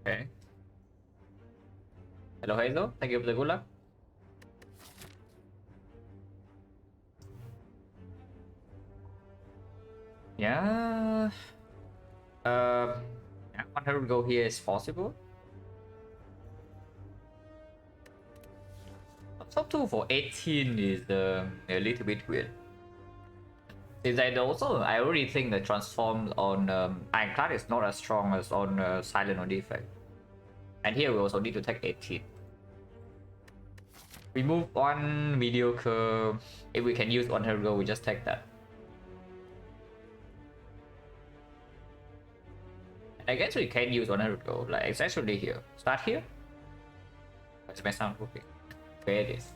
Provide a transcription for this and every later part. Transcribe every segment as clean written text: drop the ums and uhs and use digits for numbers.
Okay. Hello, Hazel. Thank you for the good luck. Yeah. Yeah, 100 go here is possible. Top 2 for 18 is a little bit weird. Since I already think the transform on Ironclad is not as strong as on Silent or Defect. And here we also need to take 18. We move one mediocre. If we can use 100 go, we just take that. I guess we can use 100 go. Like it's actually here. Start here. It's my sound working. Where it is.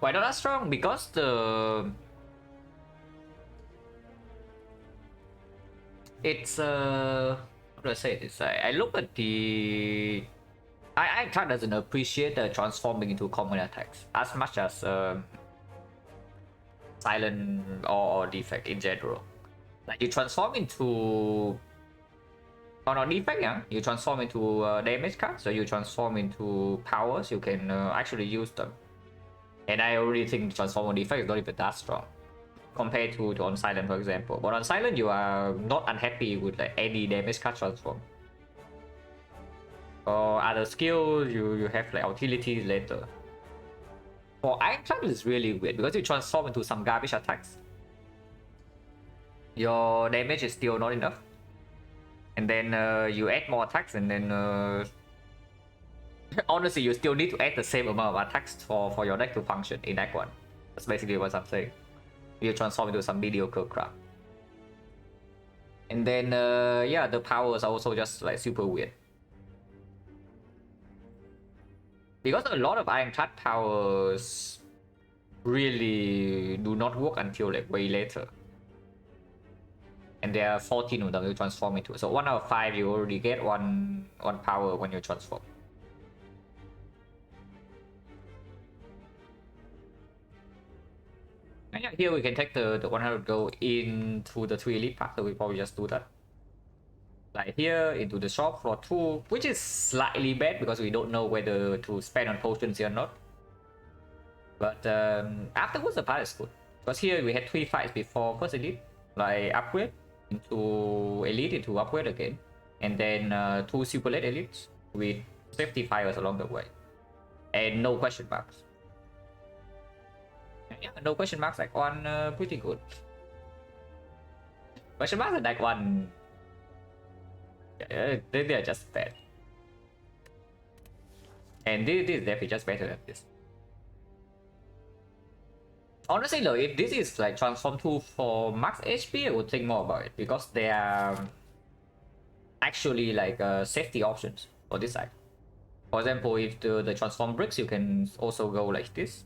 Why not that strong? Because it's how do I say this? I look at the I kind of doesn't appreciate the transforming into common attacks as much as silent or defect in general. Like you transform into not defect, yeah. You transform into damage cards, so you transform into powers. You can actually use them. And I already think transform on defect is not even that strong compared to on silent, for example. But on silent, you are not unhappy with like any damage card transform. Or other skills, you have like utilities later. For Ironclad is really weird because you transform into some garbage attacks. Your damage is still not enough. And then you add more attacks and then honestly you still need to add the same amount of attacks for your deck to function in Act 1. That's basically what I'm saying. You transform into some mediocre crap. And then yeah, the powers are also just like super weird. Because a lot of Ironclad powers really do not work until like way later. And there are 14 of them you transform into. So 1 out of 5 you already get one power when you transform. And yeah, here we can take the 100 go into the 3 elite pack, so we probably just do that. Like here into the shop for 2, which is slightly bad because we don't know whether to spend on potions here or not. But afterwards the part is good. Because here we had 3 fights before first elite, like upgrade into elite into upgrade again. And then 2 super late elites with safety fires along the way. And no question marks. Yeah, no question marks like one pretty good. Question marks at like one, they are just bad. And this is definitely just better than this. Honestly though, if this is like transform 2 for max HP, I would think more about it because they are actually like safety options for this side. For example, if the transform bricks, you can also go like this.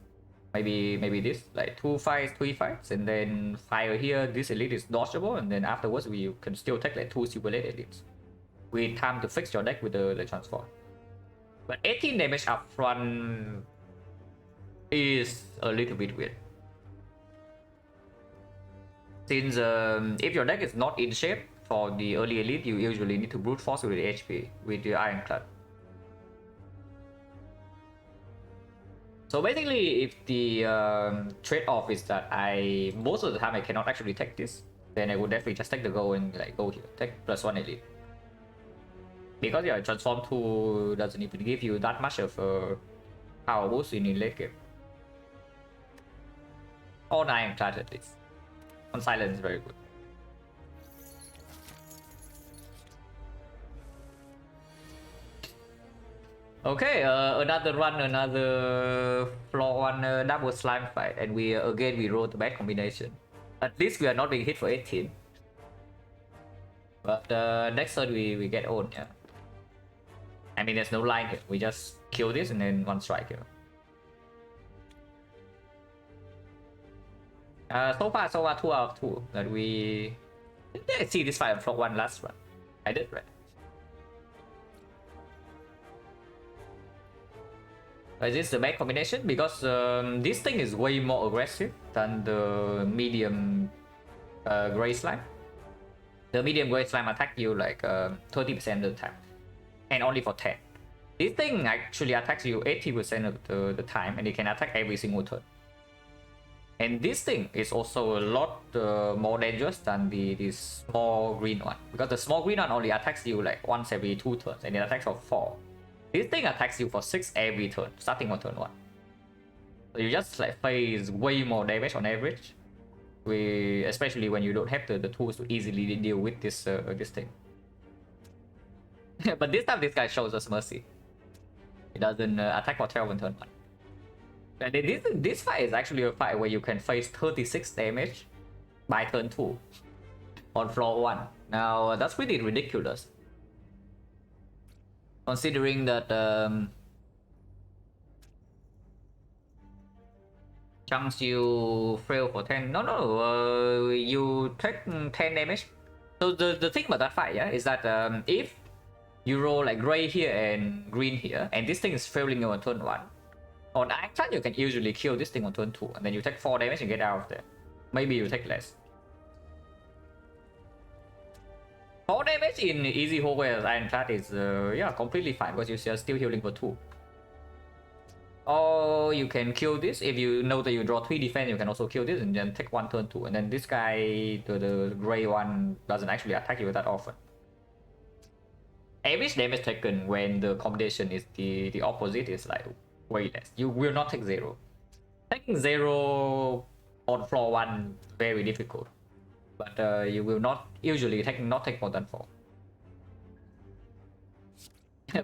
Maybe this, like 2 fights, 3 fights, and then fire here, this elite is dodgeable, and then afterwards we can still take like 2 super late elites. With time to fix your deck with the transform. But 18 damage up front is a little bit weird. Since if your deck is not in shape for the early elite, you usually need to brute force with the HP with the Ironclad. So basically, if the trade-off is that most of the time I cannot actually take this, then I would definitely just take the go and like go here, take +1 elite. Because yeah, transform 2 doesn't even give you that much of a power boost in late game. On Ironclad at least. On silent is very good. Okay, another run, another floor 1 double slime fight, and we again we rolled the bad combination. At least we are not being hit for 18. But next turn we get owned, yeah. I mean, there's no line here. We just kill this and then 1 strike here. So far 2 out of 2 that we didn't see this fight on floor 1 last run. I did, right? Is this the bad combination? Because this thing is way more aggressive than the medium gray slime. The medium grade slime attack you like 30% of the time, and only for 10. This thing actually attacks you 80% of the time, and it can attack every single turn. And this thing is also a lot more dangerous than the small green one, because the small green one only attacks you like once every 2 turns, and it attacks for 4. This thing attacks you for 6 every turn, starting on turn 1. So you just like face way more damage on average, especially when you don't have the tools to easily deal with this thing. But this time this guy shows us mercy. He doesn't attack for 12 on turn 1. And this fight is actually a fight where you can face 36 damage by turn 2 on floor 1. Now that's pretty ridiculous, considering that chance you fail for 10. No, you take 10 damage. So the thing about that fight, yeah, is that if you roll like gray here and green here, and this thing is failing you on turn 1, on Ironclad you can usually kill this thing on turn 2, and then you take 4 damage and get out of there. Maybe you take less. 4 damage in easy hallway as Ironclad is yeah, completely fine, because you're still healing for 2. Or you can kill this. If you know that you draw 3 defense, you can also kill this and then take 1 turn 2. And then this guy, the gray one, doesn't actually attack you that often. Average damage taken when the combination is the opposite is like way less. You will not take 0. Taking 0 on floor 1 very difficult, but you will not usually take more than 4.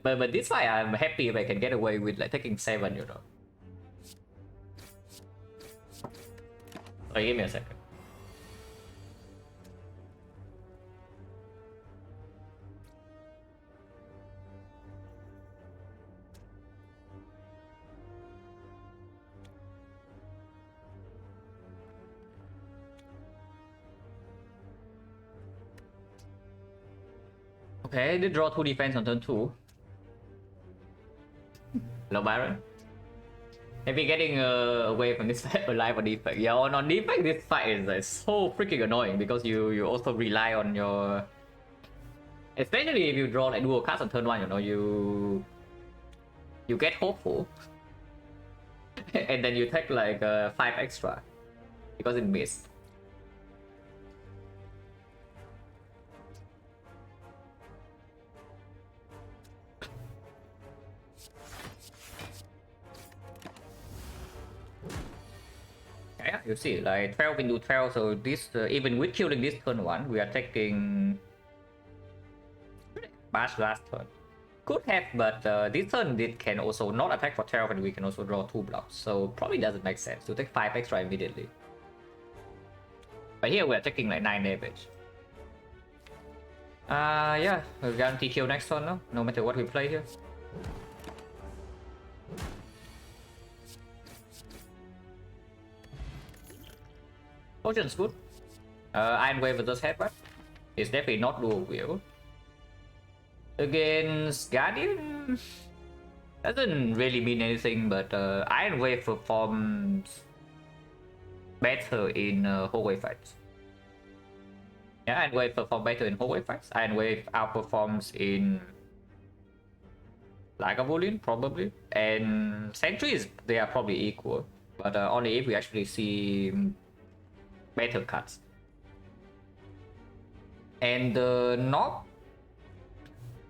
but this fight I'm happy if I can get away with like taking 7, you know. Give me a second. Okay, they draw 2 defense on turn 2. Hello, Baron. Maybe getting away from this fight alive on defense. Yeah, on defense, this fight is like, so freaking annoying, because you also rely on your... Especially if you draw like dual cards on turn 1, you know, you get hopeful. And then you take like 5 extra, because it missed. Yeah, you see, like 12 into 12, so this, even with killing this turn 1, we are taking... Bash last turn. Could have, but this turn it can also not attack for 12, and we can also draw 2 blocks, so probably doesn't make sense to take 5 extra immediately. But here we are taking like 9 damage. Yeah, we'll guarantee kill next turn, no matter what we play here. Potion's good. Iron Wave does headbutt. It's definitely not dual wield. Against Guardian, doesn't really mean anything, but Iron Wave performs better in hallway fights. Yeah, Iron Wave performs better in hallway fights. Iron Wave outperforms in Lagavulin probably, and Sentries, they are probably equal, but only if we actually see better cuts. And the knock,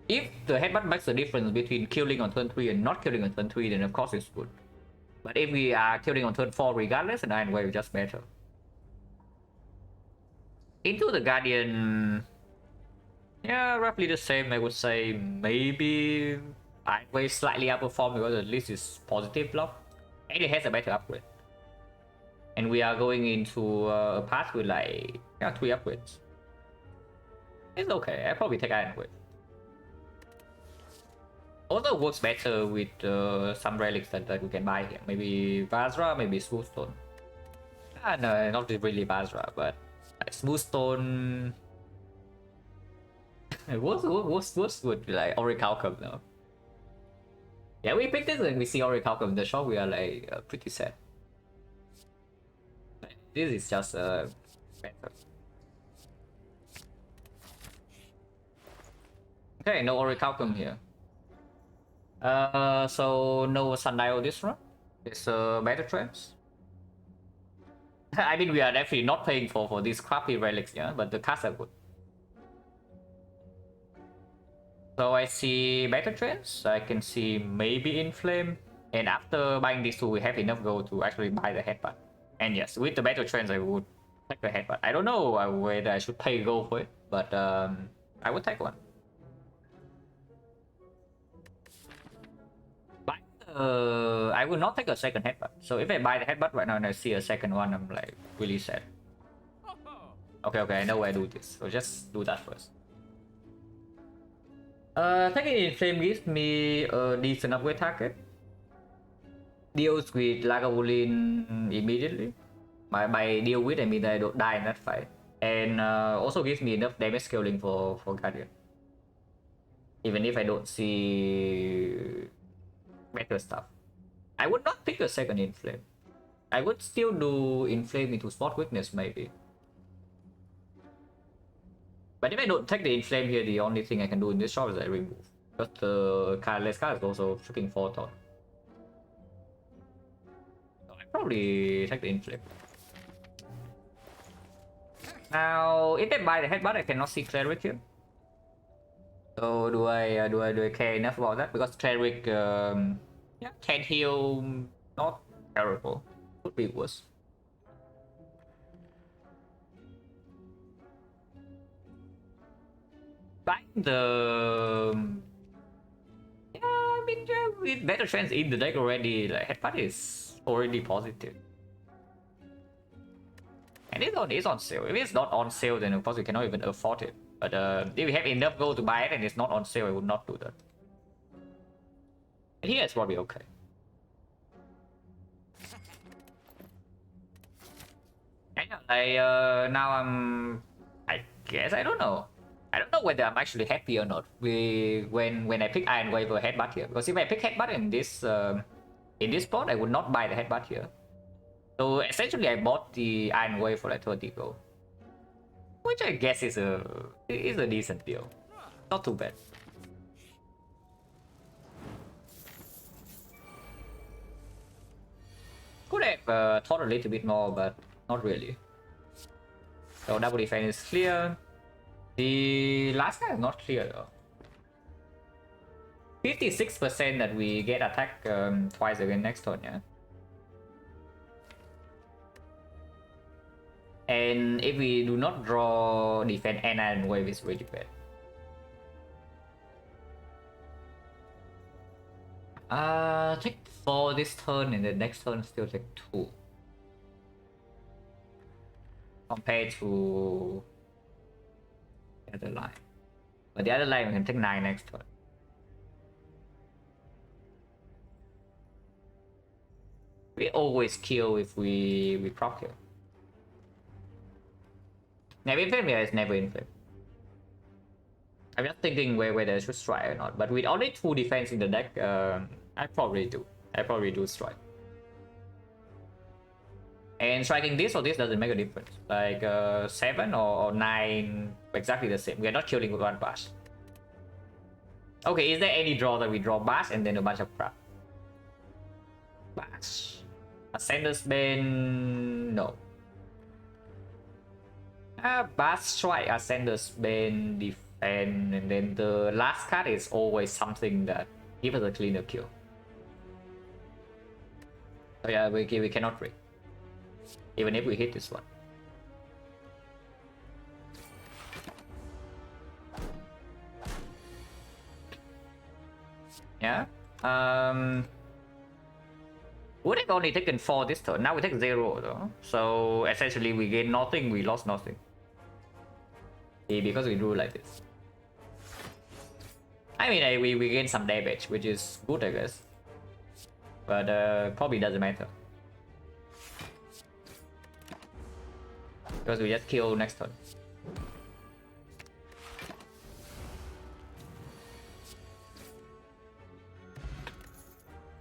if the headbutt makes the difference between killing on turn 3 and not killing on turn 3, then of course it's good. But if we are killing on turn 4 regardless, then Iron Wave is just better. Into the Guardian, yeah, roughly the same. I would say maybe Iron Wave slightly outperform, because at least it's positive block, and it has a better upgrade. And we are going into a path with like 3 upgrades. It's okay. I probably take Iron Wave. Also works better with some relics that we can buy here. Maybe Vazra, maybe Smoothstone. No, not really Vazra, but like Smoothstone. what's good? Like Orichalcum now. Yeah, we picked this and we see Orichalcum in the shop. We are like pretty sad. This is just better. Okay, no Orichalcum here. So no Sundial this run. It's better trends. I mean, we are definitely not paying for these crappy relics, yeah, but the cards are good. So I see better trends. I can see maybe Inflame. And after buying these two, we have enough gold to actually buy the headbutt. And yes, with the better trends, I would take the headbutt. I don't know whether I should pay gold for it, but I would take one. I will not take a second headbutt. So if I buy the headbutt right now and I see a second one, I'm like really sad. Okay, I know where I do this. So just do that first. Taking Inflame gives me a decent upgrade target. Deals with Lagavulin immediately. By deal with, I mean I don't die in that fight. And also gives me enough damage scaling for Guardian. Even if I don't see better stuff. I would not pick a second Inflame. I would still do Inflame into Spot Weakness maybe. But if I don't take the Inflame here, the only thing I can do in this shop is I remove. Because the cardless card is also freaking 4-ton. So I probably take the Inflame. Now, if I buy the headbutt, I cannot see Cleric here. So do I care enough about that? Because Cleric, yeah, can heal, not terrible. Could be worse. Buying the yeah, I mean, yeah, with better trends in the deck already, like headbutt is already positive. And it's on sale. If it's not on sale, then of course we cannot even afford it. But if we have enough gold to buy it and it's not on sale, I would not do that. And here it's probably okay. And yeah, now I guess I don't know. I don't know whether I'm actually happy or not when I pick Iron Wave or headbutt here. Because if I pick headbutt in this spot, I would not buy the headbutt here. So essentially, I bought the Iron Wave for like 30 gold, which I guess is a decent deal. Not too bad. Could have thought a little bit more, but not really. So double defense is clear. The last guy is not clear though. 56% that we get attack twice again next turn, yeah. And if we do not draw defense and Iron Wave, is really bad. Take 4 this turn and the next turn still take 2. Compared to the other line. But the other line we can take 9 next turn. We always kill if we proc kill. Now Inflame is never Inflame. I'm just thinking whether I should strike or not. But with only 2 defense in the deck, I probably do. I probably do strike. And striking this or this doesn't make a difference. Like 7 or 9, exactly the same. We are not killing with one bash. Okay, is there any draw that we draw bash and then a bunch of crap? Bash. Ascender's Bane, no. Bash strike, Ascender's Bane, defend, and then the last card is always something that gives us a cleaner kill. So yeah, we cannot break. Even if we hit this one. Yeah. Would have only taken 4 this turn. Now we take 0 though. So essentially we gain nothing, we lost nothing. Because we drew like this. I mean, we gain some damage, which is good, I guess. But probably doesn't matter. Because we just kill next turn.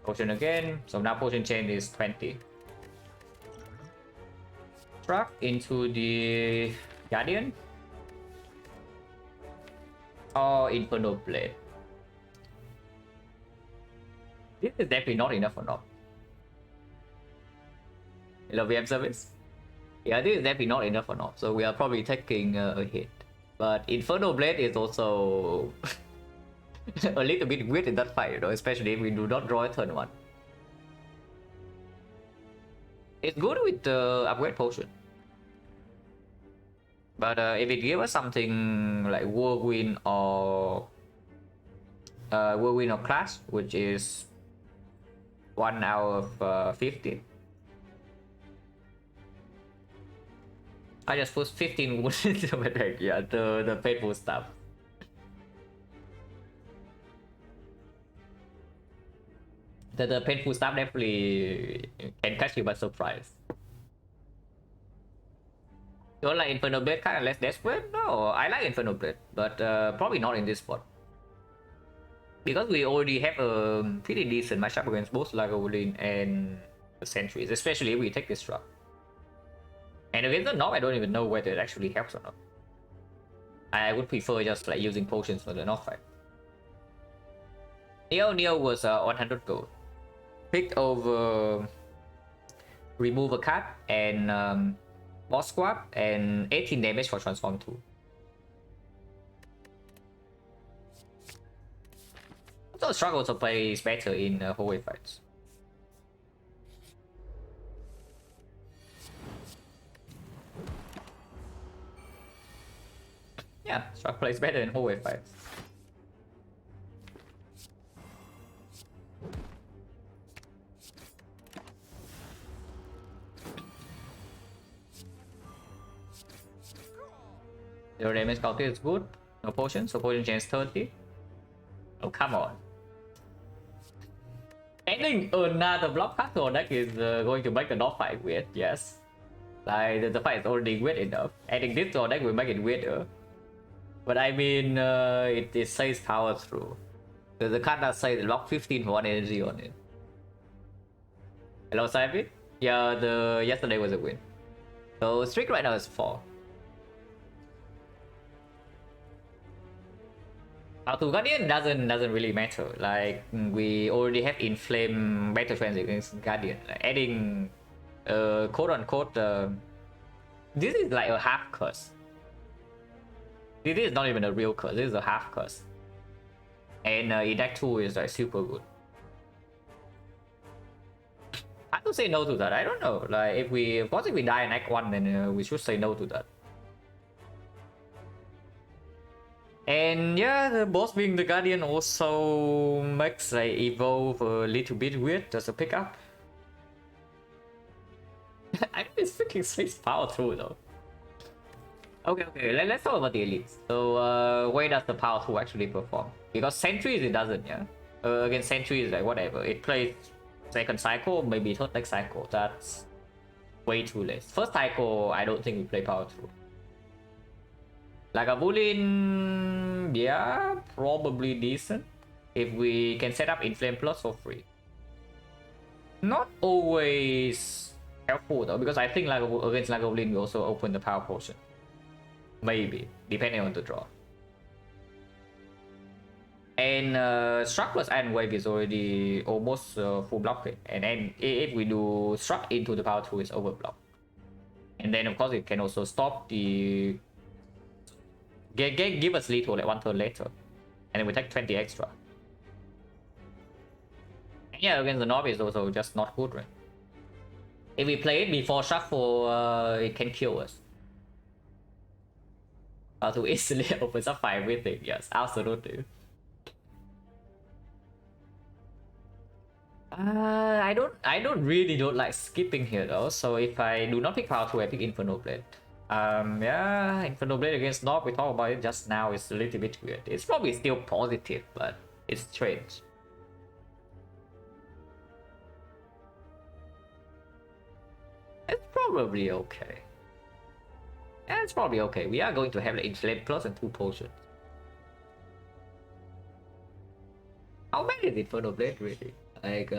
Potion again. So now potion chain is 20. Truck into the Guardian. or Inferno Blade. This is definitely not enough for now. Hello, VM service. Yeah, this is definitely not enough for now. So we are probably taking a hit. But Inferno Blade is also a little bit weird in that fight, you know, especially if we do not draw a turn 1. It's good with the upgrade potion. But if it gives us something like Whirlwind or Clash, which is 1 out of 50. I just put 15 wounds into my deck. Yeah, the painful stuff. The painful stuff definitely can catch you by surprise. You don't like Inferno Blade kind of less desperate? No, I like Inferno Blade, but probably not in this spot. Because we already have a pretty decent matchup against both Lagavulin and the Sentries, especially if we take this drop. And against the Knob, I don't even know whether it actually helps or not. I would prefer just like using potions for the Knob fight. Neo was 100 gold. Picked over remove a card and boss squad and 18 damage for transform 2. Also struggle to play better in hallway fights. Yeah, struggle plays better in hallway fights. Your damage calculate is good. No potion, so potion chance 30. Oh, come on. Adding another block card to our deck is going to make the dog fight weird, yes. Like, the fight is already weird enough. Adding this to our deck will make it weirder. But I mean, it says power through. The card that says lock 15 for 1 energy on it. Hello, Cypher? Yeah, the yesterday was a win. So, streak right now is 4. To Guardian doesn't really matter. Like we already have Inflame Battle Transit against Guardian. Like, adding quote unquote this is like a half curse. This is not even a real curse, this is a half curse. And in deck 2 is like super good. I have to say no to that. I don't know. Like if we of course if we die in act 1 then we should say no to that. And yeah, the boss being the Guardian also makes like evolve a little bit weird as a pickup. I think it's freaking sweet power through though. Okay, let's talk about the elites. So where does the power through actually perform? Because Sentries it doesn't, yeah. Against Sentries like whatever. It plays second cycle, maybe third next cycle. That's way too late. First cycle, I don't think we play power through. Lagavulin, yeah, probably decent. If we can set up Inflame Plus for free. Not always helpful though, because I think against Lagavulin we also open the Power Potion. Maybe, depending on the draw. And Struck plus Iron Wave is already almost full blockade. And then if we do Struck into the Power 2, it's overblock. And then of course it can also stop the... give us lethal like 1 turn later. And then we take 20 extra. And yeah, against the Nob is also just not good, right? If we play it before shuffle, it can kill us. To easily opens up everything, yes, absolutely. I really don't like skipping here though. So if I do not pick Power 2, I pick Inferno Blade. Yeah, Inferno Blade against Nob, we talked about it just now, it's a little bit weird. It's probably still positive, but it's strange. It's probably okay. Yeah, it's probably okay. We are going to have the Inflame Plus and 2 potions. How bad is Inferno Blade really? Like,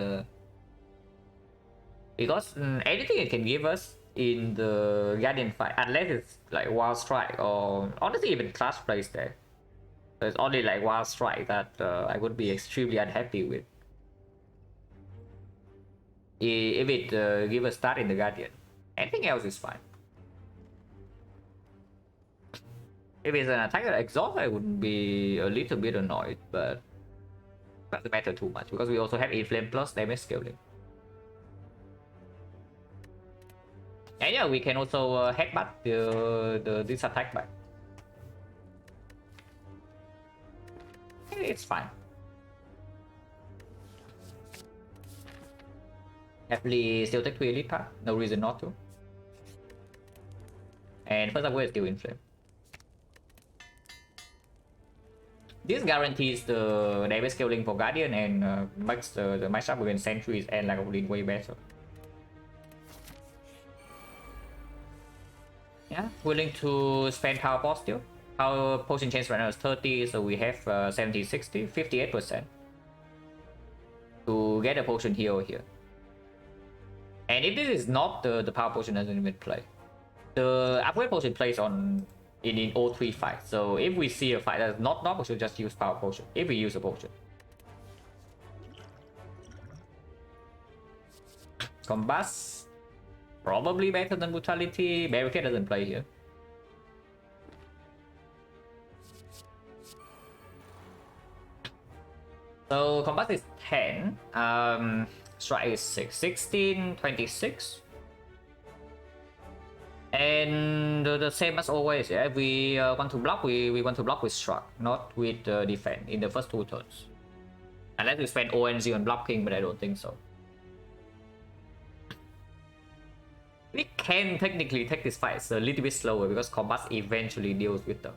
because anything it can give us in the Guardian fight, unless it's like Wild Strike or honestly even Clash plays there. There's only like one strike that I would be extremely unhappy with. If it give a start in the Guardian. Anything else is fine. If it's an attack that exhaust, I would be a little bit annoyed, but doesn't matter too much because we also have Inflame plus damage scaling. And yeah, we can also headbutt this attack back. It's fine. Happily still take 2 elite path, no reason not to. And first upgrade is still Inflame. This guarantees the damage scaling for Guardian and makes the matchup against Sentries and Lagavulin way better. Yeah, willing to spend power pot still. Our potion change right now is 30, so we have 70, 60, 58% to get a potion here or here. And if this is not the power potion doesn't even play. The upgrade potion plays on in all 3 fights. So if we see a fight that's not knock, we should just use power potion. If we use a potion. Combust, probably better than Brutality. Barricade doesn't play here. So Combust is 10. Strike is 6. 16, 26. And the same as always, yeah. If we want to block, we want to block with Struck, not with defense in the first 2 turns. Unless we spend ONG on blocking, but I don't think so. We can technically take this fight a little bit slower because Combust eventually deals with them.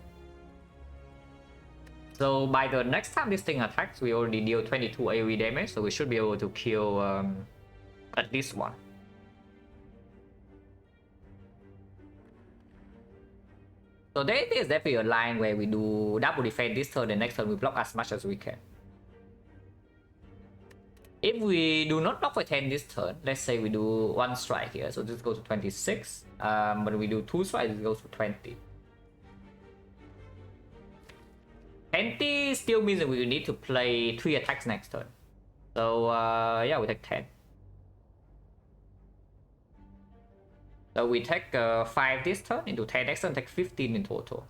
So by the next time this thing attacks, we already deal 22 AoE damage, so we should be able to kill at least one. So there is definitely a line where we do double defense this turn and next turn we block as much as we can. If we do not block for 10 this turn, let's say we do 1 strike here, so this goes to 26. But we do 2 strikes, it goes to 20. 20 still means that we need to play 3 attacks next turn. So yeah, we take 10. So we take 5 this turn into 10 next turn, take 15 in total.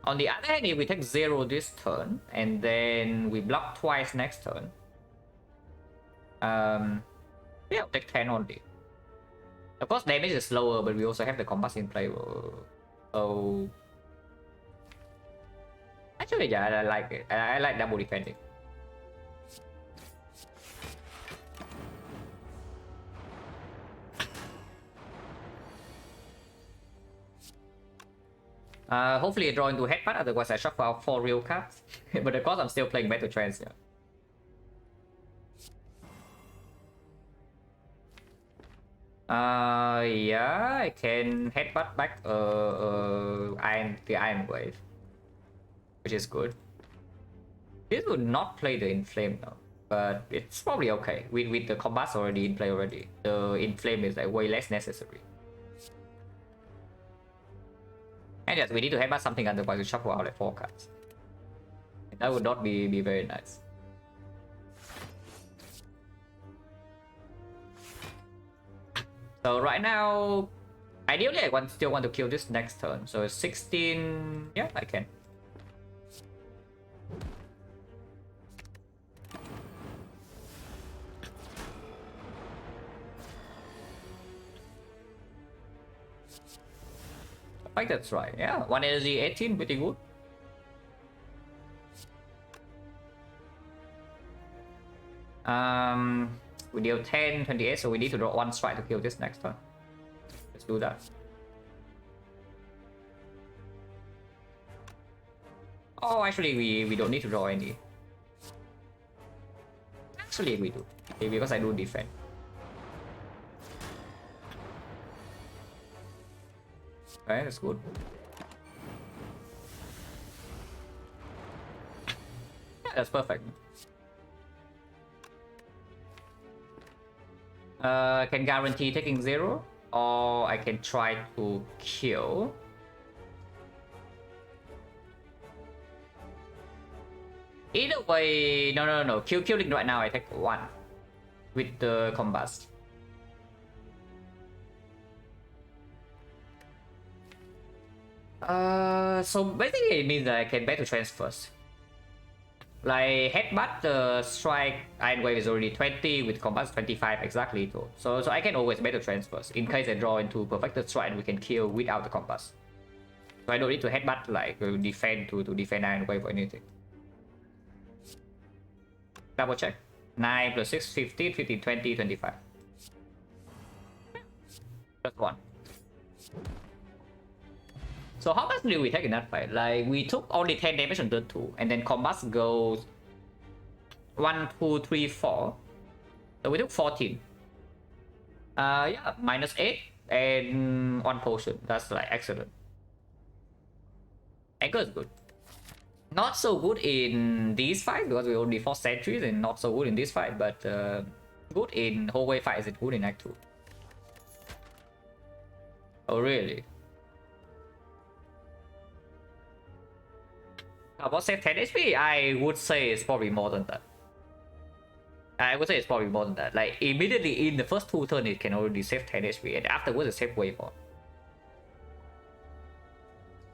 On the other hand, if we take 0 this turn and then we block twice next turn, yeah, we'll take 10 only. Of course, damage is slower, but we also have the Combust in play. So actually, yeah, I like it. I like double defending. Hopefully I draw into headbutt, otherwise I shuffle out 4 real cards. But of course I'm still playing Battle Trance here. Yeah, I can headbutt back the Iron Wave, which is good. This would not play the Inflame though, but it's probably okay. With the Combust already in play already, the Inflame is like way less necessary. And yes, we need to headbutt something, otherwise we shuffle out like 4 cards. That would not be very nice. So right now, ideally I still want to kill this next turn. So 16, yeah, I can. I think that's right. Yeah, 1 energy, 18, pretty good. We deal 10, 28, so we need to draw 1 strike to kill this next turn. Let's do that. Oh, actually, we don't need to draw any. Actually, we do. Okay, because I do defend. Okay, that's good. Yeah, that's perfect. Can guarantee taking 0, or I can try to kill. Either way, no. Killing right now I take 1 with the combust. So basically it means that I can battle trance first. Like headbutt, strike, Iron Wave is already 20 with combust 25 exactly too. So I can always battle trance first in case I draw into perfected strike and we can kill without the combust. So I don't need to headbutt like defend to defend Iron Wave or anything. Double check. 9 plus 6, 15, 15, 20, 25. Plus 1. So how much do we take in that fight? Like we took only 10 damage on turn 2 and then combust goes 1, 2, 3, 4. So we took 14. Yeah, minus 8 and 1 potion. That's like excellent. Anchor is good. Not so good in this fight because we only fought sentries and not so good in this fight, but good in hallway fight. Is it good in Act 2? Oh really? About save 10 HP, I would say it's probably more than that. I would say it's probably more than that. Like immediately in the first 2 turns it can already save 10 HP and afterwards it save way more.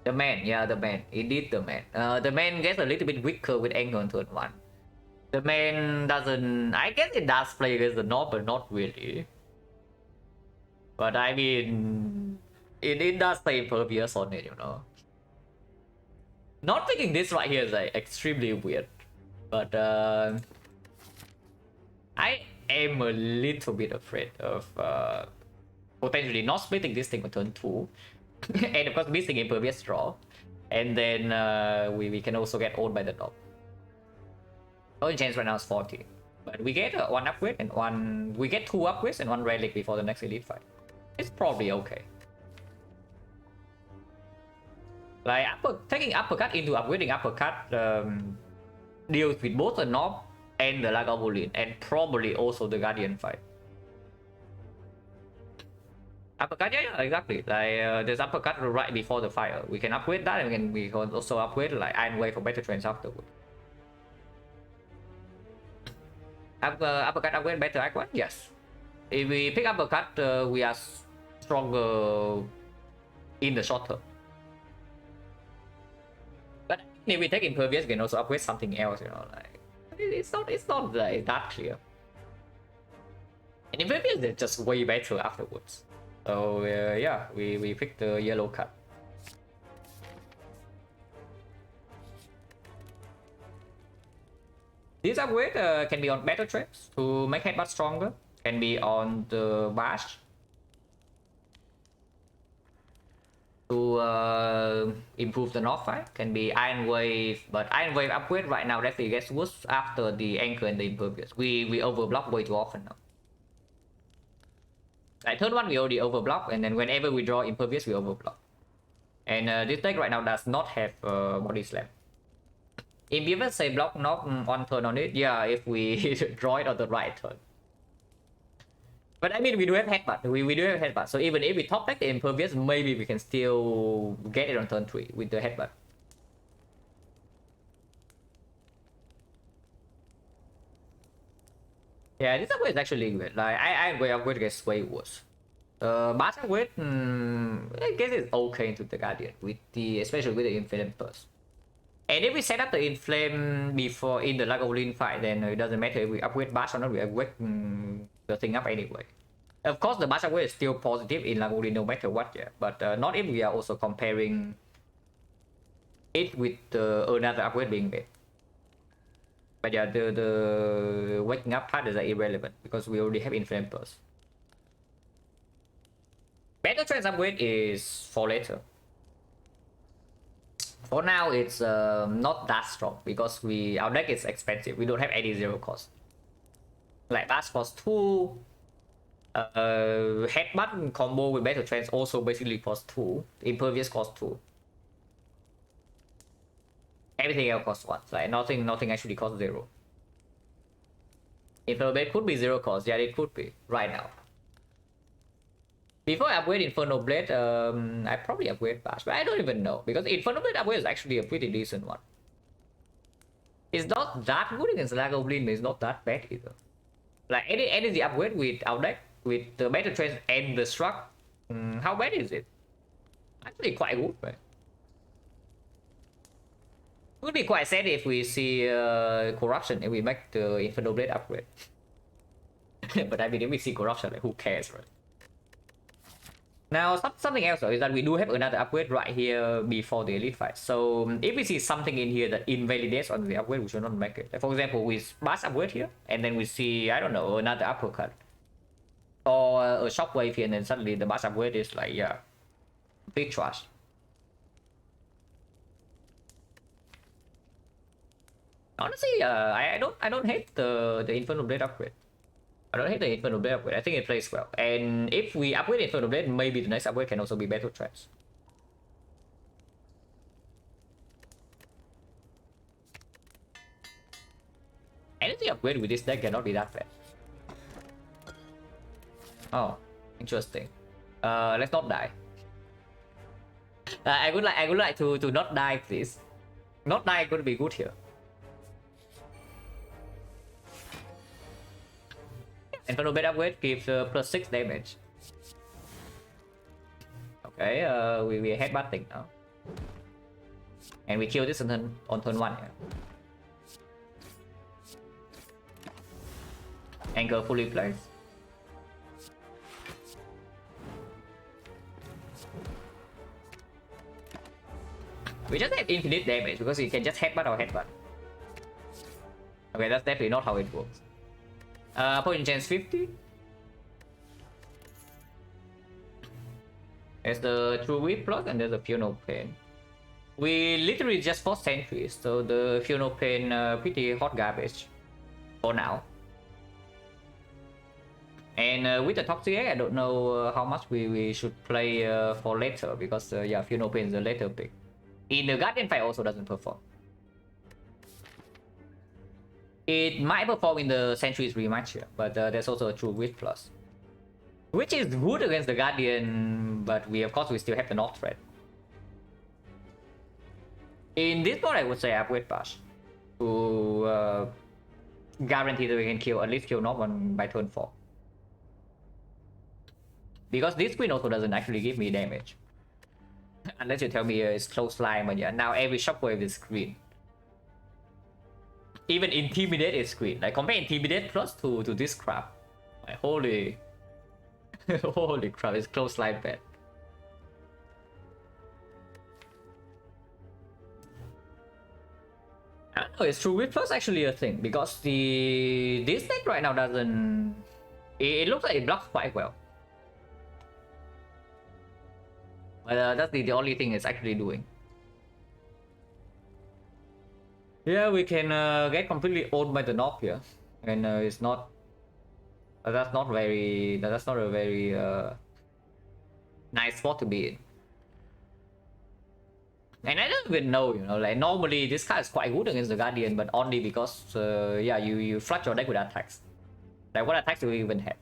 The man, yeah, the man. Indeed the man. The man gets a little bit weaker with anger on turn 1. The man doesn't... I guess it does play against the North, but not really. But I mean... It does play impervious on it, you know. Not picking this right here is like extremely weird. But I am a little bit afraid of potentially not splitting this thing on turn 2. And of course missing impervious draw. And then we can also get owned by the top. Only chance right now is 40. But we get 1 upgrade and 1... We get 2 upgrades and 1 relic before the next elite fight. It's probably okay. Like taking uppercut into upgrading uppercut deals with both the North and the Lagavulin and probably also the Guardian fight. Uppercut, yeah, exactly. Like there's uppercut right before the fire. We can upgrade that and we can also upgrade like Iron Wave for better trends afterward. Uppercut upgrade better icon? Yes. If we pick uppercut, we are stronger in the short term. But if we take impervious, we can also upgrade something else, you know, like it's not like that clear. And impervious is just way better afterwards. So yeah, we picked the yellow card. This upgrade can be on battle traps to make headbutt stronger. Can be on the bash to improve the North fight. Can be Iron Wave, but Iron Wave upgrade right now definitely gets worse after the anchor and the impervious. We overblock way too often now. Like turn 1 we already overblock, and then whenever we draw impervious we overblock. And this deck right now does not have body slam. If you ever say block not 1 turn on it, yeah, if we draw it on the right turn. But I mean, we do have headbutt. We do have headbutt. So even if we top deck the impervious, maybe we can still get it on turn 3 with the headbutt. Yeah, this upgrade is actually good. Like I upgrade gets way worse. Bash upgrade, I guess it's okay into the Guardian with the especially with the Inflame Burst. And if we set up the Inflame before in the Lagavulin fight, then it doesn't matter if we upgrade Bash or not, we upgrade the thing up anyway. Of course, the Bash upgrade is still positive in Lagavulin no matter what, yeah. But not if we are also comparing it with another upgrade being made. But yeah, the waking up part is irrelevant because we already have Inflame Burst. Battle Trance upgrade is for later. For now, it's not that strong because our deck is expensive. We don't have any 0 cost. Like Bash costs 2. Headbutt combo with Battle Trance also basically costs 2. Impervious costs 2. Everything else costs 1. Like nothing actually costs 0. Inferno Blade could be 0 cost. Yeah, it could be right now. Before I upgrade Inferno Blade, I probably upgrade Bash, but I don't even know because Inferno Blade upgrade is actually a pretty decent one. It's not that good against Lagavulin, but it's not that bad either. Like any energy upgrade with our deck, with the Battle Trance and the Struck, how bad is it? Actually quite good, right? It would be quite sad if we see corruption if we make the Inferno Blade upgrade. But I mean, if we see corruption, like, who cares, right? Now, something else though, is that we do have another upgrade right here before the elite fight. So if we see something in here that invalidates on the upgrade, we should not make it. Like, for example, we bash upgrade here, and then we see, I don't know, another uppercut. Or a shockwave here, and then suddenly the bash upgrade is like, yeah, big trash. Honestly, I don't hate the Infernal Blade upgrade. I don't hate the Infernal Blade upgrade. I think it plays well. And if we upgrade Infernal Blade, maybe the next upgrade can also be Battle Trance. Anything upgrade with this deck cannot be that bad. Oh, interesting. Let's not die. I would like to not die, please. Not die could be good here. Infernal Blade upgrade gives +6 damage. Okay, we headbutting now. And we kill this on turn 1 here. Anchor fully placed. We just have infinite damage because you can just headbutt or headbutt. Okay, that's definitely not how it works. Poison chance 50. There's the True Whip plus and there's a Funeral Pain. We literally just fought sentries, so the Funeral Pain pretty hot garbage for now. And with the Toxic Egg, I don't know how much we should play for later because yeah, Funeral Pain is a later pick. In the Guardian fight also doesn't perform. It might perform in the Sentries rematch here, but there's also a True Wit plus. Which is good against the Guardian, but we of course we still have the North threat. In this board I would say upgrade Bash to guarantee that we can kill, at least kill North one by turn 4. Because this Queen also doesn't actually give me damage. Unless you tell me it's close line, but yeah, now every shockwave is green. Even Intimidate is green. Like compare Intimidate plus to this crap. Like, holy holy crap, it's close line bad. I don't know, is True Wit plus actually a thing? Because this deck right now doesn't... It looks like it blocks quite well. But that's the only thing it's actually doing. Yeah, we can get completely owned by the North here, and it's not. That's not very. That's not a very nice spot to be in. And I don't even know, you know, like normally this card is quite good against the Guardian, but only because yeah, you flood your deck with attacks. Like what attacks do we even have?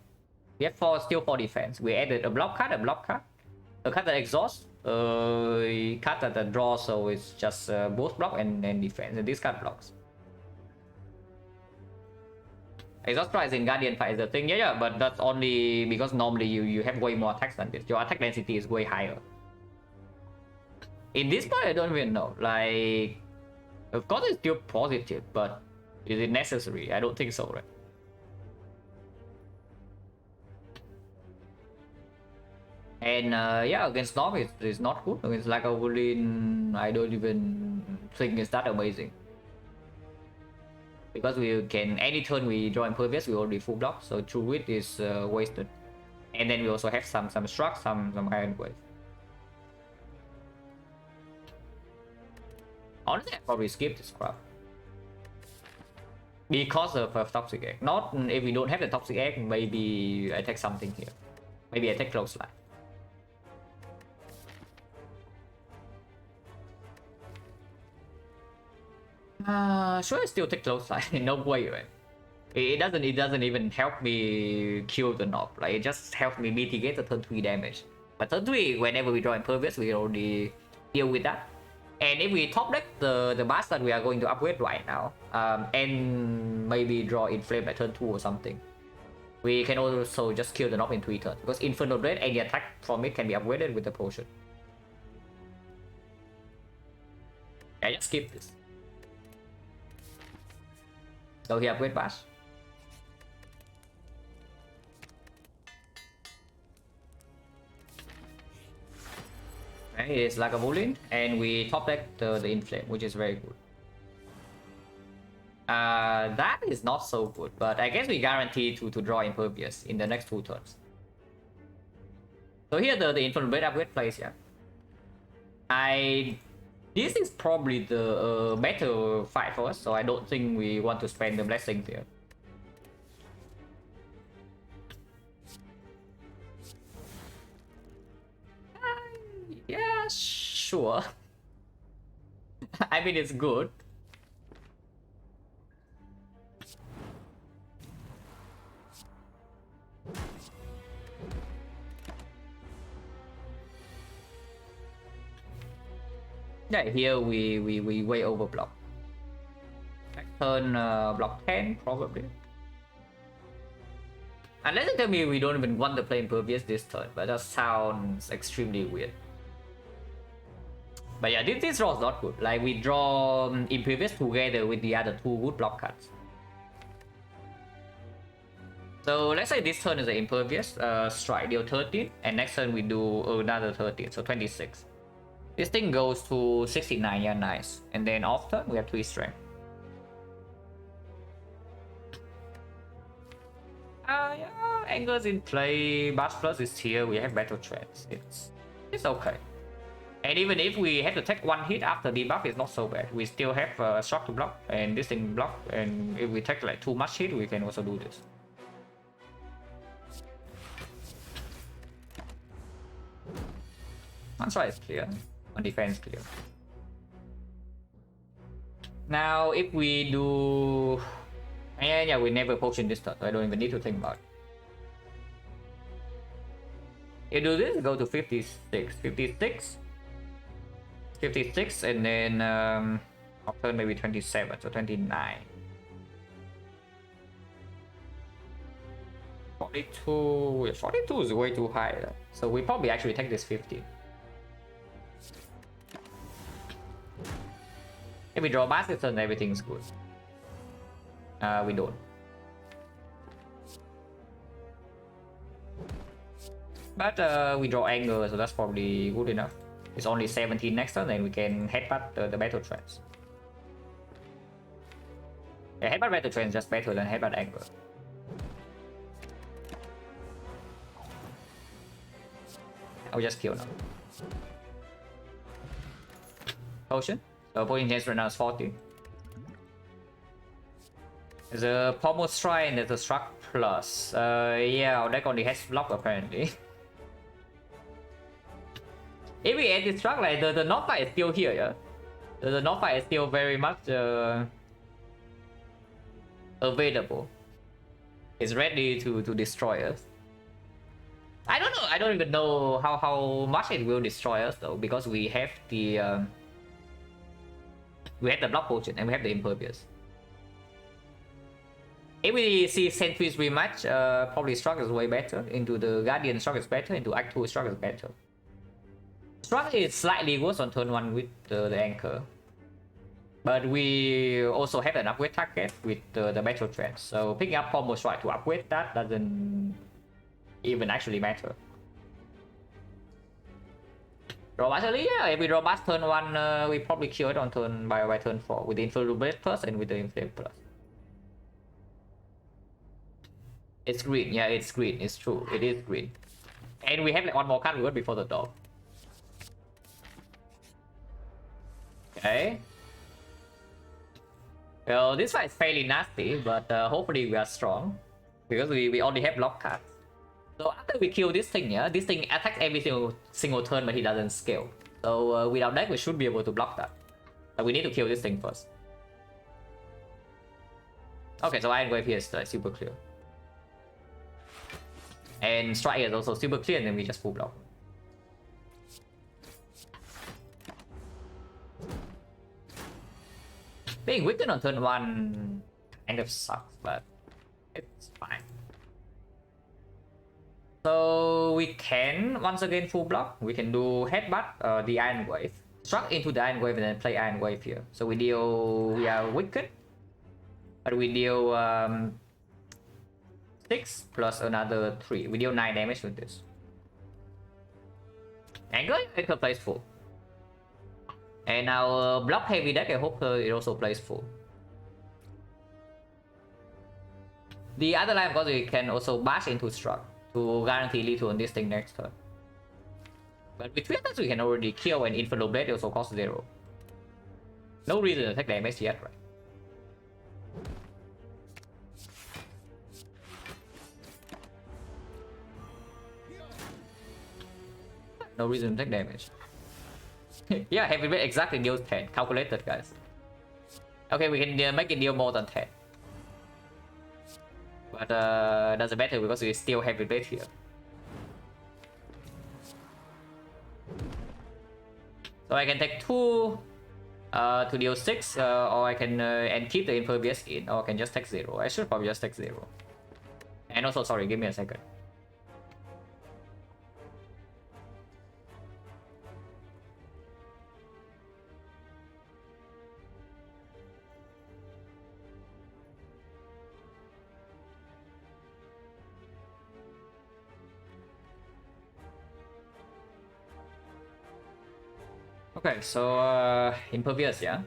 We have still 4 defense. We added a block card, a card that exhausts, a card that draws, so it's just both block and defense, and this card blocks. Exhaust price in Guardian fight is the thing, yeah, but that's only because normally you have way more attacks than this. Your attack density is way higher. In this part, I don't even know. Like, of course it's still positive, but is it necessary? I don't think so, right? And yeah, against North it's not good. Against Lagavulin, I don't even think it's that amazing. Because we can, any turn we draw Impervious, we already full block, so True Wit is wasted. And then we also have some Struck, some Iron Wave. Honestly, I probably skip this crap. Because of Toxic Egg. Not if we don't have the Toxic Egg, maybe I take something here. Maybe I take Close Line. Should I still take Close Line? No way, right? It doesn't even help me kill the North. Like, it just helps me mitigate the turn 3 damage. But turn 3, whenever we draw Impervious, we already deal with that. And if we top deck the bastard we are going to upgrade right now, and maybe draw Inflame at turn 2 or something, we can also just kill the knob in 3 turns, because Infernal Blade, any attack from it can be upgraded with the potion. I just skip this. So he upgrade Bash. It is like a Lagavulin, and we top deck the Inflame, which is very good. That is not so good, but I guess we guarantee to draw Impervious in the next 2 turns. So here the Infernal Blade upgrade plays, yeah. This is probably the better fight for us, so I don't think we want to spend the blessings here. Yeah, sure. I mean, it's good. Yeah, here we way over block. Turn block 10 probably. Unless you tell me we don't even want to play Impervious this turn, but that sounds extremely weird. But yeah, this draw is not good. Like, we draw Impervious together with the other 2 good block cards. So let's say this turn is an Impervious, strike deal 13, and next turn we do another 13, so 26. This thing goes to 69, yeah, nice. And then off turn we have 3 strength. Yeah, Anger's in play, Bash Plus is here, we have Battle Trance. It's okay. And even if we have to take 1 hit after debuff, it's not so bad. We still have shock to block, and this thing block, and if we take like too much hit, we can also do this. One strike is clear, one defense clear. Now if we do... yeah, we never potion this turn, so I don't even need to think about it. You do this, go to 56, 56, and then I'll turn maybe 27, so 29. 42, yeah, 42 is way too high, so we probably actually take this 50. If we draw basket turn, everything's good. We don't. But we draw Anger, so that's probably good enough. It's only 17 next turn, then we can headbutt the Battle Trance. Yeah, headbutt Battle Trance is just better than headbutt Anger. I'll just kill now. Potion. So potion chance right now is 40. There's a Pommel Strike and there's a Struck Plus. Yeah, our deck only has block apparently. If we add this Struck, like the North fight is still here, yeah? The North fight is still very much available. It's ready to destroy us. I don't know, I don't even know how much it will destroy us though, because we have the block potion and we have the Impervious. If we see Sentry's rematch, probably Struck is way better. Into the Guardian, Struck is better. Into Act 2, Struck is better. Struck is slightly worse on turn 1 with the Anchor. But we also have an upgrade target with the Battle Trance. So picking up Pommel Strike to upgrade that doesn't even actually matter. Draw actually, yeah, if we draw Bash turn 1, we probably kill it on turn by turn 4 with the Infernal Blade plus and with the Inflame plus. It's green, yeah, it's green, it's true, it is green. And we have like 1 more card reward before the dog. Okay. Well, this fight is fairly nasty, but hopefully we are strong. Because we only have block cards. So after we kill this thing, yeah, this thing attacks every single turn but he doesn't scale. So with our deck we should be able to block that. But we need to kill this thing first. Okay, so Iron Wave here is super clear. And Strike is also super clear, and then we just full block. Being weakened on turn 1 kind of sucks, but it's fine. So we can once again full block. We can do headbutt the Iron Wave, struck into the Iron Wave, and then play Iron Wave here. So we are weakened, but we deal 6 plus another 3. We deal 9 damage with this. Anger plays full. And our block heavy deck, I hope it also plays full. The other line, of course, we can also bash into struck to guarantee lethal on this thing next turn. But with 3 attacks, we can already kill, and Inferno Blade also costs 0. No reason to take damage yet, right? No reason to take damage. Yeah, heavy blade exactly deals 10. Calculated, guys. Okay, we can make it deal more than 10. But doesn't matter because we still heavy blade here. So I can take 2 to deal 6, or I can and keep the impervious in, or I can just take 0. I should probably just take 0. And also, sorry, give me a second. Okay, so impervious, yeah.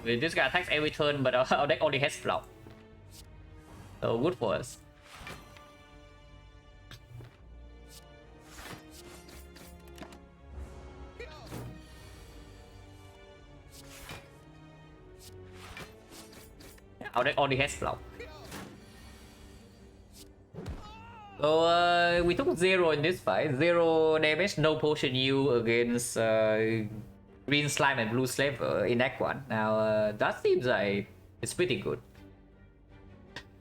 This guy attacks every turn, but our deck only has flop. So good for us. Our deck only has flop. So we took 0 in this fight. 0 damage, no potion U against green slime and blue slave in Act 1. Now that seems like it's pretty good.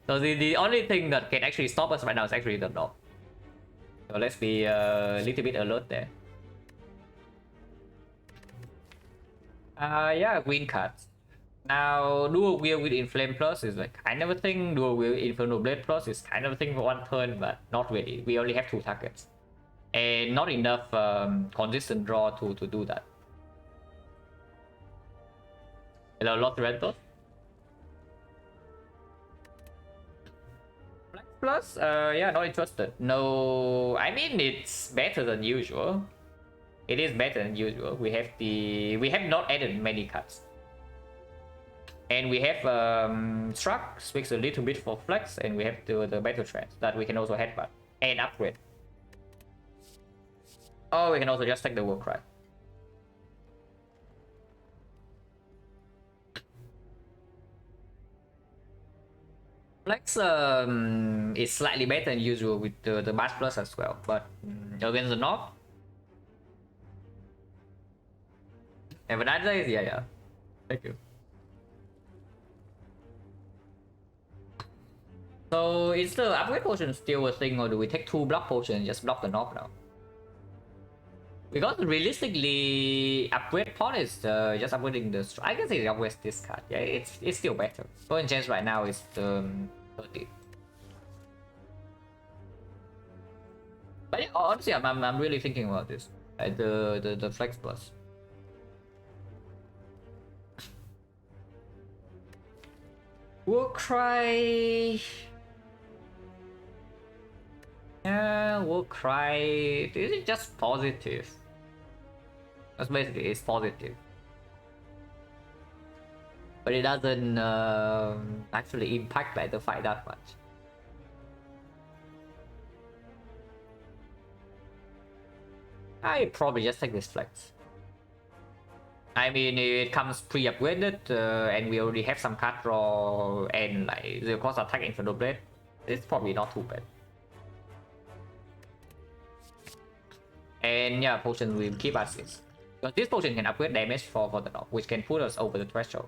So the only thing that can actually stop us right now is actually the knob. So let's be a little bit alert there. Yeah, green cards. Now, Dual Wield with Inflame Plus is like kind of a thing. Dual Wield Inferno Blade Plus is kind of a thing for 1 turn, but not really. We only have 2 targets. And not enough consistent draw to do that. Hello, Lord Rentos. Flex Plus? Yeah, not interested. No, I mean, it's better than usual. It is better than usual. We have not added many cards. And we have Struck, speaks a little bit for Flex, and we have the Battle Trance that we can also headbutt and upgrade. Or we can also just take the War Cry. Flex is slightly better than usual with the Bash Plus as well, but against the Knob. Have a nice day, yeah. Thank you. So is the upgrade potion still a thing, or do we take 2 block potions and just block the knob now? Because realistically, upgrade pot is just upgrading the. I guess it upgrades this card. Yeah, it's still better. Point chance right now is 30. But yeah, honestly, I'm really thinking about this. The Flex Plus. Warcry. Yeah, Warcry. This is just positive. That's basically it's positive. But it doesn't actually impact like the fight that much. I probably just take this Flex. I mean, it comes pre-upgraded, and we already have some card draw and like the cost attack Inferno Blade. It's probably not too bad. And yeah, potion will keep us this. Because this potion can upgrade damage for the knob, which can put us over the threshold.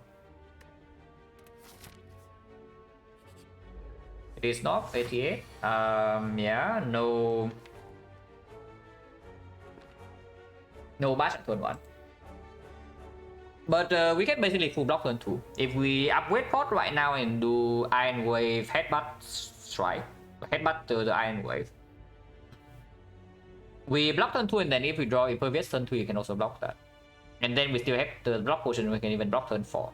This knock 88. Yeah, no bash at turn 1. But we can basically full block turn 2. If we upgrade pot right now and do Iron Wave Headbutt Strike, Headbutt to the Iron Wave, we block turn 2, and then if we draw Impervious turn 2, you can also block that. And then we still have the block potion, we can even block turn 4.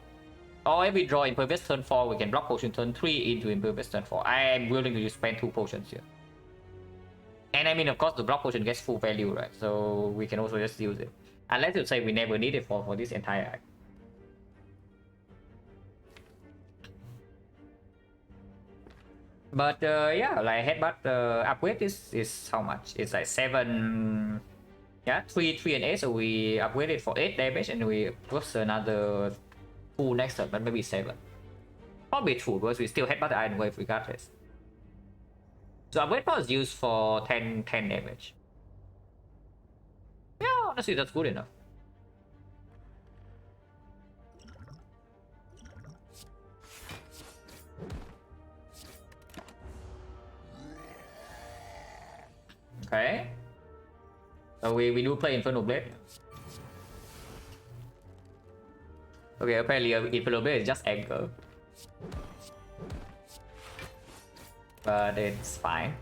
Or if we draw Impervious turn 4, we can block potion turn 3 into Impervious turn 4. I am willing to spend 2 potions here. And I mean, of course, the block potion gets full value, right? So we can also just use it. Unless you say we never need it for this entire act. But yeah, like Headbutt upgrade is how much? It's like 7... Yeah, 3, 3, and 8, so we upgrade it for 8 damage and we plus another 2 next turn, but maybe 7. Probably true, because we still Headbutt the Iron Wave regardless. So upgrade power is used for 10 damage. Yeah, honestly, that's good enough. Okay. So we do play Infernal Blade. Okay, apparently Infernal Blade is just anger. But it's fine.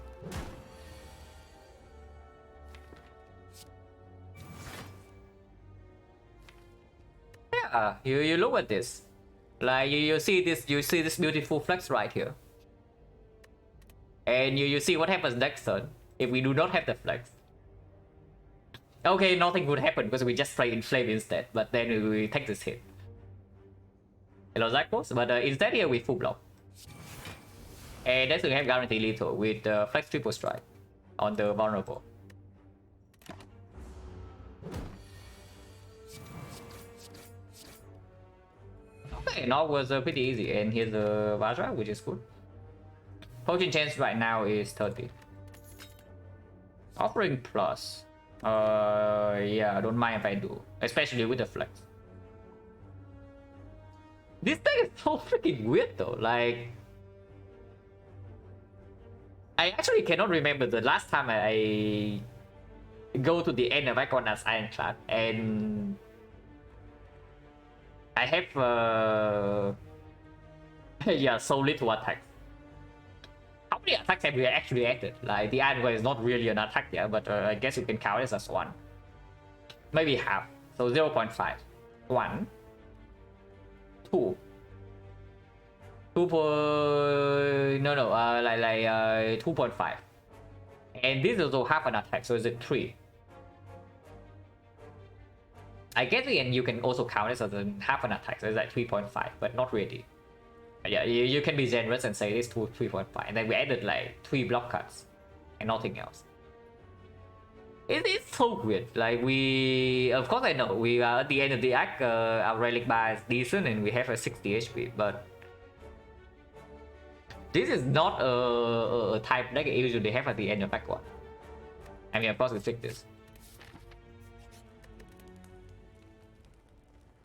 Yeah, you look at this. Like you see this beautiful flex right here. And you see what happens next turn if we do not have the flex. Okay, nothing would happen because we just play Inflame instead, but then we take this hit. Hello Zakos, but instead here we full block. And that's we have guaranteed lethal with flex triple strike on the vulnerable. Okay, now was pretty easy, and here's the Vajra, which is good. Potion chance right now is 30. Offering plus. Yeah, I don't mind if I do, especially with the flex. This thing is so freaking weird though. Like, I actually cannot remember the last time I go to the end of XecnaR's Ironclad and I have yeah, so little attacks. How many attacks have we actually added? Like, the Iron Wave is not really an attack yet, but I guess you can count it as 1. Maybe half. So 0.5. 1. 2. 2. No, like 2.5. And this is also half an attack, so is it 3? I guess again you can also count it as a half an attack, so it's like 3.5, but not really. Yeah, you can be generous and say this to 3.5, and then we added like 3 block cuts and nothing else. It's so weird. Like, we, of course I know we are at the end of the act, our relic bar is decent and we have a 60 HP, but this is not a type deck I usually have at the end of act 1. I mean, of course we fix this.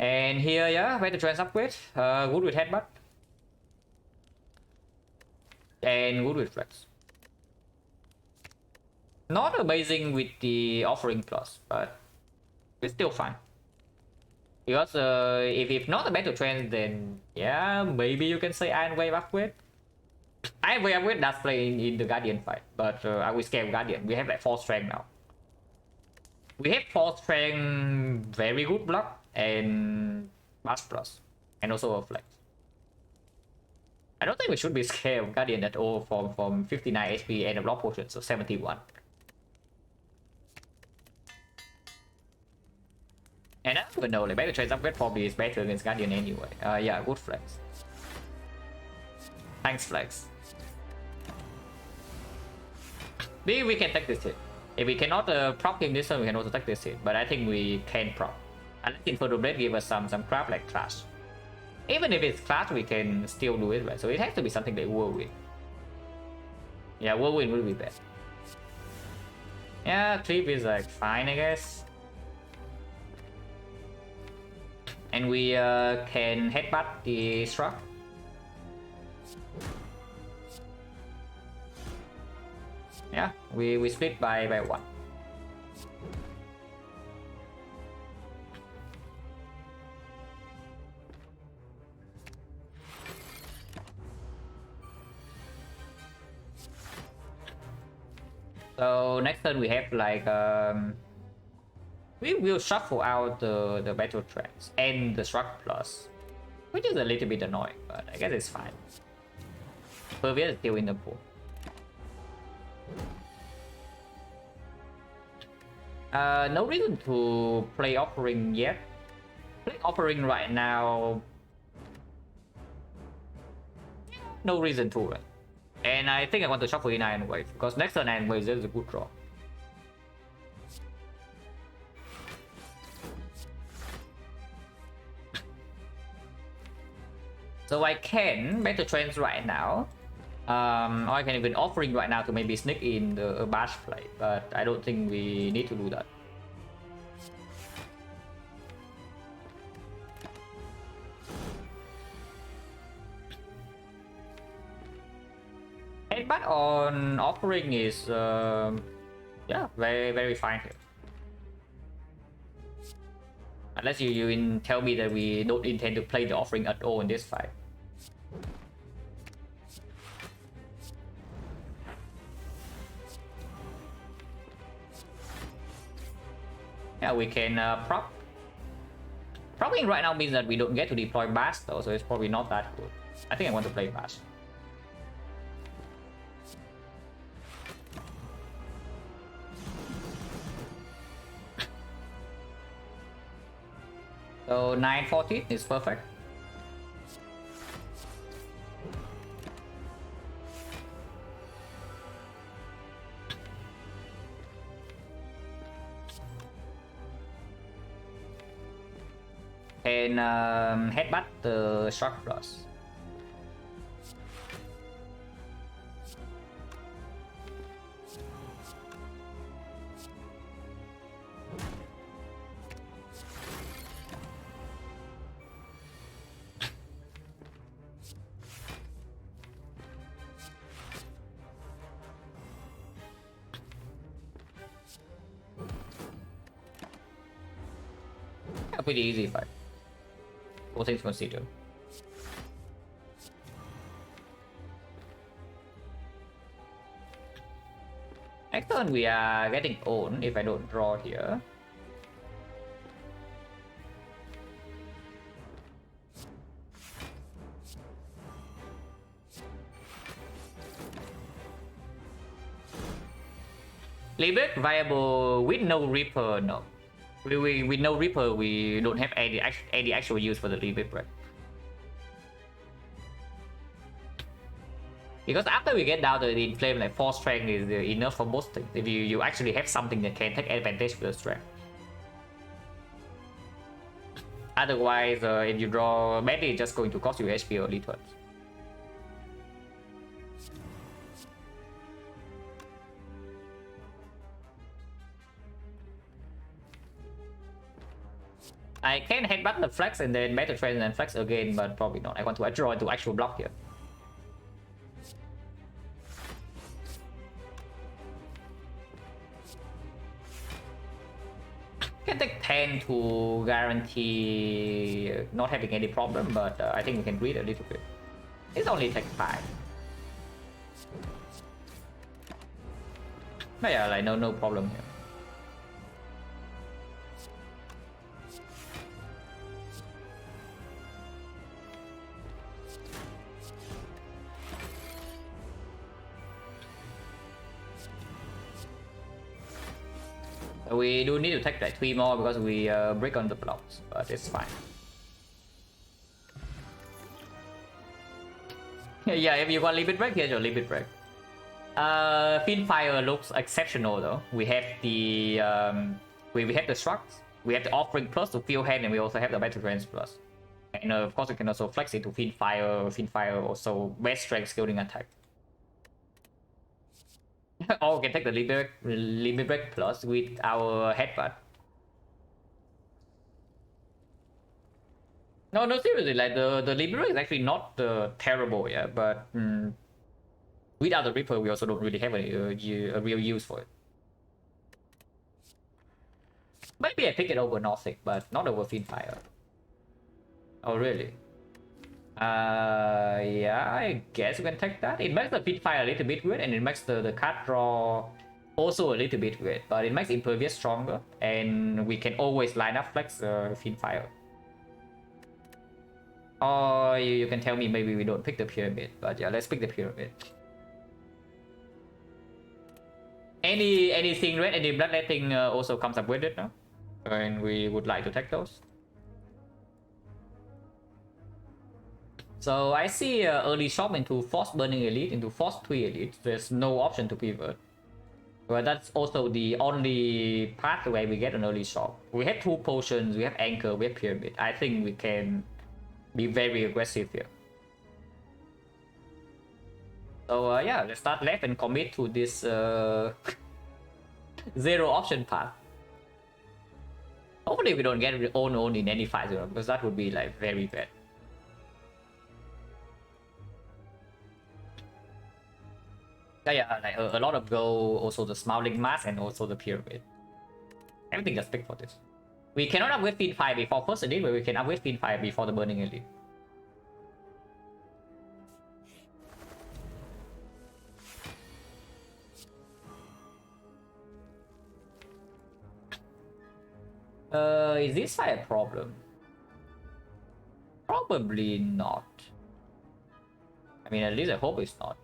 And here, yeah, where the trans upgrade, good with Headbutt. And good with flex. Not amazing with the offering plus, but it's still fine. Because if not a battle trend, then yeah, maybe you can say Iron Wave upgrade. Iron Wave upgrade does play in the Guardian fight, but I will scale Guardian. We have like 4 strength now. We have 4 strength, very good block, and Bash plus, and also a flex. I don't think we should be scared of Guardian at all from 59 HP and a block potion, so 71. And I don't know, like, Battle Trance upgrade probably is better against Guardian anyway. Yeah, good flex. Thanks, flex. We can take this hit. If we cannot proc him this turn, we can also take this hit. But I think we can proc. Unless Infernal Blade give us some crap like Clash. Even if it's Clash, we can still do it, right? So it has to be something like Whirlwind. Yeah, Whirlwind will be best. Yeah, Creep is like fine, I guess. And we can Headbutt the Struck. Yeah, we split by 1. So next turn we have like we will shuffle out the battle tracks and the struck plus, which is a little bit annoying, but I guess it's fine. Pervious is still in the pool. No reason to play offering yet. Play offering right now. No reason to, right? And I think I want to shuffle in Iron Wave because next turn Iron Wave is a good draw. So I can Battle Trance right now. Or I can even offering right now to maybe sneak in the bash play, but I don't think we need to do that. Headbutt on offering is yeah, very fine here. Unless you tell me that we don't intend to play the offering at all in this fight. Yeah, we can prop. Propping right now means that we don't get to deploy bash though, so it's probably not that good. I think I want to play bash. So 914 is perfect. And headbutt the shock plus. A pretty easy fight. All things considered. Next turn we are getting owned if I don't draw here. Libet viable with no Reaper, no. With no Reaper, we don't have any actual use for the Libet, right? Because after we get down to the Inflame, like 4 strength is enough for most things. If you actually have something that can take advantage of the strength. Otherwise, if you draw badly, it's just going to cost you HP early turns. I can headbutt the flex and then Battle Trance and flex again, but probably not. I want to draw into actual block here. Can take 10 to guarantee not having any problem, but I think we can read a little bit. It's only take 5. But yeah, like no problem here. We do need to take like 3 more because we break on the blocks, but it's fine. Yeah, if you want limit break, here's your limit break. Fiendfire looks exceptional though. We have the we have the structs, we have the offering plus to field hand, and we also have the battle trance plus. And of course, we can also flex it to Fiendfire also best strength skilling attack. Or we can take the limit break plus with our headbutt. No, seriously, like the limit break is actually not terrible, yeah, but we Without the Reaper, we also don't really have a real use for it. Maybe I pick it over Northic, but not over Fiendfire. Oh, really? Yeah, I guess we can take that. It makes the Fiendfire a little bit weird, and it makes the card draw also a little bit weird, but it makes Impervious stronger, and we can always line up Flex Fiendfire. Or you can tell me maybe we don't pick the Pyramid, but yeah, let's pick the Pyramid. Anything red, any bloodletting also comes up with it now, and we would like to take those. So I see early shop into Force Burning Elite, into Force 3 Elite. There's no option to pivot. But that's also the only path where we get an early shop. We have 2 potions, we have Anchor, we have Pyramid. I think we can be very aggressive here. So yeah, let's start left and commit to this 0 option path. Hopefully we don't get own in any fight, because that would be like very bad. Yeah, like a lot of gold, also the Smiling Mask, and also the Pyramid. Everything just pick for this. We cannot upgrade Fiendfire before first elite, but we can upgrade Fiendfire before the Burning Elite. Is this fight a problem? Probably not. I mean, at least I hope it's not.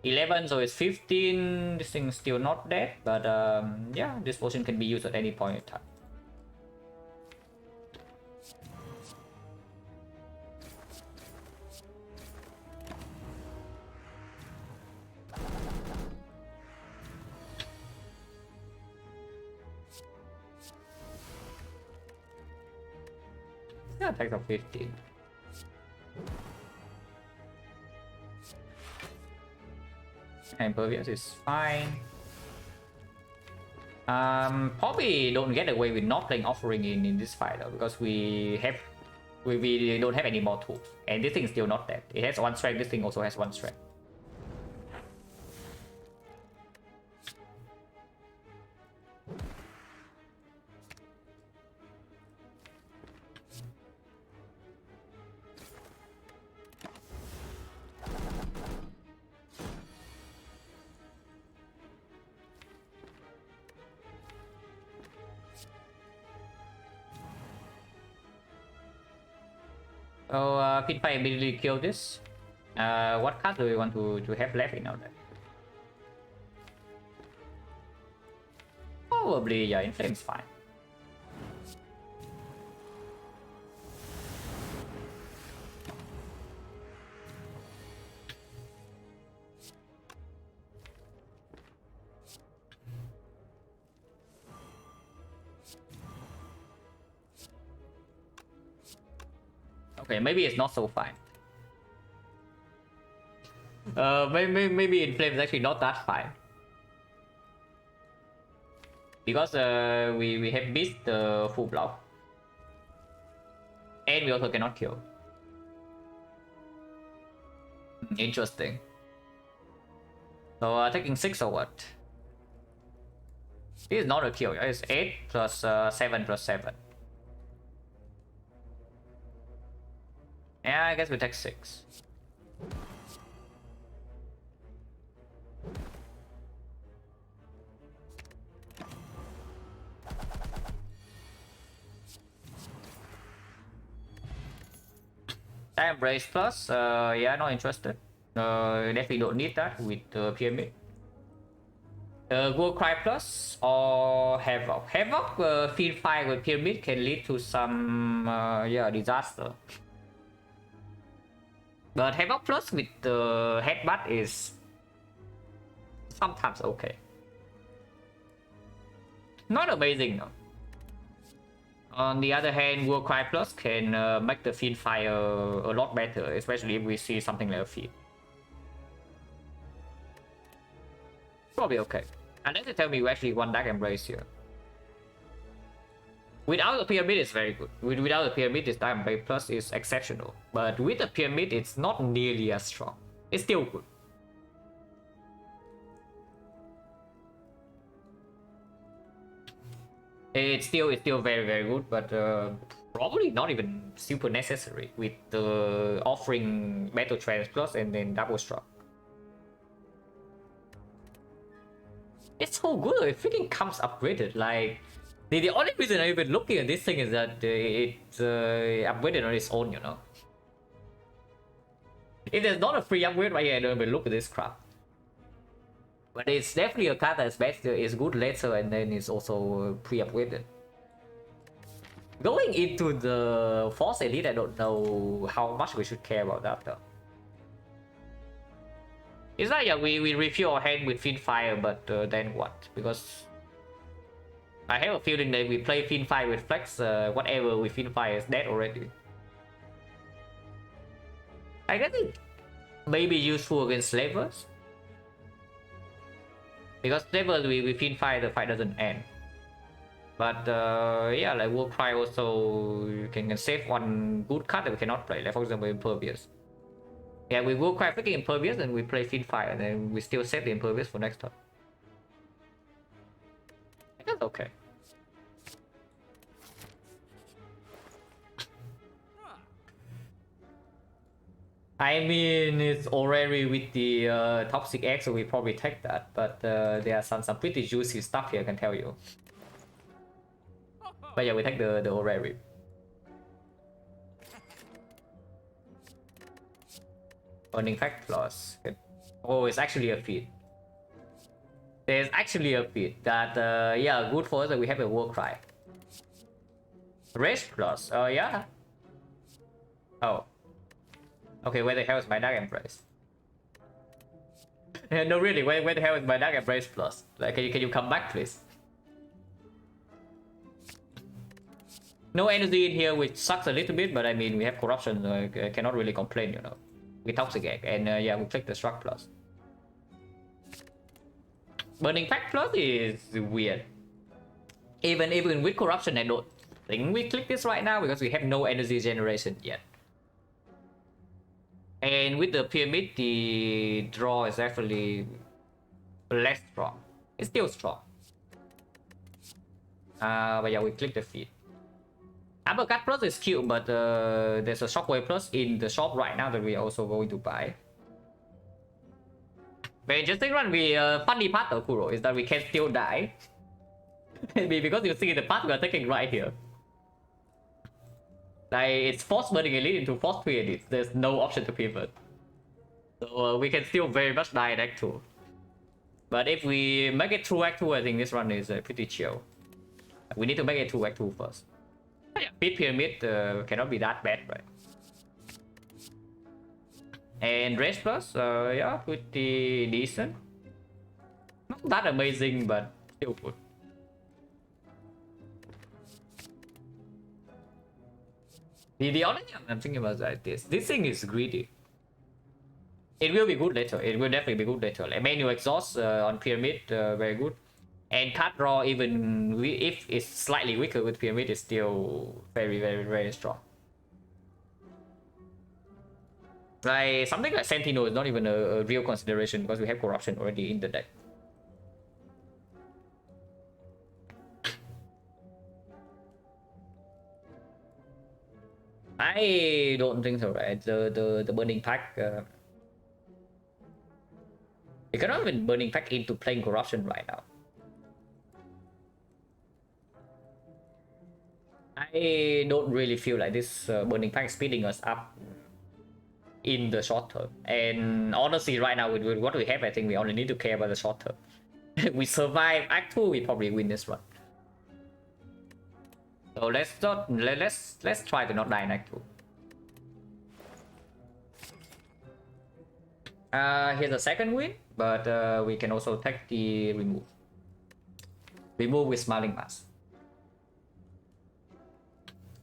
11, so it's 15. This thing's still not dead, but yeah, this potion can be used at any point in time. Yeah, attack of 15. Impervious is fine. Probably don't get away with not playing Offering in this fight though, because we don't have any more tools, and this thing is still not dead. It has 1 strength. This thing also has 1 strength. So Fiendfire immediately kill this. What card do we want to have left in our deck? Probably, yeah, Inflame's fine. Okay, maybe it's not so fine. Maybe Inflame is actually not that fine. Because we have missed the full block. And we also cannot kill. Interesting. So taking 6 or what? This is not a kill, it's 8 plus 7 plus 7. Yeah, I guess we take 6. Embrace plus, yeah, not interested. Definitely don't need that with the Pyramid. War Cry plus or Havoc. Havoc, Fiendfire with Pyramid can lead to some, yeah, disaster. But Havoc plus with the Headbutt is sometimes okay. Not amazing though. On the other hand, War Cry plus can make the Fiendfire a lot better, especially if we see something like a Fiend. Probably okay. Unless you tell me you actually want that Embrace here. Without the Pyramid, it's very good. Without the Pyramid, this Embrace plus is exceptional. But with the Pyramid, it's not nearly as strong. It's still good. It's still very good, but probably not even super necessary with offering Battle Trance Plus and then Double Struck. It's so good. It freaking comes upgraded. Like the only reason I'm even looking at this thing is that it's upgraded on its own, you know. If there's not a free upgrade right here, I don't even look at this crap. But it's definitely a card that's better. It's good later, and then it's also pre-upgraded. Going into the Force Elite, I don't know how much we should care about that though. It's like, yeah, we refill our hand with Fiendfire, but then what? Because I have a feeling that if we play Fiendfire with Flex, whatever with Fiendfire is dead already. I guess it may be useful against Slavers. Because Slavers with Fiendfire, the fight doesn't end. But yeah, like War Cry also, you can save one good card that we cannot play, like for example Impervious. Yeah, we War Cry freaking Impervious and we play Fiendfire, and then we still save the Impervious for next turn. That's okay. I mean, it's already with the Toxic Egg, so we probably take that. But there are some pretty juicy stuff here, I can tell you. But yeah, we take the Orrery. Burning Fact Plus. Oh, it's actually a feat. There's actually a feat that, yeah, good for us that we have a War Cry. Rage Plus, yeah. Oh. Okay, where the hell is my Dark Embrace? No, really, where the hell is my Dark Embrace Plus? Like, can you come back, please? No energy in here, which sucks a little bit, but I mean, we have Corruption, so I cannot really complain, you know. We Toxic Egg, and yeah, we click the Struck Plus. Burning Pact Plus is weird. Even with Corruption, I don't think we click this right now because we have no energy generation yet. And with the Pyramid, the draw is actually less strong. It's still strong. But yeah, we click the feed. Uppercut Plus is cute, but there's a Shockwave Plus in the shop right now that we are also going to buy. Very interesting one. Funny part of Kuro is that we can still die. Because you see the path we are taking right here. Like, it's Force Burning Elite into Force 3 Elite. There's no option to pivot. So we can still very much die in Act 2. But if we make it through Act 2, I think this run is pretty chill. We need to make it through Act 2 first. Yeah, Pit Pyramid cannot be that bad, right? And Race Plus, yeah, pretty decent. Not that amazing, but still good. The only thing I'm thinking about is like this thing is greedy. It will be good later. It will definitely be good later. Like Manual Exhaust on Pyramid, very good. And card draw, even if it's slightly weaker with Pyramid, is still very strong. Like something like Sentinel is not even a real consideration because we have Corruption already in the deck. I don't think so, right? The Burning Pack. You cannot even Burning Pack into playing Corruption right now. I don't really feel like this Burning Pack is speeding us up in the short term. And honestly, right now with what we have, I think we only need to care about the short term. We survive Act 2, we probably win this run. So let's try to not die in Act 2. Here's a second win, but we can also take the remove. Remove with Smiling Mask.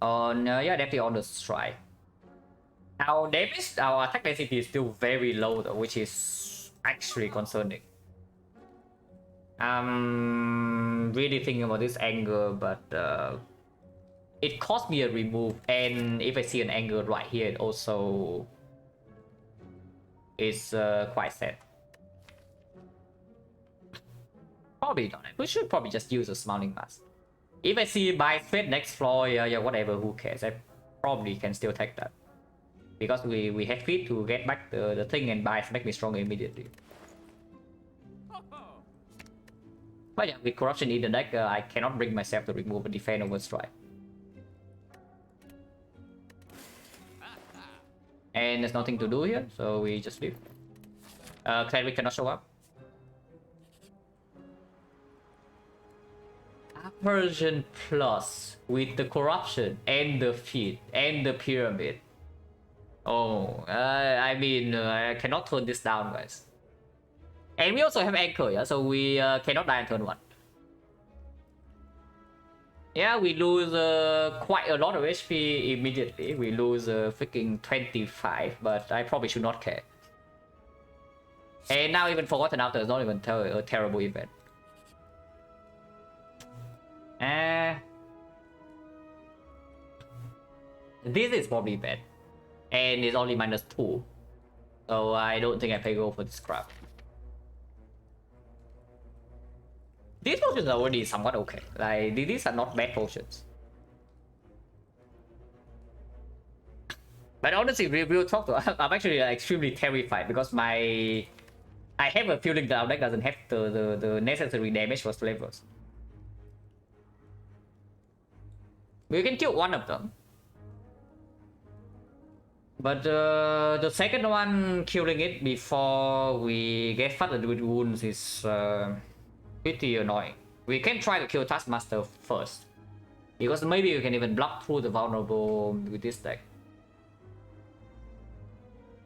On yeah, definitely on the strike. Our damage, our attack density is still very low though, which is actually concerning. I'm really thinking about this angle, but it cost me a remove, and if I see an angle right here, it also is quite sad. Probably not. We should probably just use a smiling mask. If I see buy straight next floor, yeah, whatever, who cares? I probably can still take that. Because we have feet to get back the thing, and buys make me stronger immediately. But yeah, with corruption in the deck, I cannot bring myself to remove a defend over strike. And there's nothing to do here, so we just leave. Cleric cannot show up. Persian plus with the corruption and the feet and the pyramid. Oh, I mean, I cannot turn this down, guys. And we also have anchor, yeah, so we cannot die on turn 1. Yeah, we lose quite a lot of HP immediately. We lose freaking 25, but I probably should not care. And now even Forgotten After is not even a terrible event. This is probably bad. And it's only -2. So I don't think I pay go for this crap. These potions are already somewhat okay. Like, these are not bad potions. But honestly, we'll talk to. I'm actually extremely terrified because I have a feeling that our deck doesn't have the necessary damage for slavers. We can kill one of them. But the second one, killing it before we get flooded with wounds is pretty annoying. We can try to kill Taskmaster first. Because maybe we can even block through the vulnerable with this deck.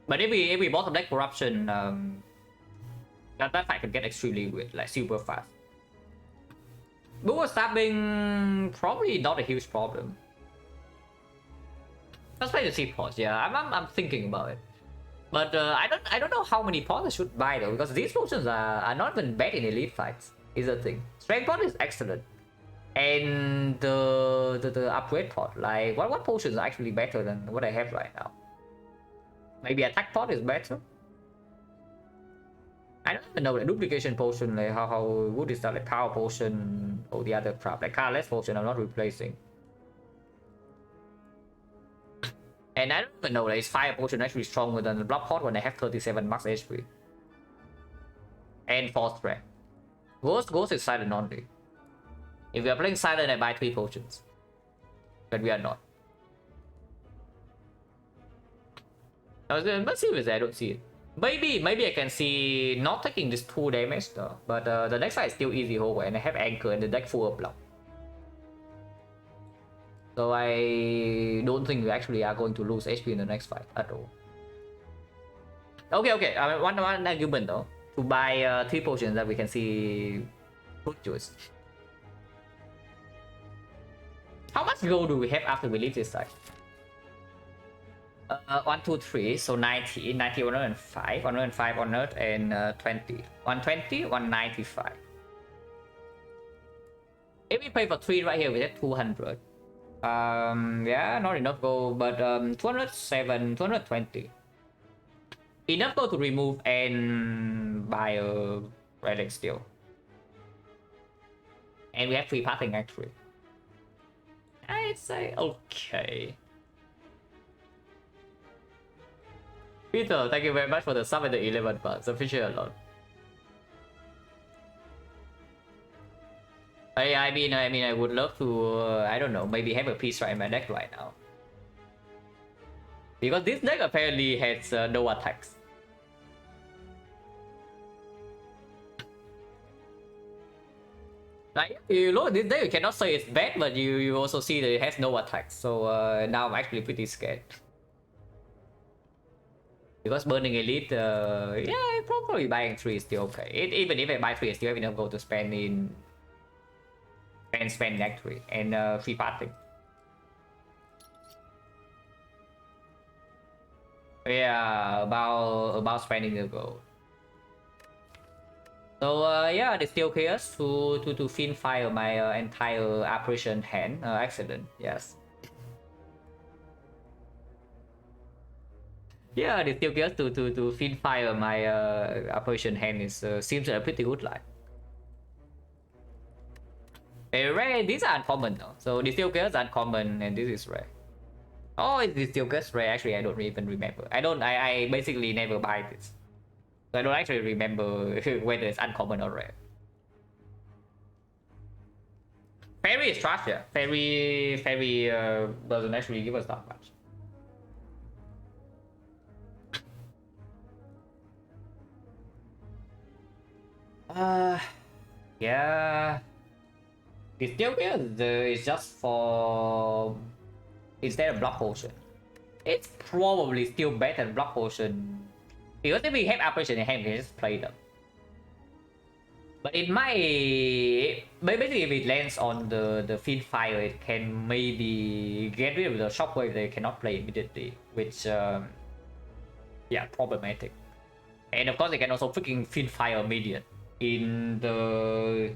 But if we bottom deck corruption, that fight can get extremely weird, like super fast. Boomer stabbing, probably not a huge problem. Let's play the seed pods. Yeah, I'm thinking about it, but I don't know how many pods I should buy though, because these potions are not even bad in elite fights. Is the thing. Strength pod is excellent, and the upgrade pod, like what potions are actually better than what I have right now? Maybe attack pod is better. I don't even know the duplication potion, like how good is that, like power potion or the other crap, like carless potion. I'm not replacing. And I don't even know that is fire potion actually stronger than the block pot when I have 37 max HP. And force strength. Ghost is silent only. If we are playing silent, I buy 3 potions. But we are not. But seriously, I don't see it. Maybe I can see not taking this 2 damage though. But the next fight is still easy hold, and I have anchor and the deck full of block. So I don't think we actually are going to lose HP in the next fight at all. Okay. I mean, one argument though, to buy 3 potions that we can see fruit juice. How much gold do we have after we leave this side? 1, 2, 3, so 90, 90, 105, 105, 100, and 20. 120, 195. If we pay for 3 right here, we have 200. Yeah, not enough gold, but 207, 220. Enough gold to remove and buy a relic still. And we have free pathing actually. I'd say okay. Peter, thank you very much for the sub and the 11 bucks. Appreciate it a lot. I mean, I would love to, I don't know, maybe have a piece right in my deck right now. Because this deck apparently has no attacks. Like, you look at this deck, you cannot say it's bad, but you also see that it has no attacks. So now I'm actually pretty scared. Because burning elite, yeah, probably buying 3 is still okay. Even if I buy 3, I still have enough gold to spend in spend deck 3 and free pathing. Yeah, about spending the gold. So yeah, it still cares to fin fire my entire apparition hand. Excellent, yes. Yeah, the still gets to feed fire my operation hand is seems a pretty good line. Rare, these are uncommon though. So the still gets uncommon and this is rare. Oh, it's still gets rare. Actually, I don't even remember. I basically never buy this. So I don't actually remember whether it's uncommon or rare. Fairy is trash, yeah. Fairy doesn't actually give us that much. Yeah. It's still good. It's just for instead of block potion. It's probably still better than block potion because if we have operation in hand, we can just play them. But it might basically if it lands on the feed fire, it can maybe get rid of the shockwave they cannot play immediately, which yeah, problematic. And of course, they can also freaking feed fire minion in the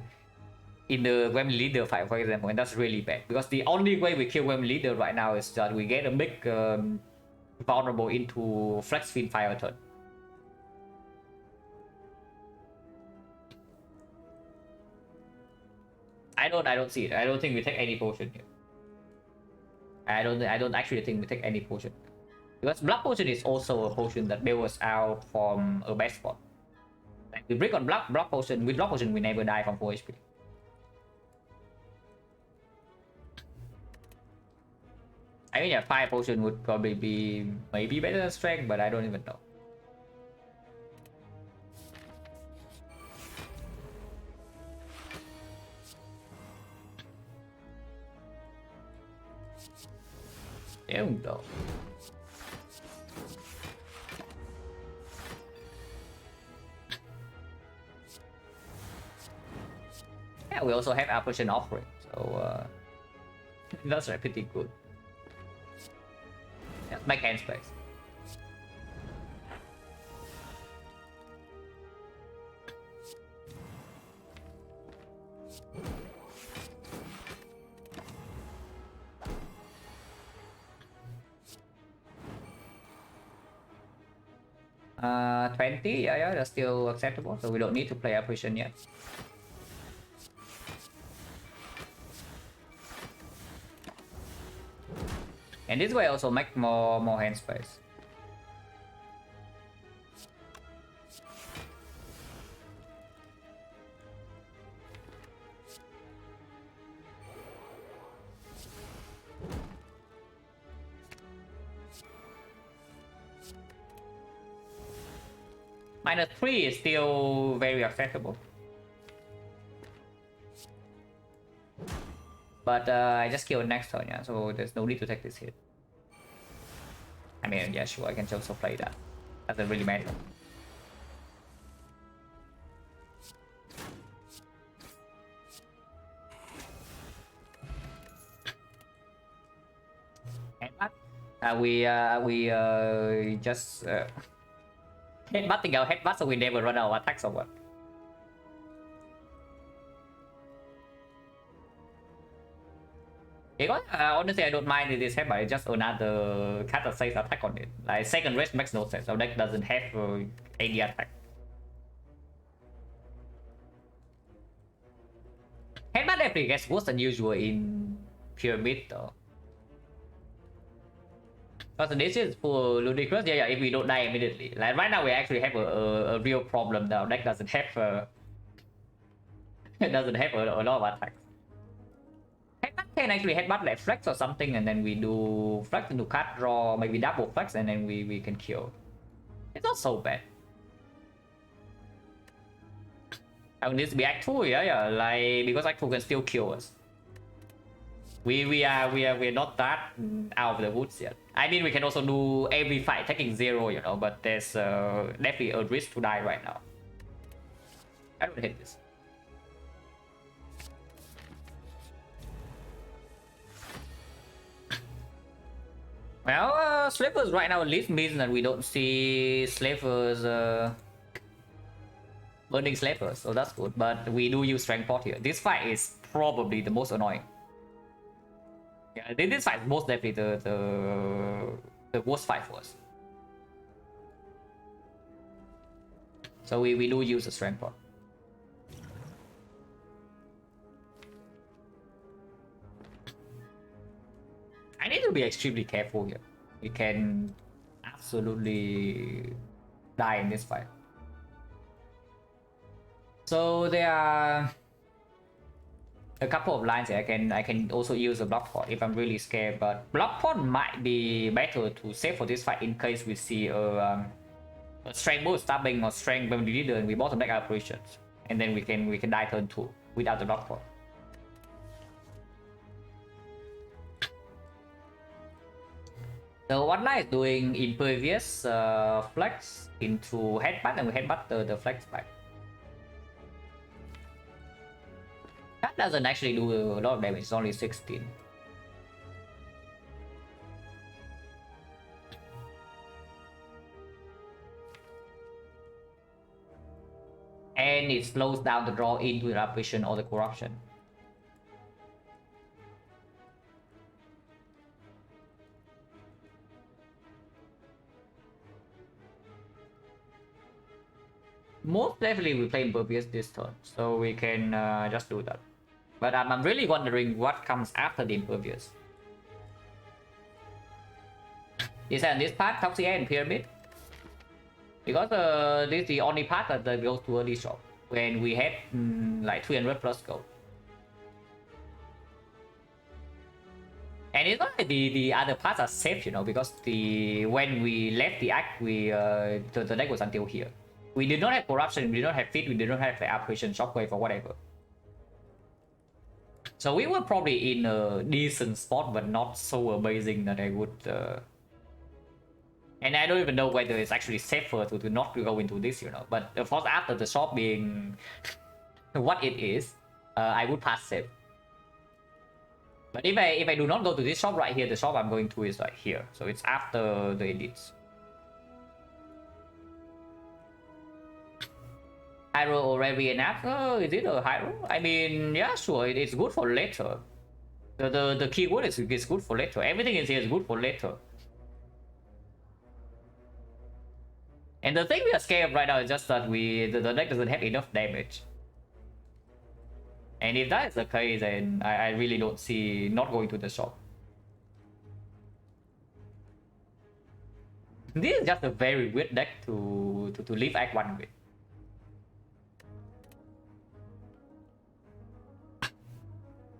Gremlin leader fight, for example, and that's really bad because the only way we kill Gremlin leader right now is that we get a big vulnerable into flex feed fire turn. I don't see it. I don't think we take any potion here. I don't actually think we take any potion because blood potion is also a potion that bails us out from a bad spot. Like we break on blood potion with blood potion, we never die from 4 HP. I mean, yeah, 5 potion would probably be maybe better than strength, but I don't even know. There we go. Yeah, we also have operation offering, so that's pretty good. Yeah, make hand space. Uh, 20, yeah, that's still acceptable, so we don't need to play operation yet. And this way also make more hand space. -3 is still very acceptable. But I just killed next turn, yeah, so there's no need to take this hit. I mean, yeah, sure, I can also play that. Doesn't really matter. Headbutt? We just headbutting our headbutt so we never run out of attacks or what? Because honestly, I don't mind this headbutt. It's just another card that says attack on it. Like second rest makes no sense. Our deck doesn't have any attack. Headbutt definitely gets worse than usual in Pyramid though. Because this is for ludicrous. Yeah, if we don't die immediately. Like right now, we actually have a real problem now. Deck doesn't have doesn't have a lot of attacks. Headbutt can actually headbutt like flex or something, and then we do flex into card draw, maybe double flex, and then we can kill. It's not so bad. I need to be Act 2, yeah, like because Act 2 can still kill us. We're not that out of the woods yet. I mean, we can also do every fight taking 0, you know, but there's definitely a risk to die right now. I don't hate this. Well, Slavers right now at least means that we don't see Slavers burning Slavers, so that's good. But we do use Strength Pot here. This fight is probably the most annoying. Yeah, this fight is most definitely the worst fight for us. So we do use a strength pot. I need to be extremely careful here. We can absolutely die in this fight. So there are a couple of lines here. I can also use a block pot if I'm really scared, but block pot might be better to save for this fight in case we see a strength boost stabbing or strength when we leader and we bottom deck operations, and then we can die turn 2 without the block pot. So what Knight is doing impervious flex into headbutt, and we headbutt the flex back. That doesn't actually do a lot of damage, it's only 16. And it slows down the draw into the operation or the corruption. Most definitely we play impervious this turn, so we can just do that. But I'm really wondering what comes after the impervious. Is that this part, Toxic Air and Pyramid? Because this is the only part that goes to early shop when we had like 300 plus gold. And it's not like the other parts are safe, you know, because when we left the act, the deck was until here. We did not have corruption, we did not have fit, we did not have the operation shockwave or whatever. So we were probably in a decent spot, but not so amazing that I would. And I don't even know whether it's actually safer to not go into this, you know. But of course, after the shop being what it is, I would pass safe. But if I do not go to this shop right here, the shop I'm going to is right here. So it's after the elites. Hyro already enough? Is it a Hyro? I mean, yeah, sure, it's good for later. The keyword is good for later. Everything in here is good for later. And the thing we are scared of right now is just that the deck doesn't have enough damage. And if that is the case, then I really don't see not going to the shop. This is just a very weird deck to leave Act 1 with.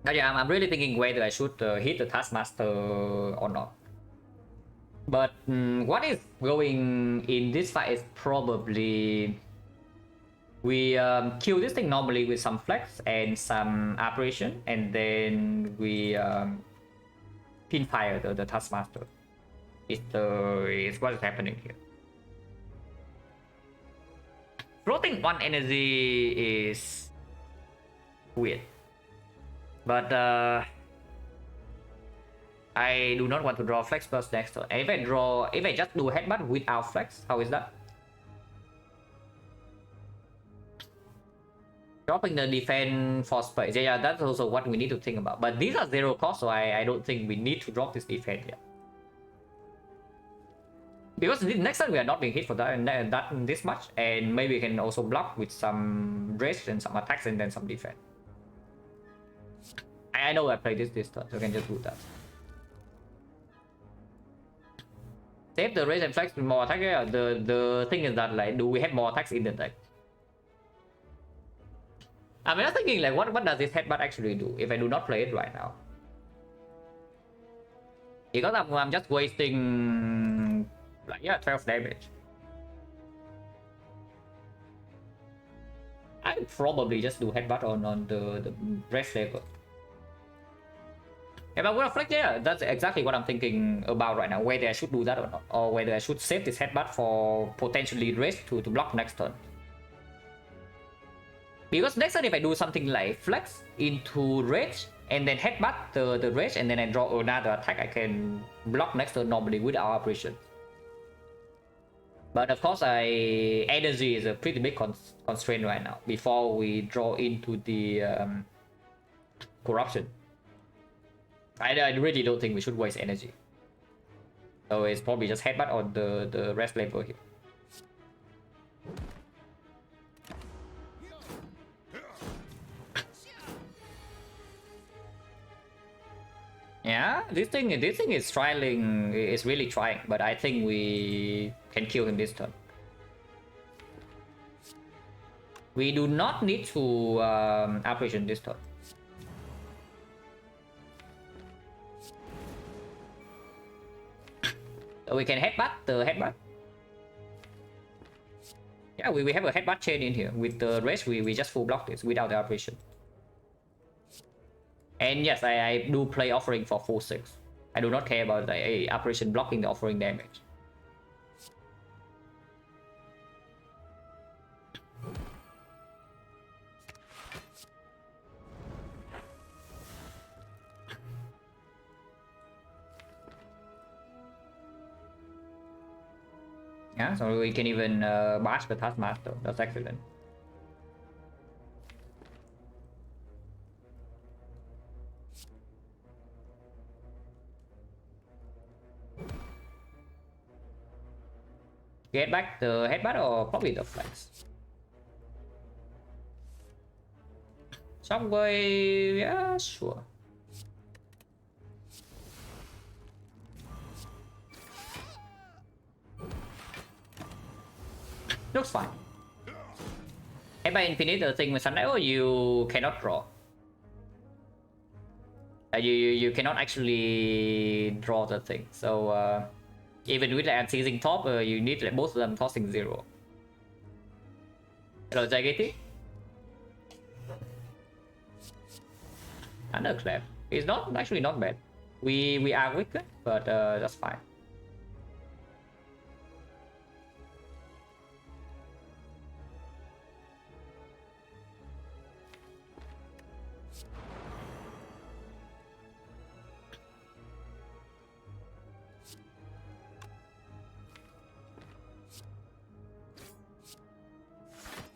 But yeah, I'm really thinking whether I should hit the Taskmaster or not. But what is going in this fight is probably we kill this thing normally with some flex and some operation, and then we pinfire the Taskmaster. It's what is happening here. Floating 1 energy is weird. But I do not want to draw flex plus next turn. And if I just do headbutt without flex, how is that? Dropping the defense for space. Yeah, that's also what we need to think about. But these are 0 cost, so I don't think we need to drop this defense yet. Because next time we are not being hit for that and this much, and maybe we can also block with some rage and some attacks and then some defense. I know I played this turn, so I can just do that. Save the rage and flex with more attack. Yeah, the thing is that, like, do we have more attacks in the deck? I mean, I'm thinking, like, what does this headbutt actually do if I do not play it right now? Because I'm just wasting, like, yeah, 12 damage. I probably just do headbutt on the rest level. If I'm gonna flex, yeah, that's exactly what I'm thinking about right now. Whether I should do that or not, or whether I should save this headbutt for potentially rage to block next turn. Because next turn, if I do something like flex into rage and then headbutt the rage and then I draw another attack, I can block next turn normally without operation. But of course, energy is a pretty big constraint right now before we draw into the corruption. I really don't think we should waste energy. So it's probably just headbutt on the rest level here. Yeah, this thing is trying, is really trying, but I think we can kill him this turn. We do not need to operation this turn. So we can headbutt the headbutt. Yeah, we have a headbutt chain in here. With the rest, we just full block this without the operation. And yes, I do play offering for full 6. I do not care about the operation blocking the offering damage. Yeah, so we can even bash the Taskmaster. That's excellent. Get back the headbutt or probably the flex. Shockwave, yeah, sure. Looks fine. Headbutt infinite, the thing with Sunlight, you cannot draw. You cannot actually draw the thing. So even with like seizing top, you need like both of them costing 0. Hello, Jageti. Underclap. It's not actually not bad. We are weak, but that's fine.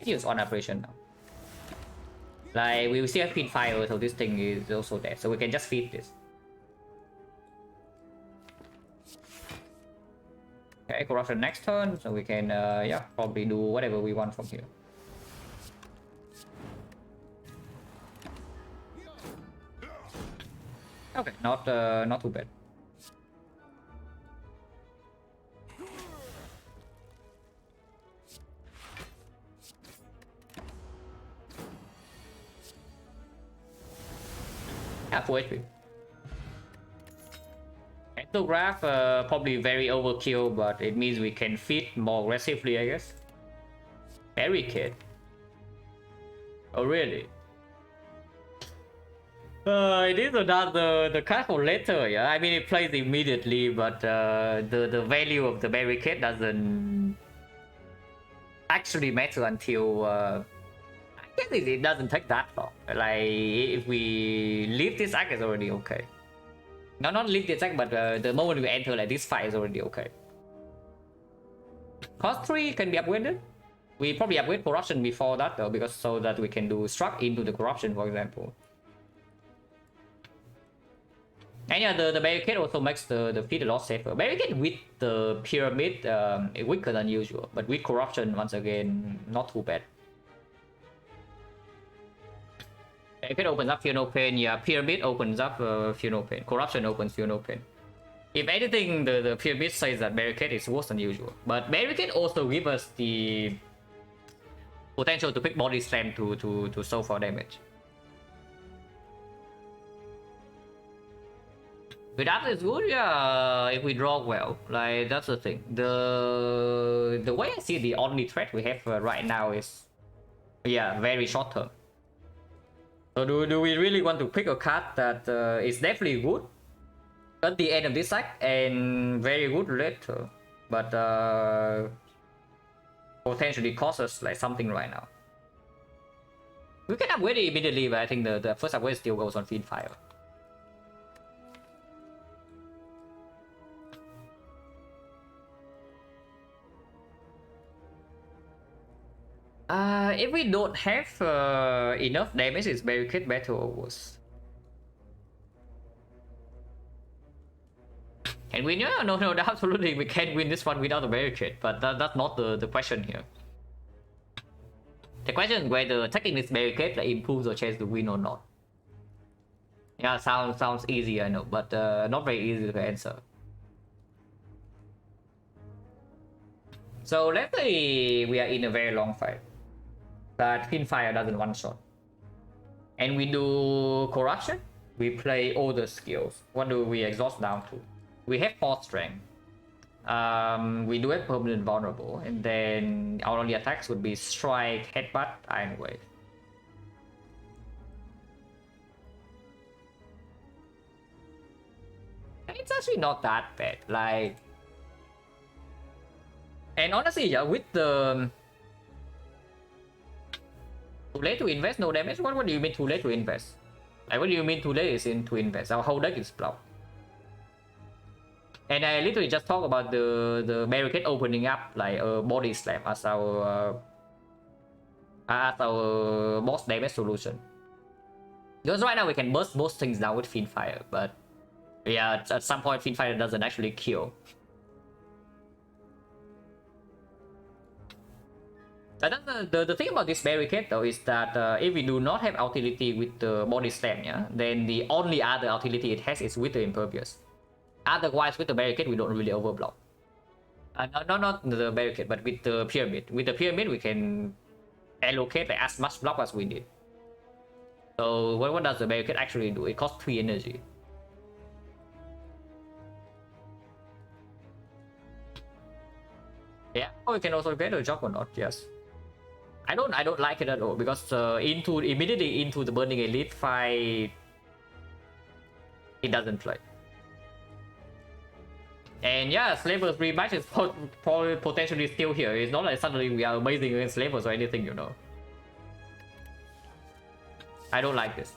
Use on operation now. Like we will see a pin fire, so this thing is also dead. So we can just feed this. Okay, corruption next turn, so we can yeah, probably do whatever we want from here. Okay, not too bad. Yeah, full HP. Entograph probably very overkill, but it means we can feed more aggressively, I guess. Barricade. Oh really? It is another the card for later, yeah. I mean it plays immediately, but the value of the barricade doesn't actually matter until I guess it doesn't take that long. Like if we leave this act is already okay. No, not leave this act, but the moment we enter like this fight is already okay. Cost 3 can be upgraded. We probably upgrade corruption before that though, because so that we can do struck into the corruption, for example. And yeah, the barricade also makes the feed a lot safer. Barricade with the pyramid weaker than usual, but with corruption once again not too bad. If it opens up Fear No Pain, yeah, Pyramid opens up Fear No Pain. Corruption opens Fear No Pain. If anything, the Pyramid says that Barricade is worse than usual. But Barricade also gives us the potential to pick Body Slam to solve for damage. With that is good, yeah, if we draw well. Like, that's the thing. The way I see the only threat we have right now is, yeah, very short term. So do we really want to pick a card that is definitely good at the end of this sack and very good later, but potentially cost us like something right now? We can upgrade it immediately, but I think the first upgrade still goes on Fiend Fire. If we don't have enough damage, it's Barricade better or worse? Can we? No, absolutely we can't win this one without a Barricade, but that's not the question here. The question is whether taking this Barricade like, improves our chance to win or not. Yeah, sounds easy, I know, but not very easy to answer. So let's say we are in a very long fight, but Finfire doesn't one shot, and we do corruption. We play all the skills. What do we exhaust down to? We have 4 strength. We do have permanent vulnerable, and then our only attacks would be strike, headbutt, iron wave. It's actually not that bad. Like, and honestly, yeah, with the too late to invest, no damage. What do you mean too late to invest? Like, what do you mean too late is in to invest? Our whole deck is blocked. And I literally just talked about the barricade opening up like a body slam as our boss damage solution. Because right now we can burst most things down with Fiendfire, but yeah, at some point Fiendfire doesn't actually kill. The thing about this barricade though is that if we do not have utility with the body slam, yeah, then the only other utility it has is with the impervious. Otherwise, with the barricade, we don't really overblock. No, not the barricade, but with the pyramid. With the pyramid, we can allocate like, as much block as we need. So what does the barricade actually do? It costs 3 energy. Yeah, or we can also get a Juggernaut, yes. I don't like it at all because immediately into the Burning Elite fight, it doesn't play. And yeah, Slavers rematch is probably potentially still here. It's not like suddenly we are amazing against Slavers or anything, you know. I don't like this.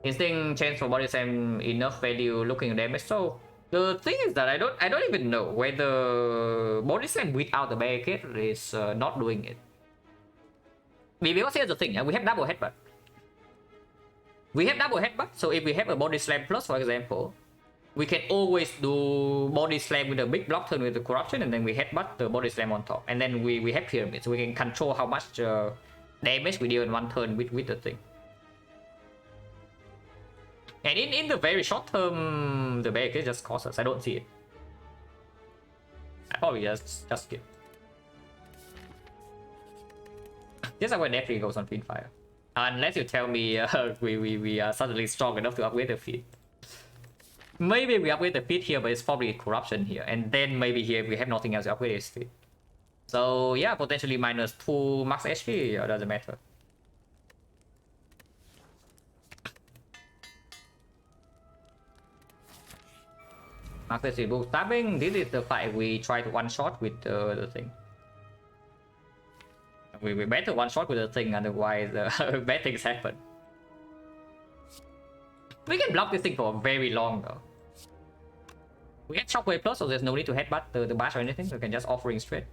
Instinct change for body slam enough value looking at damage. So the thing is that I don't even know whether body slam without the barricade is not doing it. Because here's the thing, we have double headbutt. We have double headbutt, so if we have a body slam plus, for example, we can always do body slam with a big block turn with the corruption, and then we headbutt the body slam on top, and then we have pyramid, so we can control how much damage we deal in one turn with the thing. And in the very short term, the barricade just costs us. I don't see it. I probably just skip. This is where definitely goes on Fiendfire. Unless you tell me we are suddenly strong enough to upgrade the feat. Maybe we upgrade the feat here, but it's probably corruption here. And then maybe here we have nothing else to upgrade his feat. So yeah, potentially minus 2 max HP, or doesn't matter. Max HP boost stabbing. This is the fight we try to one shot with the thing. We better one shot with the thing, otherwise bad things happen. We can block this thing for very long though. We have Shockwave Plus, so there's no need to headbutt the bash or anything. We can just offering straight.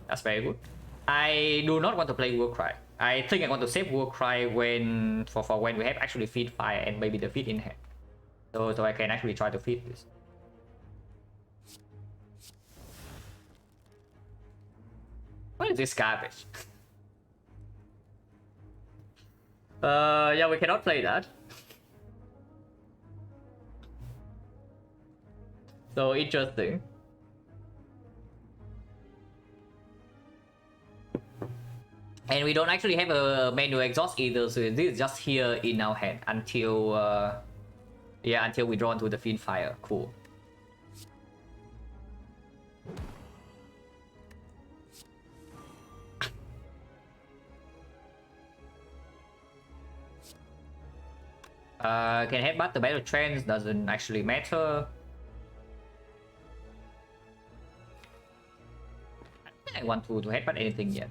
That's very good. I do not want to play Warcry. I think I want to save Warcry when for when we have actually feed fire and maybe the feed in hand. So I can actually try to feed this. What is this garbage? Yeah, we cannot play that. So interesting. And we don't actually have a manual exhaust either, so this is just here in our hand until yeah, until we draw into the Fiendfire. Cool. Can headbutt the battle trends, doesn't actually matter. I don't think I want to headbutt anything yet.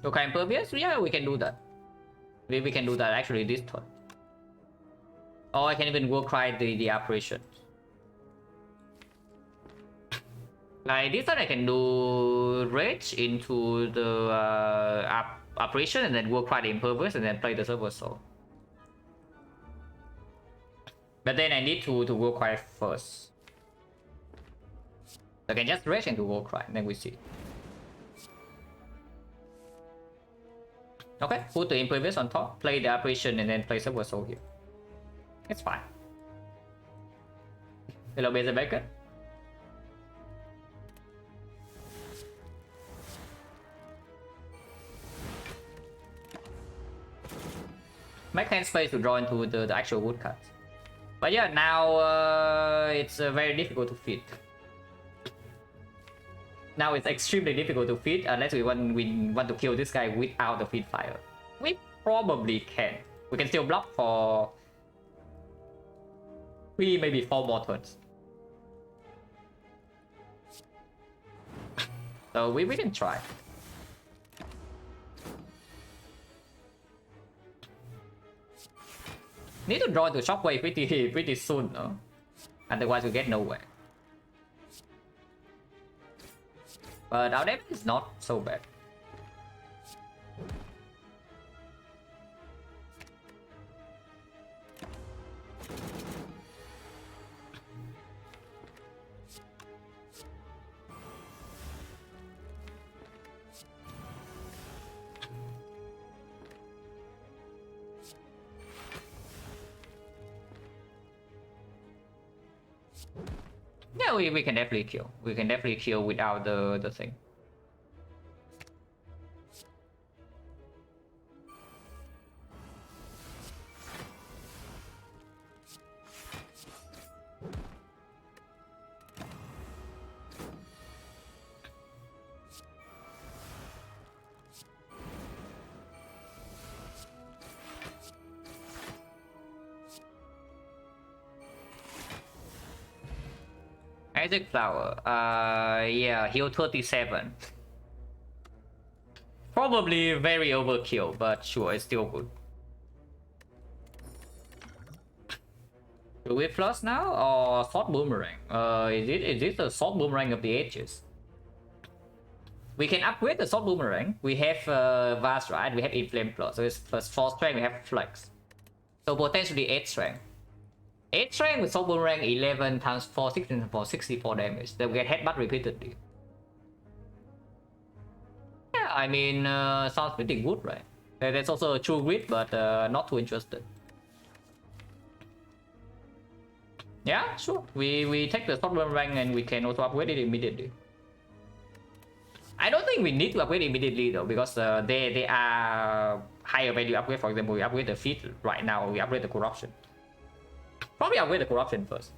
Okay, impervious? Yeah, we can do that. We can do that actually this turn. Or I can even Warcry the operation. Like this turn I can do Rage into the operation and then Warcry the impervious and then play the Silver Soul. But then I need to war cry first. I can just rush into war cry, then we see. Okay, put the Impervious on top, play the Apparition, and then play Silver Soul here. It's fine. Hello, Basic Bacon. Make hand space to draw into the actual woodcuts. But yeah, now it's very difficult to fit. Now it's extremely difficult to feed unless we want to kill this guy without the feed fire. We probably can. We can still block for 3, maybe 4 more turns. So we can try. Need to draw into Shockwave pretty soon, no? Otherwise we get nowhere. But our damage is not so bad. Yeah, we can definitely kill. We can definitely kill without the thing. Magic Flower. Yeah, heal 37. Probably very overkill, but sure, it's still good. Do we flush now or Sword Boomerang? Is it the Sword Boomerang of the Ages? We can upgrade the Sword Boomerang. We have Vast, right? We have Inflame Plus. So it's plus 4 strength, we have Flex. So potentially 8 strength. 8 strength with Sword Boomerang, 11 times 4, 16 times 4, 64 damage. Then we get headbutt repeatedly. Yeah, I mean, sounds pretty good, right? That's also a true grid, but not too interested. Yeah, sure. We take the Sword Boomerang and we can also upgrade it immediately. I don't think we need to upgrade immediately though, because they are higher value upgrade. For example, we upgrade the feat right now, we upgrade the corruption. Probably upgrade the corruption first.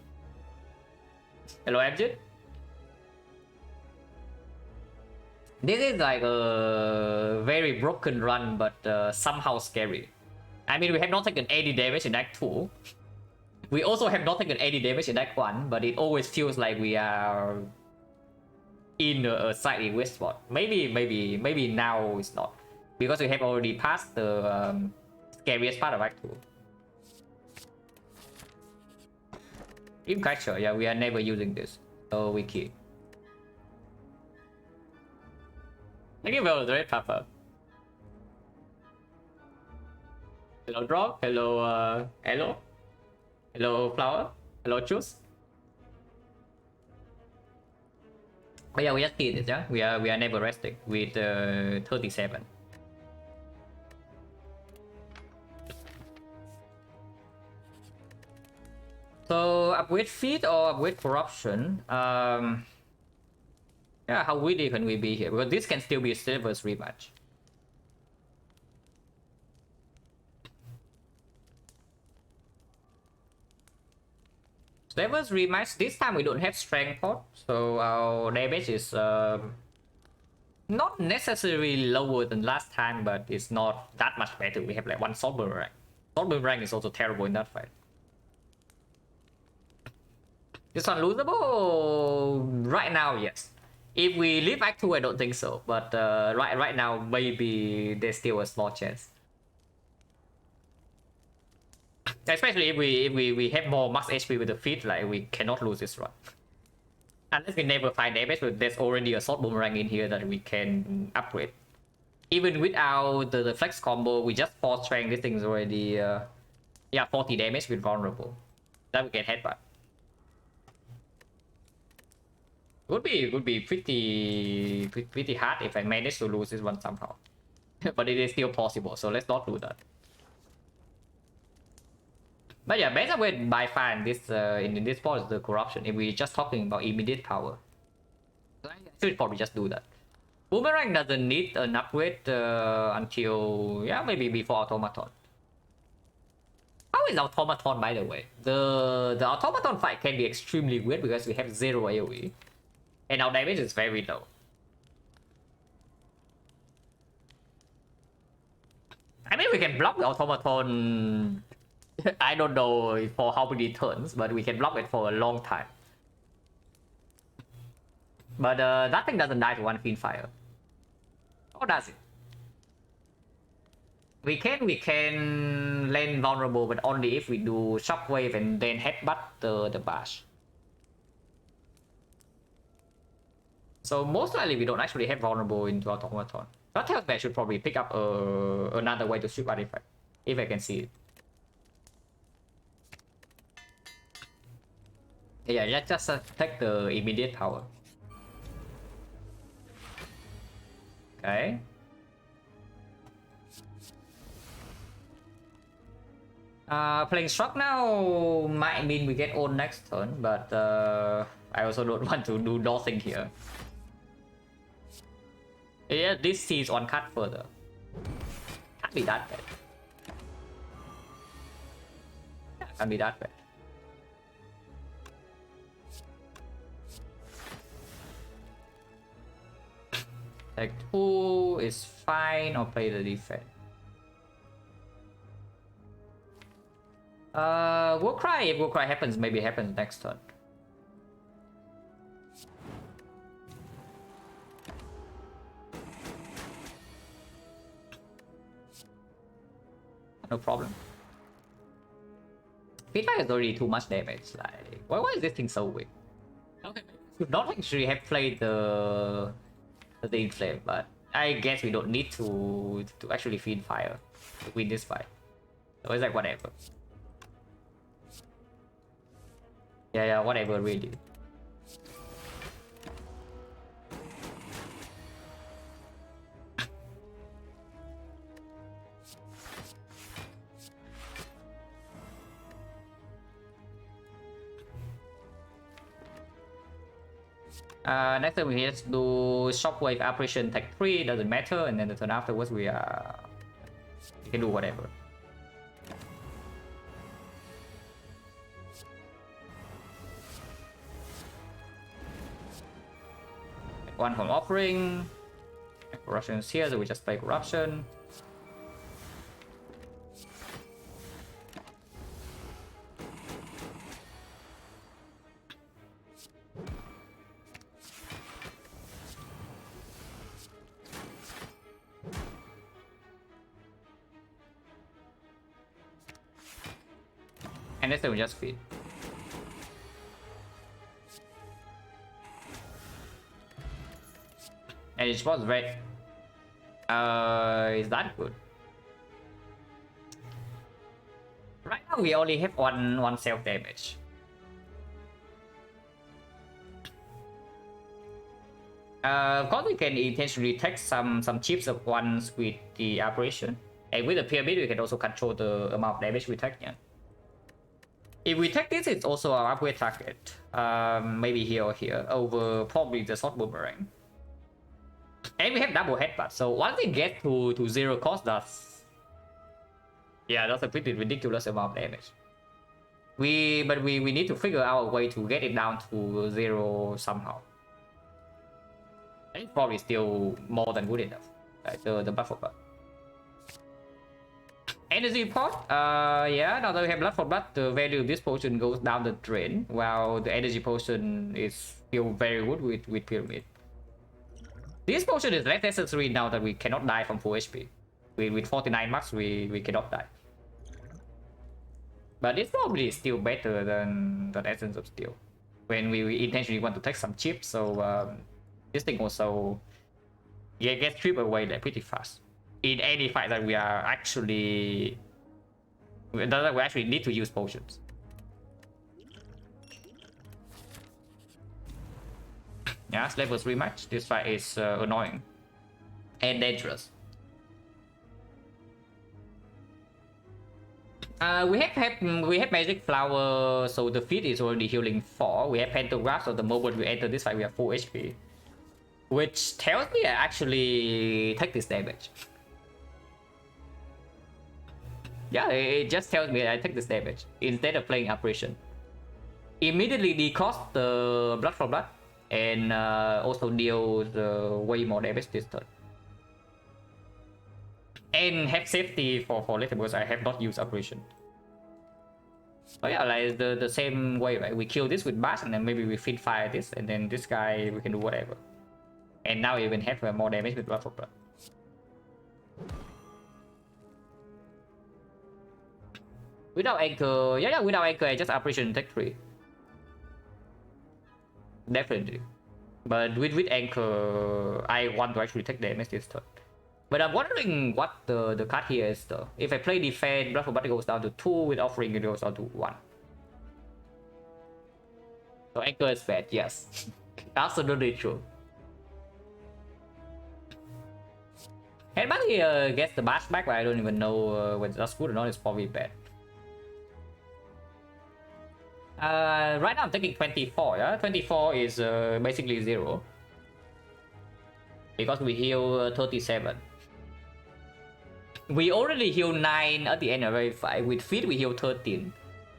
Hello, Abjit. This is like a very broken run, but somehow scary. I mean, we have not taken 80 damage in Act 2. We also have not taken 80 damage in Act 1, but it always feels like we are in a slightly weak spot. Maybe now it's not, because we have already passed the scariest part of Act 2. Dream Catcher, yeah, we are never using this, so we keep. Thank you for the red pepper. Hello, Drop. Hello, Hello. Hello, Flower. Hello, Juice. Oh yeah, we just did it, yeah. We are never resting with 37. So upgrade feed or upgrade corruption. Yeah, how greedy can we be here? Because this can still be Silver's rematch. Silver's rematch. This time we don't have strength pot, so our damage is not necessarily lower than last time, but it's not that much better. We have like 1 Sword Boomerang. Sword Boomerang is also terrible in that fight. This one losable? Right now, yes. If we leave Act 2, I don't think so. But right now, maybe there's still a small chance. Especially if we have more max HP with the feat, like we cannot lose this run. Unless we never find damage, but there's already a Sword Boomerang in here that we can upgrade. Even without the flex combo, we just 4 strength. This thing's already yeah, 40 damage with vulnerable. That we can headbutt. Would be pretty hard if I manage to lose this one somehow. But it is still possible, so let's not do that. But yeah, better way by far in this in this part is the corruption. If we're just talking about immediate power, I should probably just do that. Boomerang doesn't need an upgrade until, yeah, maybe before automaton. How is automaton, by the way? The automaton fight can be extremely weird because we have 0 AoE and our damage is very low. I mean, we can block the automaton. I don't know for how many turns, but we can block it for a long time. But that thing doesn't die to one fiend fire. Or does it? We can land vulnerable, but only if we do shockwave and then headbutt the bash. So most likely we don't actually have vulnerable into automaton. That tells me I should probably pick up another way to shoot artifact, if I can see it. Yeah, let's just take the immediate power. Okay. Playing Struck now might mean we get on next turn, but I also don't want to do nothing here. Yeah, this sees on cut further. Can't be that bad. Yeah, can't be that bad. Like 2 is fine, or play the defense. Warcry, if Warcry happens, maybe it happens next turn. No problem. Feedback is already too much damage. Like, why is this thing so weak? Okay, should not actually have played the inflame, but I guess we don't need to actually feed fire to win this fight. So it's like whatever. Yeah, whatever, really. Next time we just do shockwave apparition tech 3, doesn't matter, and then the turn afterwards we can do whatever. One from offering. Corruption is here, so we just play corruption. And next time we just feed. And it was red. Is that good? Right now we only have one self damage. Of course we can intentionally take some chips at once with the apparition, and with the pyramid we can also control the amount of damage we take. Yeah. If we take this, it's also our upgrade target. Maybe here or here over probably the short boomerang. And we have double headbutt, so once it gets to 0 cost, that's a pretty ridiculous amount of damage. But we need to figure out a way to get it down to 0 somehow. It's probably still more than good enough. Like the buff for buff. Energy pot, yeah, now that we have blood for blood, the value of this potion goes down the drain, while the energy potion is still very good with pyramid. This potion is less necessary now that we cannot die from full HP. With 49 max, we cannot die. But it's probably still better than Essence of Steel, when we intentionally want to take some chips, so this thing also gets stripped away like pretty fast. In any fight that we are actually... that we actually need to use potions. Yeah, level 3 match. This fight is annoying and dangerous. We have magic flower, so the feat is already healing 4. We have pentagram, so the moment we enter this fight we have full HP, which tells me I actually take this damage. Yeah, it just tells me I take this damage instead of playing apparition. Immediately decost the blood for blood and also deals way more damage this turn. And have safety for later because I have not used apparition. So yeah, like the same way, right? We kill this with bash and then maybe we feed fire this and then this guy we can do whatever. And now even have more damage with blood for blood. Without anchor, yeah, without anchor I just apparition take 3. Definitely. But with anchor I want to actually take damage this turn. But I'm wondering what the card here is though. If I play defense, blood for blood goes down to 2, with offering it goes down to 1. So anchor is bad, yes. Absolutely true. Headbutt here gets the bash back, but I don't even know whether that's good or not. It's probably bad. Right now I'm taking 24, yeah? 24 is basically 0. Because we heal 37. We already heal 9 at the end of every fight. With feet we heal 13.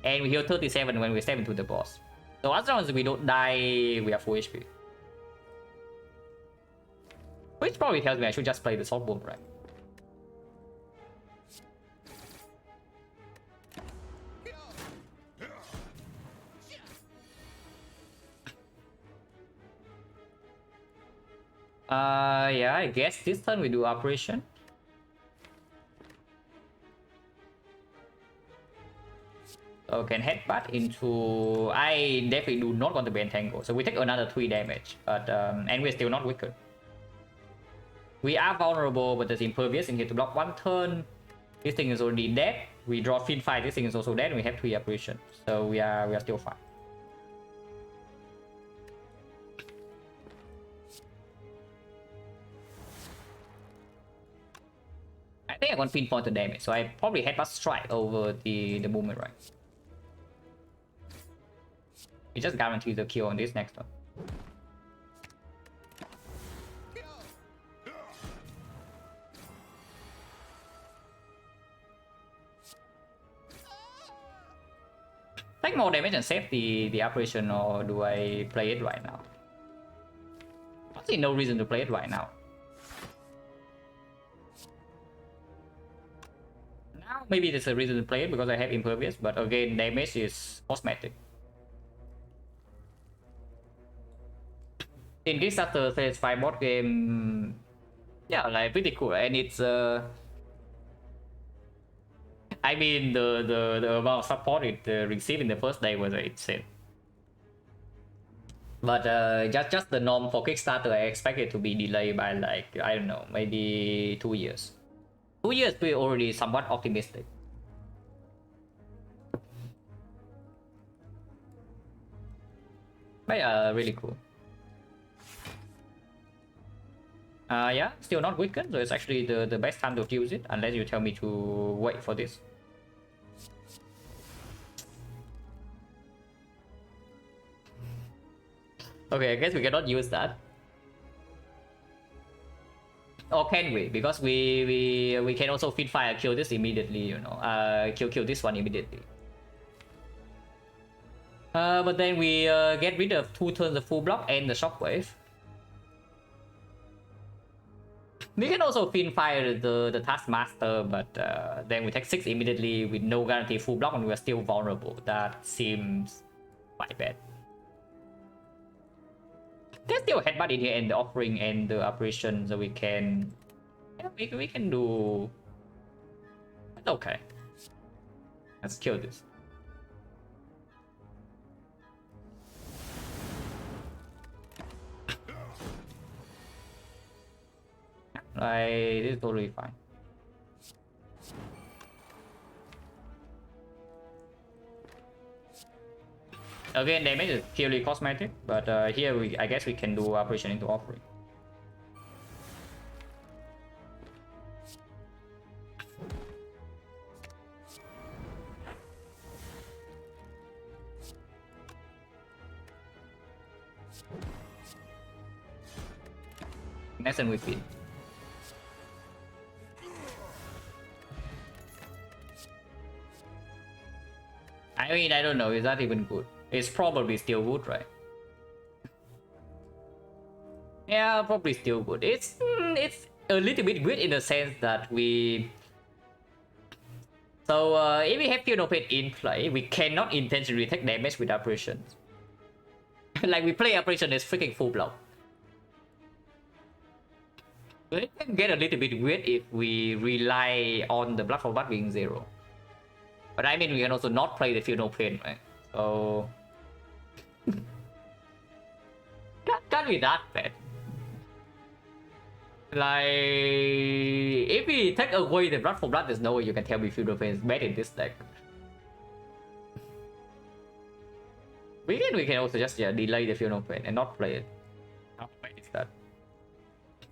And we heal 37 when we step into the boss. So as long as we don't die, we have full HP. Which probably tells me I should just play the Sword Boom, right? Yeah, I guess this turn we do operation. So can headbutt into... I definitely do not want to be entangled. So we take another 3 damage. But and we're still not weakened. We are vulnerable, but there's impervious in here to block 1 turn. This thing is already dead. We draw feed 5, this thing is also dead, and we have 3 apparition. So we are still fine. I think I want pinpoint the damage, so I probably headbutt strike over the movement, right? It just guarantees the kill on this next one. Take more damage and save the apparition, or do I play it right now? I see no reason to play it right now. Now maybe there's a reason to play it because I have impervious, but again damage is cosmetic. In this after phase 5 board game, yeah, like pretty cool, and it's I mean the amount of support it received in the first day was insane. But just the norm for Kickstarter, I expect it to be delayed by like, I don't know, maybe 2 years. 2 years we're already somewhat optimistic. But yeah, really cool. Yeah, still not weakened, so it's actually the best time to use it, unless you tell me to wait for this. Okay, I guess we cannot use that. Or can we? Because we can also feed fire, kill this immediately, you know. Kill this one immediately. But then we get rid of 2 turns of full block and the shockwave. We can also feed fire the Taskmaster, but then we take 6 immediately with no guarantee full block and we are still vulnerable. That seems quite bad. There's still a headbutt in here and the offering and the apparition, so we can... Yeah, we can do... Okay. Let's kill this. Like, this is totally fine. Again, damage is purely cosmetic, but here I guess we can do operation into offering. Next and we feed. I mean, I don't know, is that even good? It's probably still good, right? Yeah, probably still good. It's a little bit good in the sense that we... So if we have Funeral Pit in play, we cannot intentionally take damage with operations. Like we play operation as freaking full block. It can get a little bit weird if we rely on the Blood for Blood being 0. But I mean, we can also not play the Funeral Pit, right? So... can't be that bad. Like, if we take away the Blood for Blood, there's no way you can tell me Funeral Pit is bad in this deck. We can also just delay the Funeral Pit and not play it. How bad is that?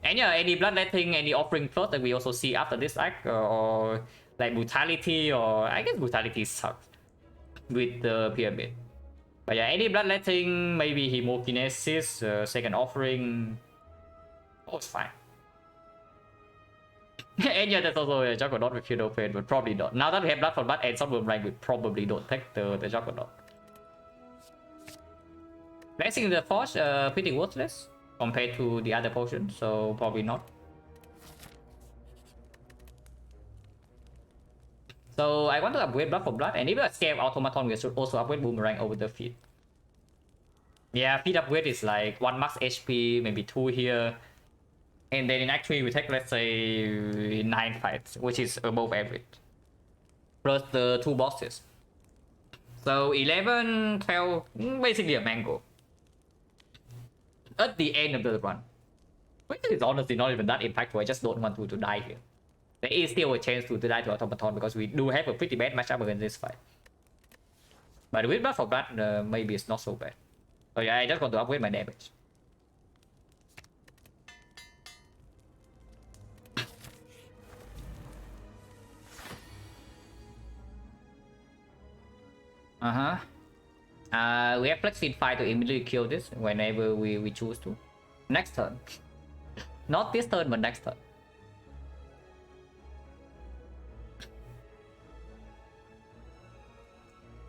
And yeah, any Bloodletting, any Offering Plus that we also see after this act, or like Brutality, or I guess Brutality sucks with the Pyramid. But yeah, any Bloodletting, maybe Hemokinesis, Second Offering, oh, it's fine. And yeah, there's also a Juggernaut with Funeral Pit, but probably not. Now that we have Blood for Blood and Sunburn Rank, we probably don't take the Juggernaut. Blessing in the Forge, pretty worthless compared to the other potions, so probably not. So I want to upgrade Blood for Blood, and if we scale Automaton, we should also upgrade Boomerang over the feet. Yeah, feet upgrade is like 1 max HP, maybe 2 here. And then in Act 3 we take, let's say, 9 fights, which is above average. Plus the 2 bosses. So 11, 12, basically a mango. At the end of the run. Which is honestly not even that impactful, I just don't want to die here. There is still a chance to die to Automaton because we do have a pretty bad matchup against this fight. But with Blood for Blood, maybe it's not so bad. So yeah, I just want to upgrade my damage. We have Flex Feed 5 to immediately kill this whenever we choose to. Next turn. Not this turn, but next turn.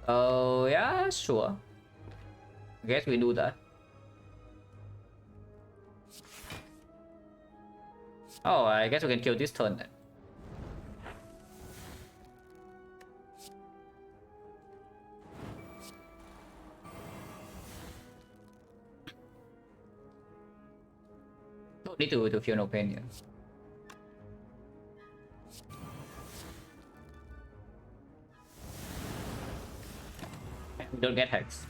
Oh, yeah, sure. I guess we do that. Oh, I guess we can kill this turn then. Don't need to feel no pain here. We don't get hex.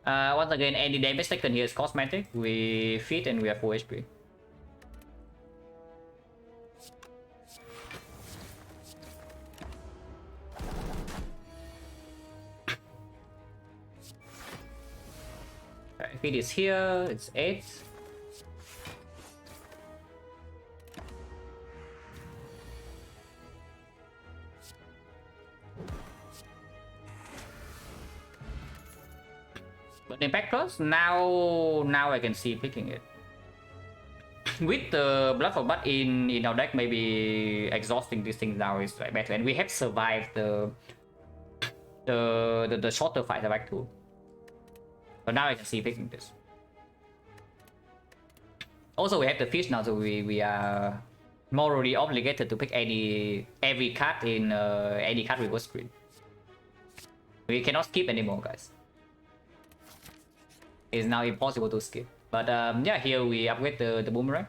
Once again, any damage taken here is cosmetic. We feed and we have full HP. Okay, feed is here, it's 8. But Impact Plus, now I can see picking it. With the Blood for Blood in our deck, maybe exhausting these things now is like better. And we have survived the shorter fight of Act 2. But now I can see picking this. Also, we have the fish now, so we are morally obligated to pick every card in any card reverse screen. We cannot skip anymore, guys. It's now impossible to skip. But yeah, here we upgrade the boomerang.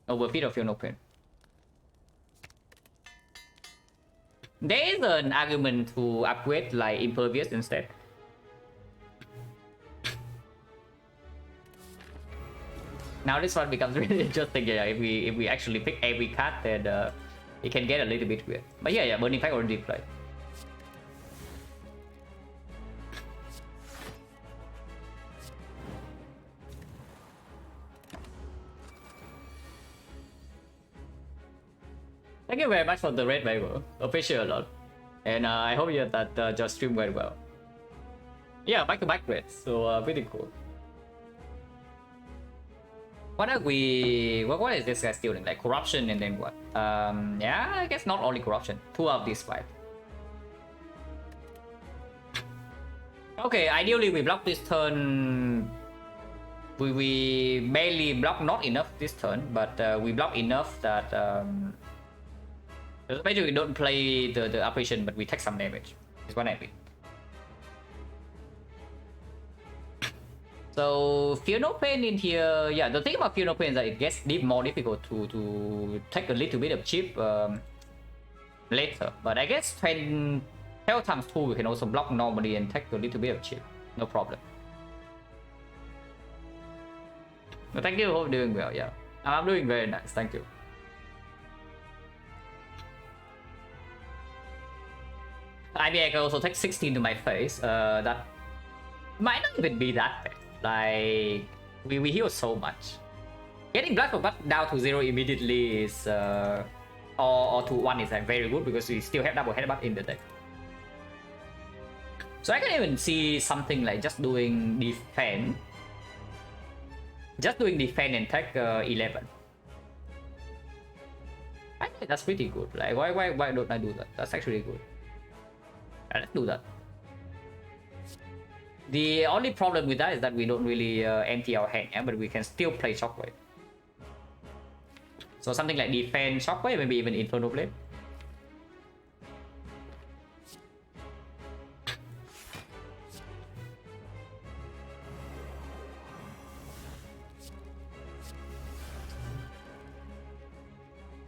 Over feet of Funeral Pit. There is an argument to upgrade like Impervious instead. Now this one becomes really interesting. Yeah, if we actually pick every card, then it can get a little bit weird. But yeah, Burning Pact already played. Thank you very much for the red waiver. Appreciate a lot. And I hope that your stream went well. Yeah, back-to-back reds, so pretty cool. What are we... What is this guy stealing? Like corruption and then what? Yeah, I guess not only corruption. 2 out of these 5. Okay, ideally we block this turn. We barely block not enough this turn, but we block enough that basically we don't play the operation, but we take some damage. Is what I mean. So Fear No Pain in here, yeah. The thing about Fear No Pain is that it gets more difficult to take a little bit of chip later. But I guess 12 times 2 we can also block normally and take a little bit of chip, no problem. But thank you for doing well. Yeah, I'm doing very nice. Thank you. I mean, I can also take 16 to my face. That might not even be that bad. Like, we heal so much. Getting Blood for Blood down to 0 immediately is or to 1 is like very good because we still have double headbutt in the deck. So I can even see something like just doing defense. Just doing defense and take 11. I think that's pretty good. Like, why don't I do that? That's actually good. Let's do that. The only problem with that is that we don't really empty our hand, yeah? But we can still play Shockwave. So something like defense, Shockwave, maybe even Inferno Blade.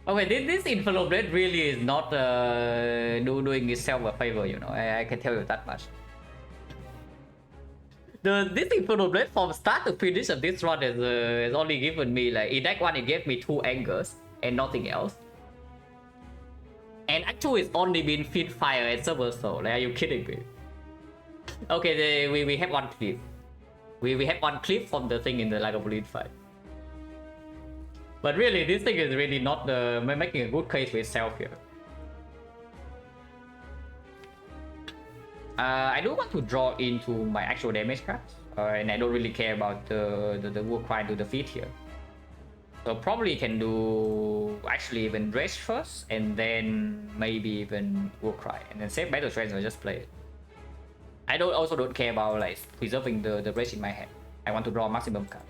Okay, this Inferno Blade really is not doing itself a favor, you know. I can tell you that much. This Inferno Blade from start to finish of this run has only given me, like, in deck 1 it gave me 2 angers and nothing else. And act 2 is only been Fiend Fire and Silver Soul. Like, are you kidding me? Okay, we have one clip. We have one clip from the thing in the Lagavulin fight. But really, this thing is really not making a good case for itself here. I do want to draw into my actual damage cards, and I don't really care about the Warcry to defeat here. So probably can do actually even Dredge first, and then maybe even Warcry, and then save Battle Trance and just play it. I also don't care about like preserving the Dredge in my hand. I want to draw maximum cards.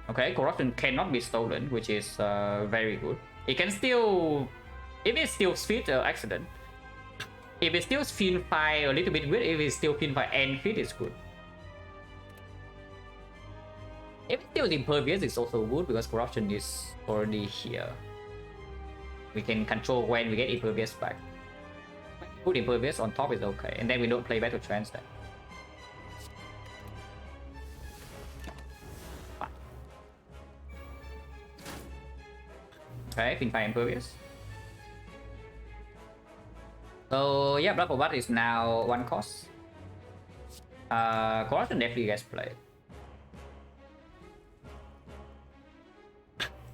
Okay, corruption cannot be stolen, which is very good. It can still, if it's still Speed accident, if it's still Fiend Fire a little bit weird, if it's still Fiend Fire and Feed, it's good. If it's still Impervious, it's also good because corruption is already here. We can control when we get Impervious back. Put Impervious on top is okay, and then we don't play Battle Trance then. Okay, Fiend Fire Impervious. So yeah, Blood for Blood is now 1 cost. Corruption definitely gets played.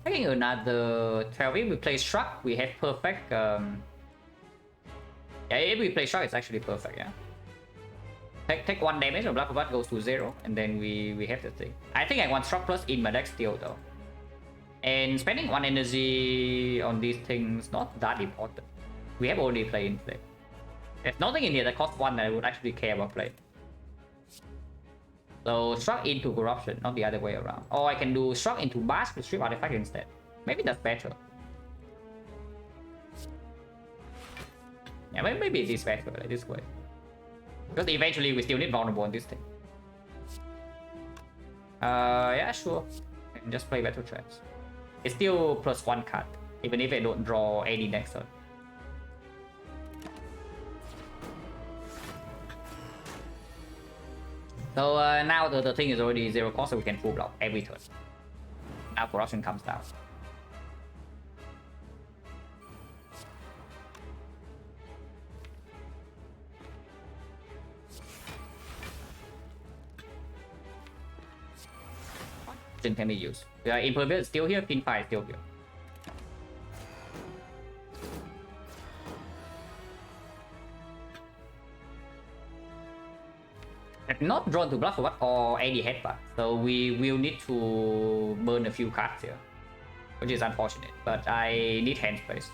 Taking another 12. If we play Shrug, we have perfect. Yeah, if we play Shrug, it's actually perfect. Yeah. Take 1 damage, and Blood for Blood goes to 0, and then we have the thing. I think I want Shrug plus in my deck still though. And spending 1 energy on these things not that important. We have already played in play. There's nothing in here that costs 1 that I would actually care about playing. So Shrug into Corruption, not the other way around. Or I can do Shrug into Bash to strip Artifact instead. Maybe that's better. Yeah, maybe it is better like this way. Because eventually we still need Vulnerable on this thing. Yeah, sure. And just play Battle Trance. It's still +1 card, even if I don't draw any next turn. So now the thing is already 0 cost, so we can full block every turn. Now corruption comes down. Can be used. Impervious is still here, pin 5 is still here. Not drawn to bluff or any headbutt, so we will need to burn a few cards here, which is unfortunate, but I need hand space.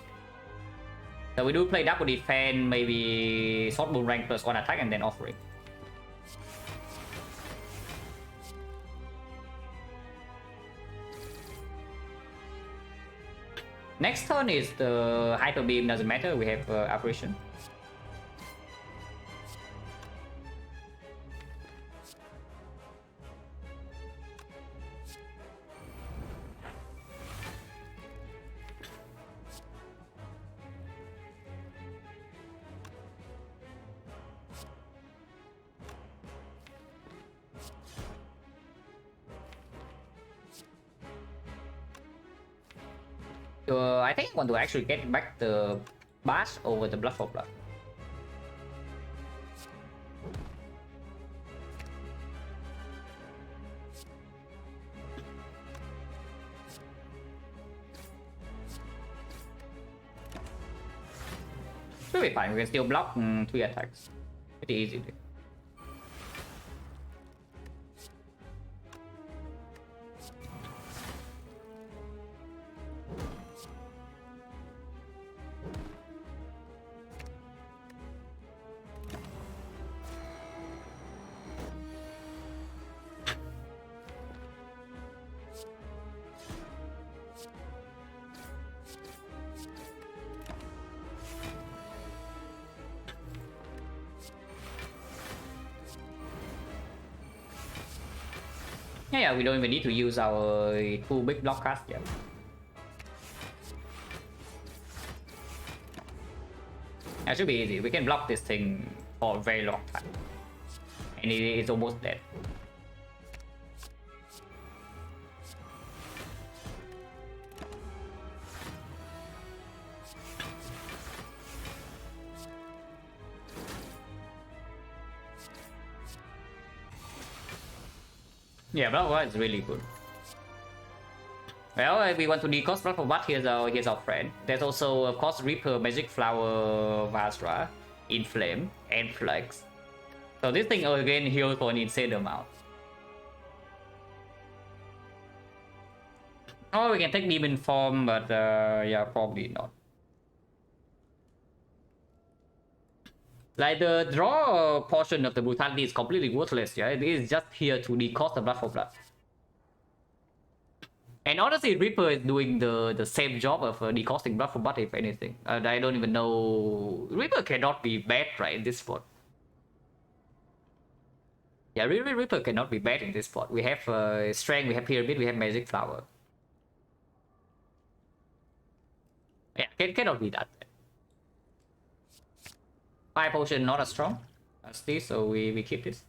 So we do play double defense, maybe short boomerang plus 1 attack and then offering. Next turn is the hyper beam, doesn't matter, we have apparition. I think I want to actually get back the bash over the blood for blood. Should be fine, we can still block 3 attacks. Pretty easy. Yeah, we don't even need to use our 2 big block cards yet. That should be easy. We can block this thing for a very long time. And it is almost dead. Yeah, block is really good. Well, we want to decost block for what? Here's our friend. There's also, of course, Reaper, Magic Flower, Vasra, Inflame, and Flex. So this thing again heals for an insane amount. Oh, we can take Demon Form, but yeah, probably not. Like the draw portion of the brutality is completely worthless, yeah? It is just here to decost the blood for blood. And honestly, Reaper is doing the same job of decosting blood for blood, if anything. I don't even know. Reaper cannot be bad, right, in this spot. Yeah, really, Reaper cannot be bad in this spot. We have Strength, we have Pyramid, we have Magic Flower. Yeah, cannot be that. 5 potion not as strong as this, so we keep this.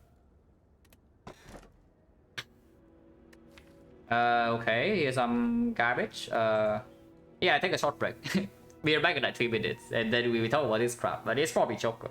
Okay, here's some garbage. Yeah, I take a short break. We're back in like 3 minutes, and then we talk about this crap, but it's probably Joker.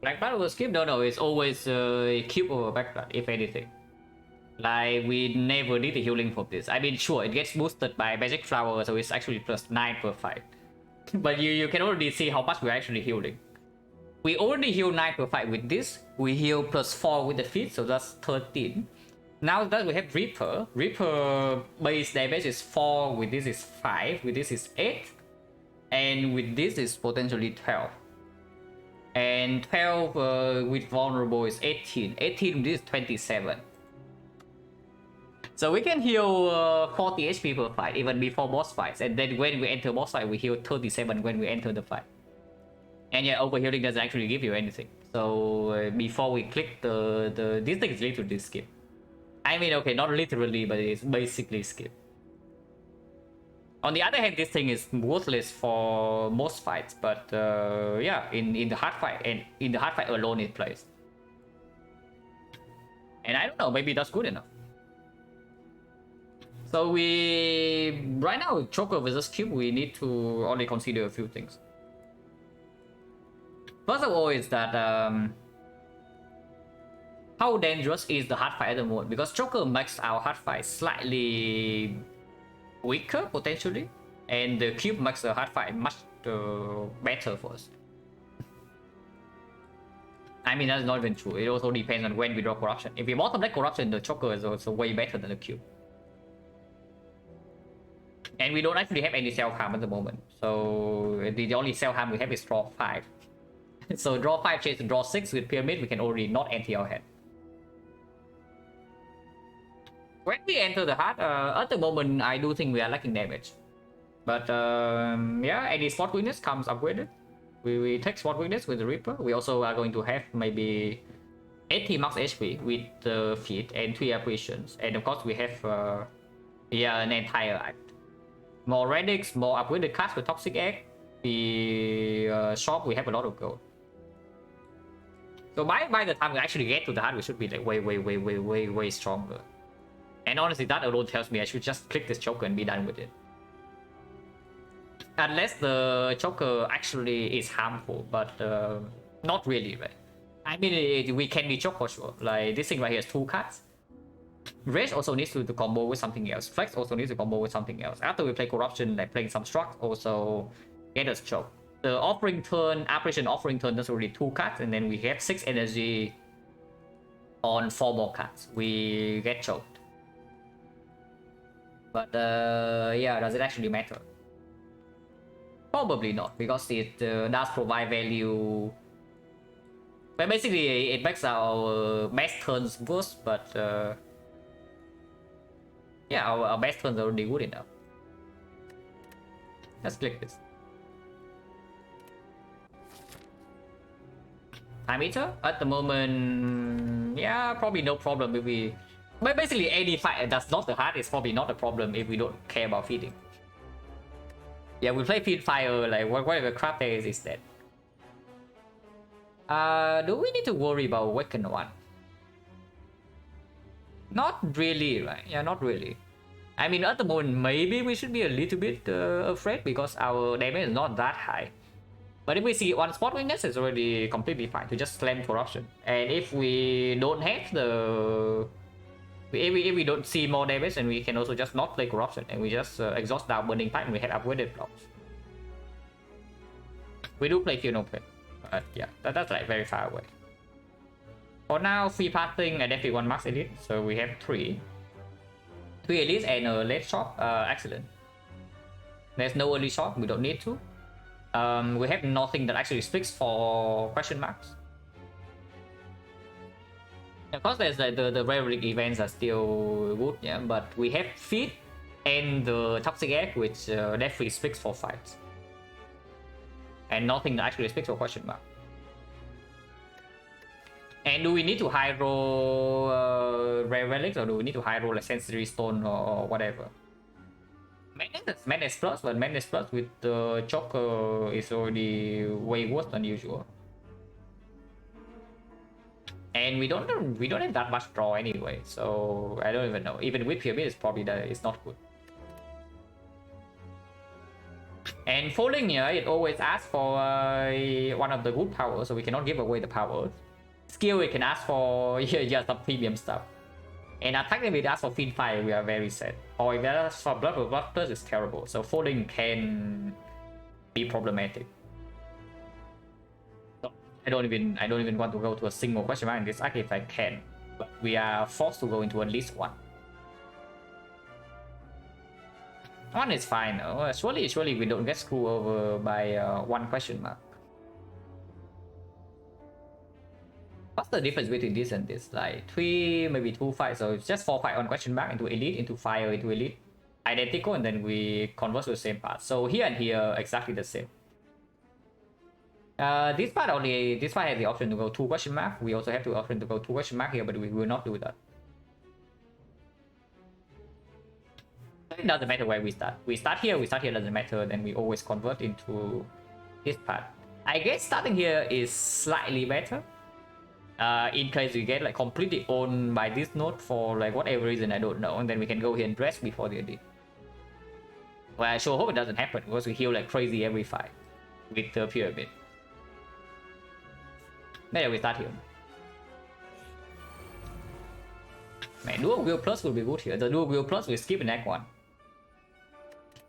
Black blood over skip? No, it's always cube over black blood, if anything. Like, we never need the healing for this. I mean, sure, it gets boosted by magic flower, so it's actually plus 9 per fight. But you can already see how much we're actually healing. We already heal 9 per fight with this. We heal plus 4 with the feet, so that's 13. Now that we have Reaper. Reaper base damage is 4, with this is 5, with this is 8. And with this is potentially 12. And 12 with vulnerable is 18. 18 with this is 27. So we can heal 40 HP per fight even before boss fights, and then when we enter boss fight we heal 37 when we enter the fight. And yeah, overhealing doesn't actually give you anything. So before we click this thing is literally skip. I mean, okay, not literally, but it's basically skip. On the other hand, this thing is worthless for most fights, but yeah, in the hard fight and in the hard fight alone it plays. And I don't know, maybe that's good enough. So right now, Choker versus Cube, we need to only consider a few things. First of all is that how dangerous is the hard fight at the moment? Because Choker makes our hard fight slightly weaker potentially, and the Cube makes the hard fight much better for us. I mean, that's not even true. It also depends on when we draw Corruption. If we bottom deck Corruption, the Choker is also way better than the Cube. And we don't actually have any self-harm at the moment. So the only self-harm we have is draw 5. So draw 5 change to draw 6 with Pyramid, we can already not empty our hand. When we enter the heart, at the moment I do think we are lacking damage. But yeah, any spot weakness comes upgraded. We take spot weakness with the Reaper. We also are going to have maybe 80 max HP with the feet and 3 apparitions. And of course we have yeah, an entire act. More relics, more upgraded cards with Toxic Egg. The shop, we have a lot of gold. So by the time we actually get to the heart, we should be like way stronger. And honestly, that alone tells me I should just click this Choker and be done with it. Unless the Choker actually is harmful, but not really, right? I mean, we can be choked for sure. Like, this thing right here has 2 cards. Rage also needs to combo with something else. Flex also needs to combo with something else. After we play Corruption, like playing some Struct also get us choked. The offering turn, Apparition offering turn, that's already 2 cards, and then we have 6 energy on 4 more cards. We get choked. But yeah, does it actually matter? Probably not, because it does provide value. But basically, it makes our best turns worse, but yeah, our best turns are already good enough. Let's click this. Time Eater? At the moment, yeah, probably no problem if we... But basically, any fight that's not the heart is probably not a problem if we don't care about feeding. Yeah, we play Feed Fire, like whatever crap there is dead. Do we need to worry about Weaken 1? Not really, right? Yeah, not really. I mean, at the moment, maybe we should be a little bit afraid because our damage is not that high. But if we see 1 spot weakness, it's already completely fine to just slam Corruption. And if we don't have the... If we don't see more damage, then we can also just not play Corruption and we just exhaust our Burning Tide and we have upgraded blocks. We do play Funeral Pit, but yeah, that's like very far away. For now, free passing, I definitely want Max Elite, so we have 3. 3 Elites and a late shop, excellent. There's no early shop, we don't need to. We have nothing that actually speaks for question marks. Of course, there's like the rare relic events are still good, yeah, but we have Feed and the Toxic Egg, which definitely speaks for fights. And nothing that actually speaks for question mark. And do we need to high roll rare relics, or do we need to high roll like Sensory Stone or whatever? Madness Plus, but Madness Plus with the Choker is already way worse than usual. And we don't have that much draw anyway, so I don't even know. Even with Pyramid, it's probably it's not good. And falling here, it always asks for one of the good powers, so we cannot give away the power. Skill, we can ask for yeah, some premium stuff. And attack, if it asks for Fiend Fire, we are very sad. Or if it asks for Blood with Bloodthirst, it's terrible. So falling can be problematic. So I don't even want to go to a single question mark in this arc if I can. But we are forced to go into at least one. One is fine. Surely we don't get screwed over by one question mark. What's the difference between this and this? Like 3, maybe 2 fights. So it's just 4 fight on question mark into elite, into fire, into elite. Identical, and then we convert to the same part. So here and here, exactly the same. This part has the option to go 2 question mark. We also have the option to go 2 question mark here, but we will not do that. It doesn't matter where we start. We start here, doesn't matter. Then we always convert into this part. I guess starting here is slightly better. In case we get like completely owned by this node for like whatever reason, I don't know, and then we can go here and dress before the edit. Well, I sure hope it doesn't happen because we heal like crazy every fight with the pyramid. There we start here. Man, dual wheel plus will be good here. The dual wheel plus we skip in act 1.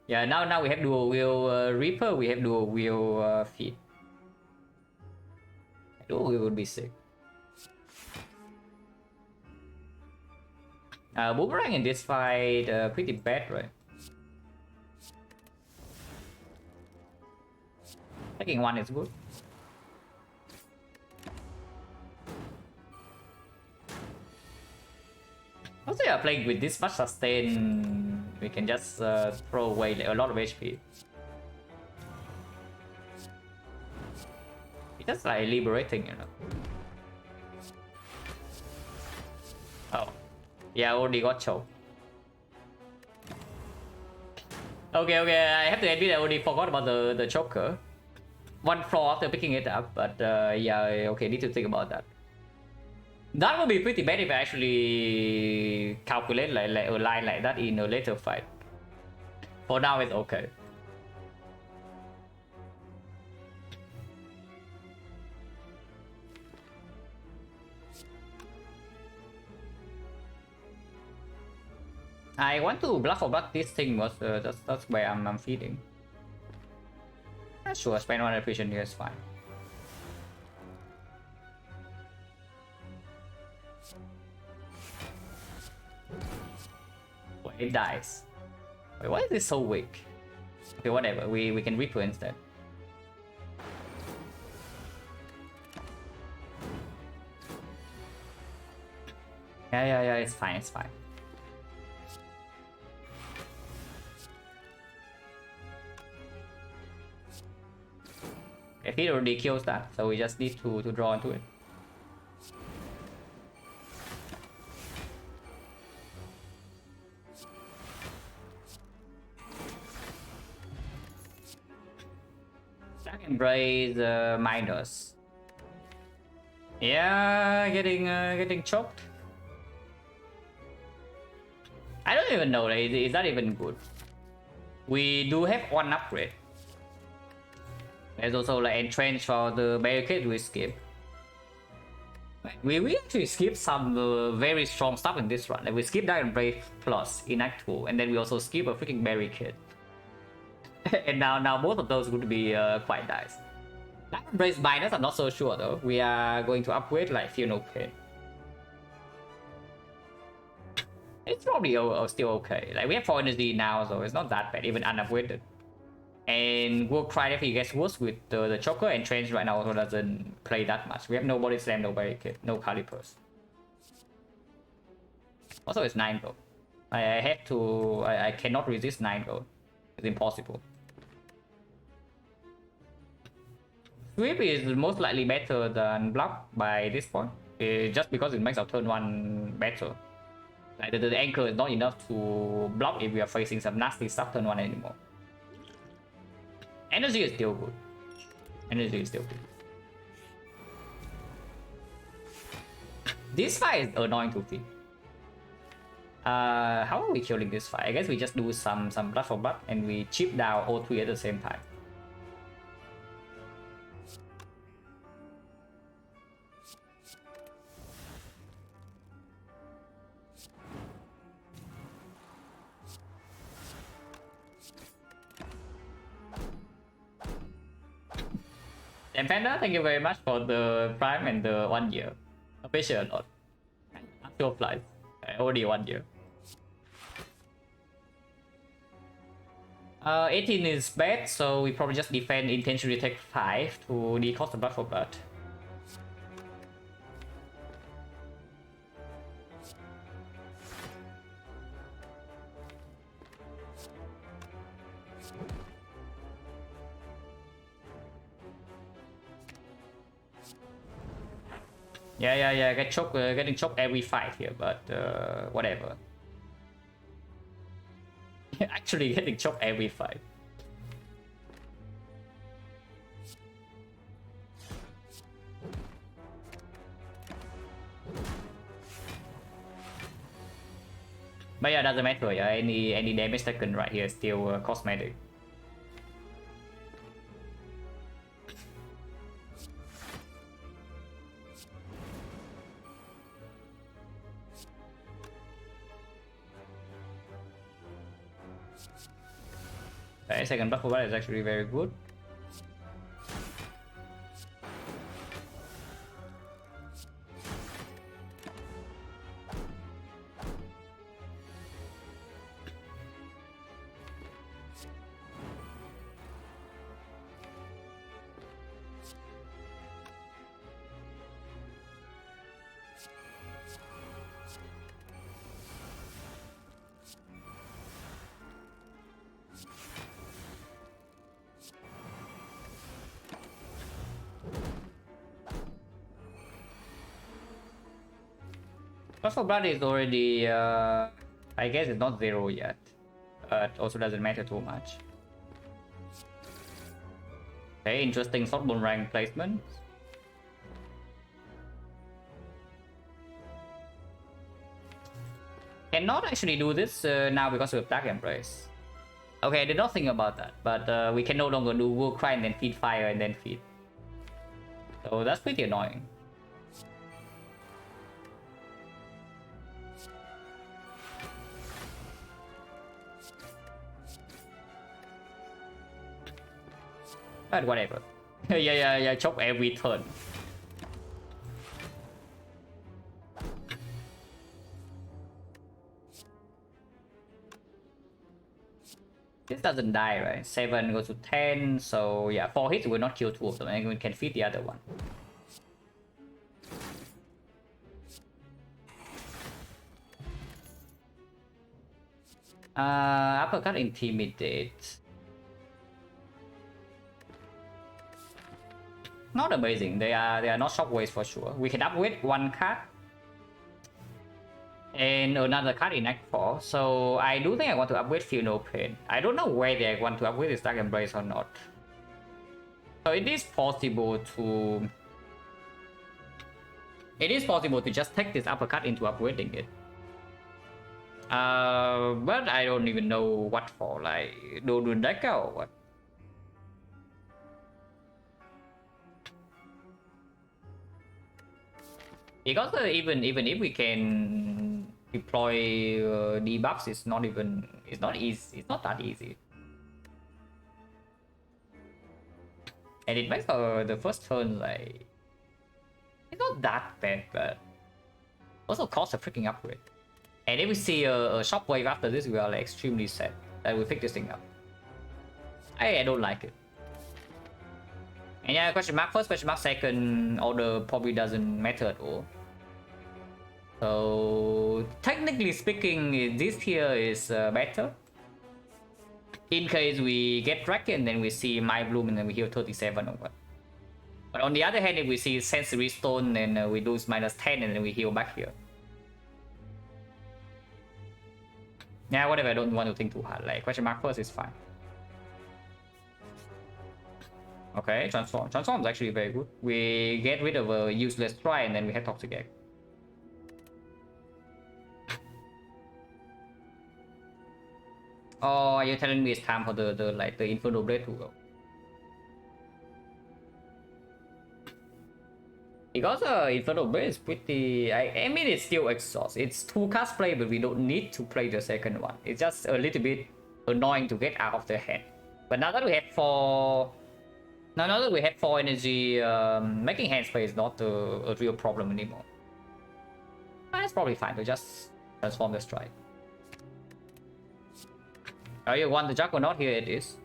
Yeah, now we have dual wheel Reaper, we have dual wheel Feet. Dual wheel would be sick. Boomerang in this fight pretty bad, right? Taking 1 is good. Also, yeah, playing with this much sustain, we can just throw away like, a lot of HP. It's just like liberating, you know. Oh. Yeah, I already got choked. Okay, I have to admit I already forgot about the choker. One flaw after picking it up, but yeah, okay, need to think about that. That would be pretty bad if I actually calculate like a line like that in a later fight. For now, it's okay. I want to blood for blood this thing was that's where I'm feeding. Sure, spend 1 efficient here is fine. Wait, it dies. Wait, why is this so weak? Okay, whatever. We can Reaper instead. Yeah, it's fine, it's fine. If he already kills that, so we just need to draw into it. Stack Embrace minus. Yeah, getting choked. I don't even know, like, is that even good? We do have 1 upgrade. There's also like entrench for the barricade we skip. We actually skip some very strong stuff in this run. Like we skip Diamond Brave Plus in Act 2, and then we also skip a freaking barricade. And now both of those would be quite nice. Diamond Brave minus, I'm not so sure though. We are going to upgrade like Feel No Pain. It's probably still okay. Like we have 4 energy now, so it's not that bad, even unupgraded. And we'll try if he gets worse with the choker, and Trench right now also doesn't play that much. We have no body slam, no barricade, no calipers. Also, it's 9 gold. I cannot resist 9 gold. It's impossible. Sweep is most likely better than block by this point, just because it makes our turn 1 better. Like the anchor is not enough to block if we are facing some nasty stuff turn 1 anymore. Energy is still good. This fight is annoying to feed. How are we killing this fight? I guess we just do some blood for blood and we chip down all 3 at the same time. And Panda, thank you very much for the Prime and the 1 year. Appreciate a lot. Actual flies. Only 1 year. 18 is bad, so we probably just defend intentionally take 5 to decrease the blood for blood. Yeah, getting choked every fight here, but whatever. Actually getting choked every fight. But yeah, doesn't matter. Yeah, any damage taken right here is still cosmetic. Okay, second buff is actually very good. Blood for blood is already, I guess it's not 0 yet, but also doesn't matter too much. Okay, interesting softball rank placement. Cannot actually do this now because of Dark Embrace. Okay, I did not think about that, but we can no longer do War Cry and then feed fire and then feed. So that's pretty annoying. But whatever. yeah, chop every turn. This doesn't die, right? 7 goes to 10, so yeah, 4 hits will not kill 2 of them, and we can feed the other one. Uppercut intimidate. Not amazing. They are not shockwaves for sure. We can upgrade 1 card and another card in Act 4. So I do think I want to upgrade Feel No Pain. I don't know whether I want to upgrade this Dark Embrace or not. So it is possible to just take this uppercut into upgrading it. But I don't even know what for, like do Deca or what. Because even if we can deploy debuffs, it's not easy. It's not that easy. And it makes the first turn like it's not that bad, but also costs a freaking upgrade. And if we see a shockwave after this, we are like extremely sad that we pick this thing up. I don't like it. And yeah, question mark first, question mark second order probably doesn't matter at all. So technically speaking, this here is better. In case we get Dragon, then we see My Bloom and then we heal 37 or what. But on the other hand, if we see Sensory Stone, then we lose -10 and then we heal back here. Yeah, whatever, I don't want to think too hard. Like, question mark first is fine. Okay, transform. Transform is actually very good. We get rid of a useless try and then we have Toxic Egg. Oh, are you telling me it's time for the Infernal Blade to go? Because Infernal Blade is pretty... I mean, it's still exhaust. It's 2 cards play, but we don't need to play the second one. It's just a little bit annoying to get out of the hand. But now that we have 4 Now that we have 4 energy, making hand spray is not a real problem anymore. That's probably fine to just transform the strike. Oh, you want the Juggernaut? Here it is.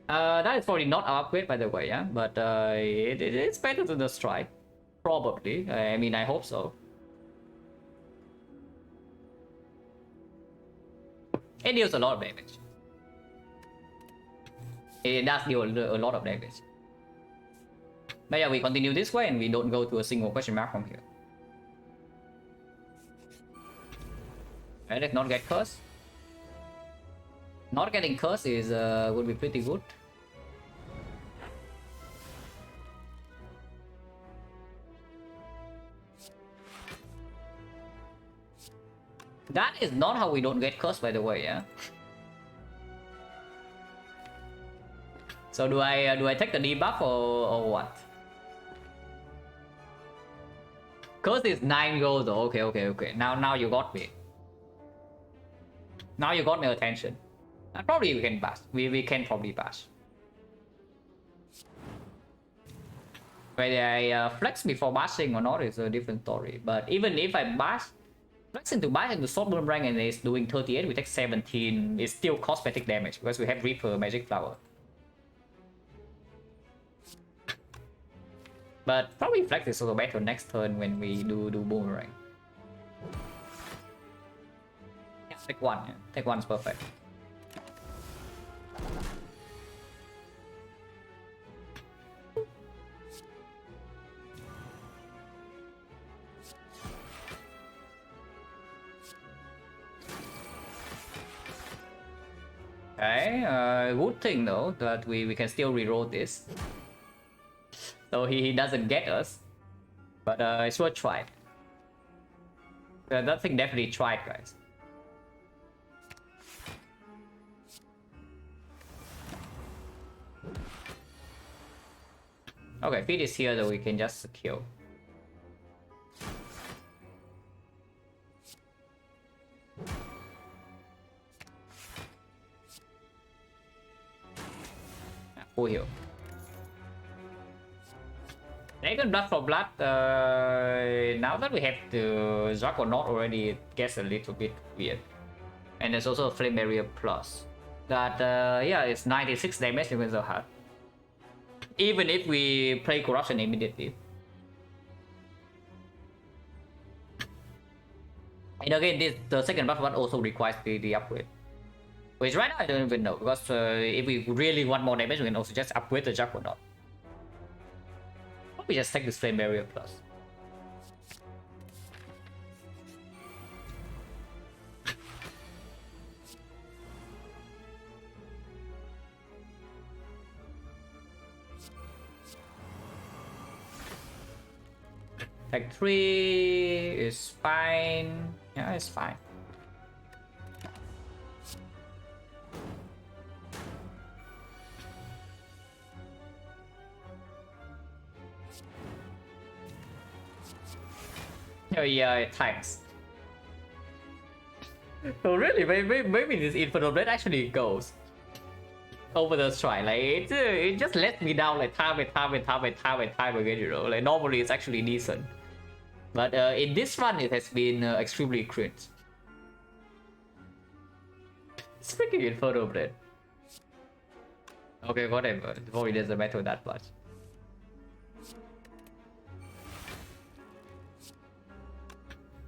That is probably not our upgrade, by the way, yeah? But it's better than the strike. Probably. I mean, I hope so. It deals a lot of damage. It does deal a lot of damage. But yeah, we continue this way and we don't go to a single question mark from here. Let's not get cursed. Not getting cursed is would be pretty good. That is not how we don't get cursed, by the way, yeah. So do I take the debuff or what? Curse is 9 gold though. Okay. Now you got me. Now you got my attention. Probably we can bash. We can probably bash. Whether I flex before bashing or not is a different story. But even if I bash, flexing to bash into sword boomerang and it's doing 38, we take 17. It's still cosmetic damage because we have Reaper Magic Flower. But probably flex is also better next turn when we do boomerang. Yeah, take 1. Yeah. Take 1 is perfect. Okay, good thing though that we can still reroll this. So he doesn't get us. But it's worth trying. That thing definitely tried, guys. Okay, if it is here though, we can just kill. Full heal. Taken blood for blood. Now that we have the Juggernaut already, it gets a little bit weird. And there's also a Flame Barrier Plus. That yeah, it's 96 damage against the heart. Even if we play Corruption immediately. And again, the second buff one also requires the upgrade. Which right now I don't even know, because if we really want more damage, we can also just upgrade the Juggernaut. We just take this Flame Barrier Plus. Take 3 is fine. Yeah, it's fine. Oh yeah, thanks. So really, maybe this Infernal Blade actually goes over the strike. Like it just lets me down like time again, you know. Like normally it's actually decent, but in this run it has been extremely cringe. It's freaking Infernal Blade. Okay, whatever. It probably doesn't matter that much.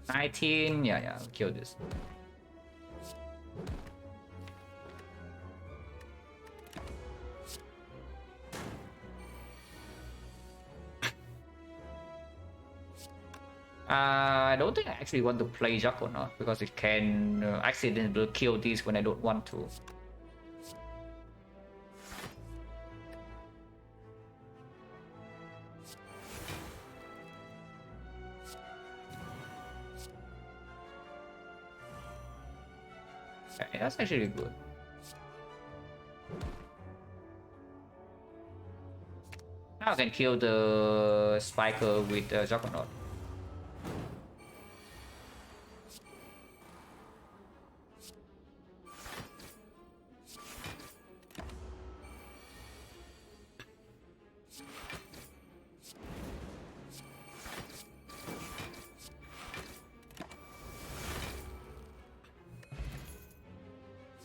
$19, yeah, I'll kill this. I don't think I actually want to play Juggernaut because it can accidentally kill these when I don't want to. Okay, that's actually good. Now I can kill the Spiker with Juggernaut.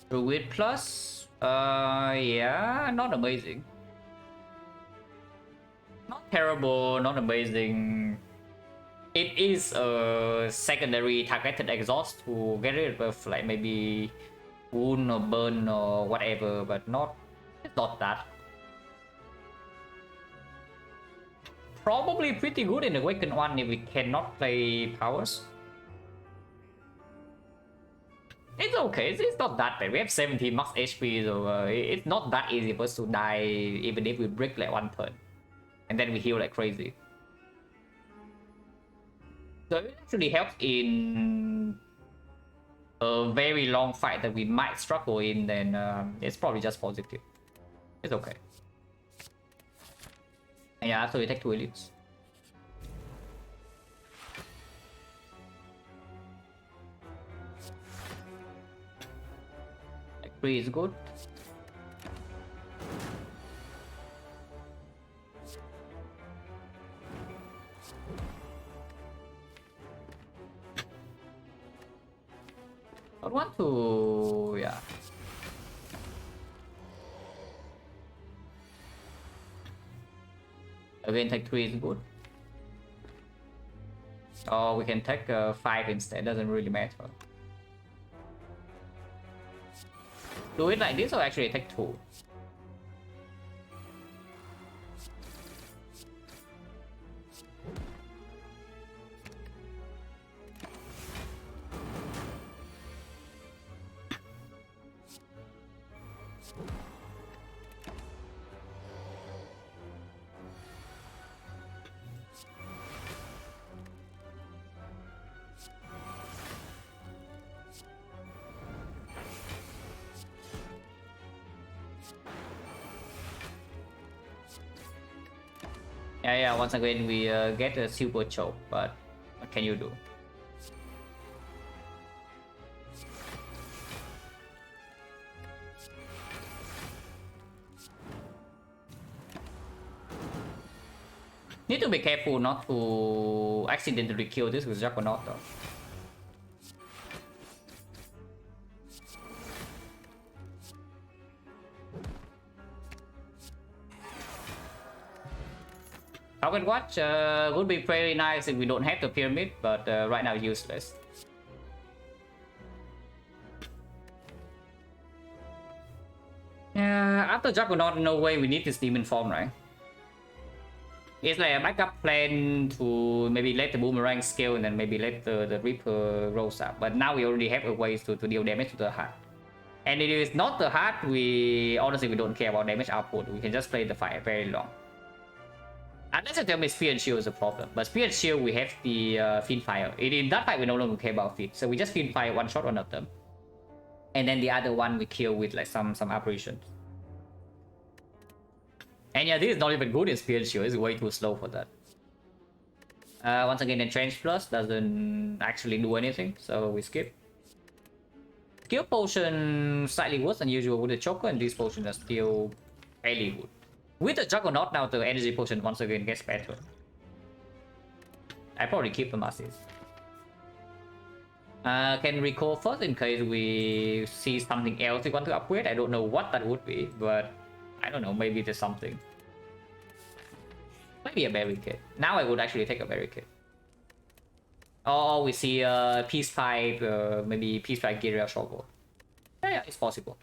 Druid plus, yeah, not amazing. Not terrible, not amazing. It is a secondary targeted exhaust to get rid of like maybe wound or burn or whatever, but it's not that. Probably pretty good in the Awakened one if we cannot play powers. It's okay, it's not that bad. We have 17 max HP, so it's not that easy for us to die even if we break like one turn. And then we heal like crazy. So it actually helps in a very long fight that we might struggle in, then it's probably just positive. It's okay. Yeah, so we take 2 elites. Like 3 is good. I want to, yeah. Again, take 3 is good. Or we can take 5 instead, doesn't really matter. Do it like this or actually take 2? Yeah, once again we get a super choke, but what can you do? Need to be careful not to accidentally kill this with Juggernaut though. Pocket Watch would be very nice if we don't have the pyramid, but right now useless. After Juggernaut, no way we need this demon form, right? It's like a backup plan to maybe let the boomerang scale and then maybe let the Reaper rolls up. But now we already have a way to deal damage to the heart. And if it's not the heart, honestly we don't care about damage output. We can just play the fight very long. Unless you tell me Spear and Shield is a problem. But Spear and Shield, we have the Fiend Fire. In that fight, we no longer care about Fiend. So we just Fiend Fire one shot one of them. And then the other one we kill with like some apparitions. And yeah, this is not even good in Spear and Shield. It's way too slow for that. Once again, Entrench Plus doesn't actually do anything. So we skip. Skill Potion slightly worse than usual with the Choker. And these potions are still fairly good. With the Juggernaut now, the Energy Potion once again gets better. I probably keep them as is. Can recall first in case we see something else we want to upgrade. I don't know what that would be, but I don't know, maybe there's something. Maybe a barricade. Now I would actually take a barricade. Or we see a Peace Pipe, maybe Peace Pipe Guerrilla Shortbow. Yeah, it's possible.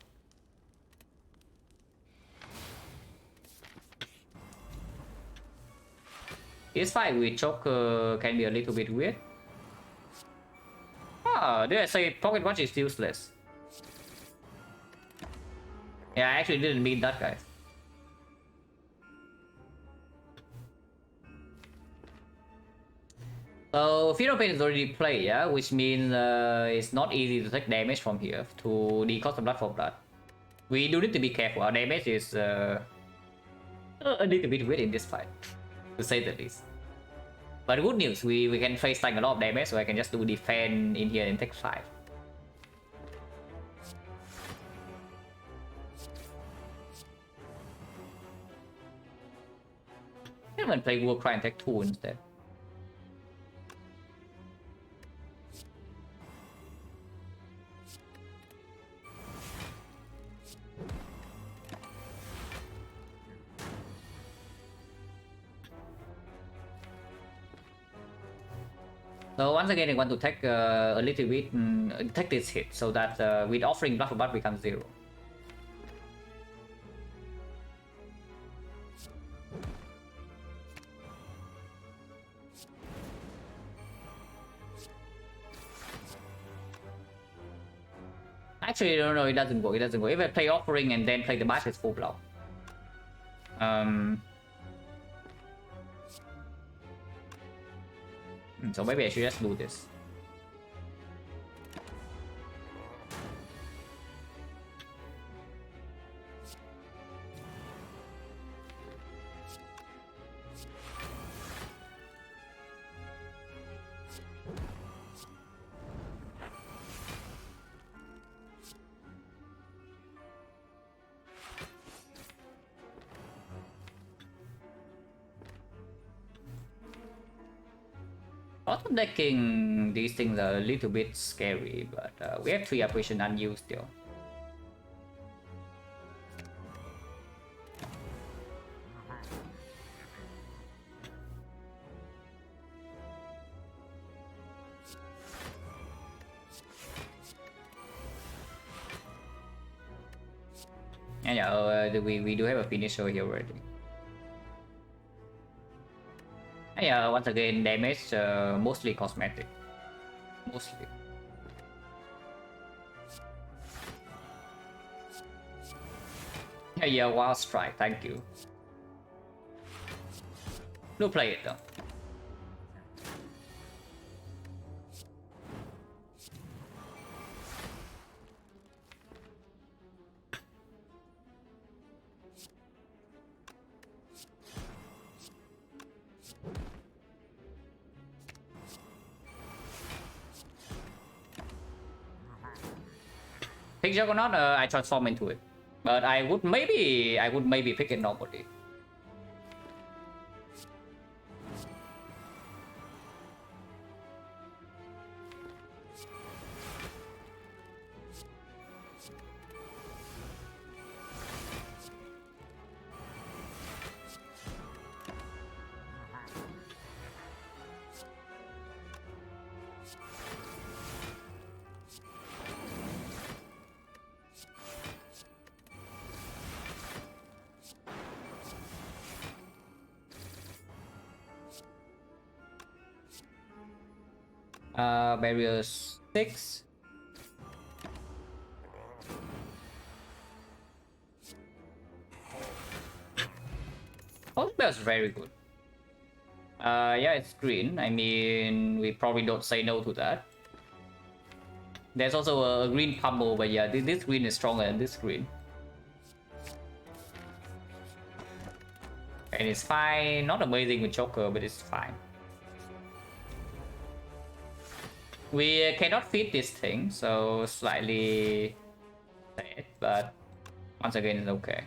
This fight with Choker can be a little bit weird. Did I say Pocket Watch is useless? Yeah, I actually didn't mean that, guys. So Fear of Pain is already played, yeah, which means it's not easy to take damage from here to the cost of blood for blood. We do need to be careful. Our damage is a little bit weird in this fight, to say the least. But good news, we can face like a lot of damage, so I can just do defend in here and take 5. I can play Warcry and take 2 instead. So once again, I want to take a little bit, take this hit, so that with offering Bluff Butt becomes 0. Actually, no, it doesn't work. It doesn't work. If I play offering and then play the bash, it's full block. So maybe I should just do this. Bottom decking these things are a little bit scary, but we have 3 operation unused still. And yeah, we do have a finisher here already. And yeah, once again, damage mostly cosmetic. Mostly. Yeah, wild strike, thank you. No play it though. Pick Juggernaut, I transform into it. But I would maybe pick it normally. Barrier 6. Oh, that's very good. Yeah, it's green. I mean, we probably don't say no to that. There's also a green pummel, but yeah, this green is stronger than this green. And it's fine. Not amazing with Joker, but it's fine. We cannot feed this thing, so slightly sad, but once again, it's okay.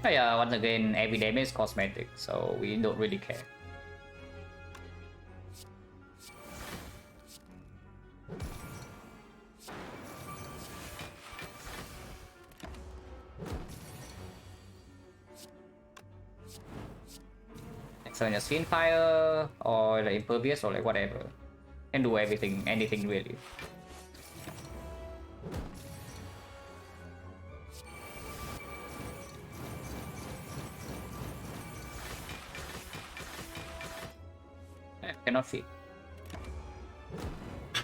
Yeah, once again, every damage is cosmetic, so we don't really care. So in a Spin Fire or like Impervious or like whatever, can do everything, anything really. Cannot feed.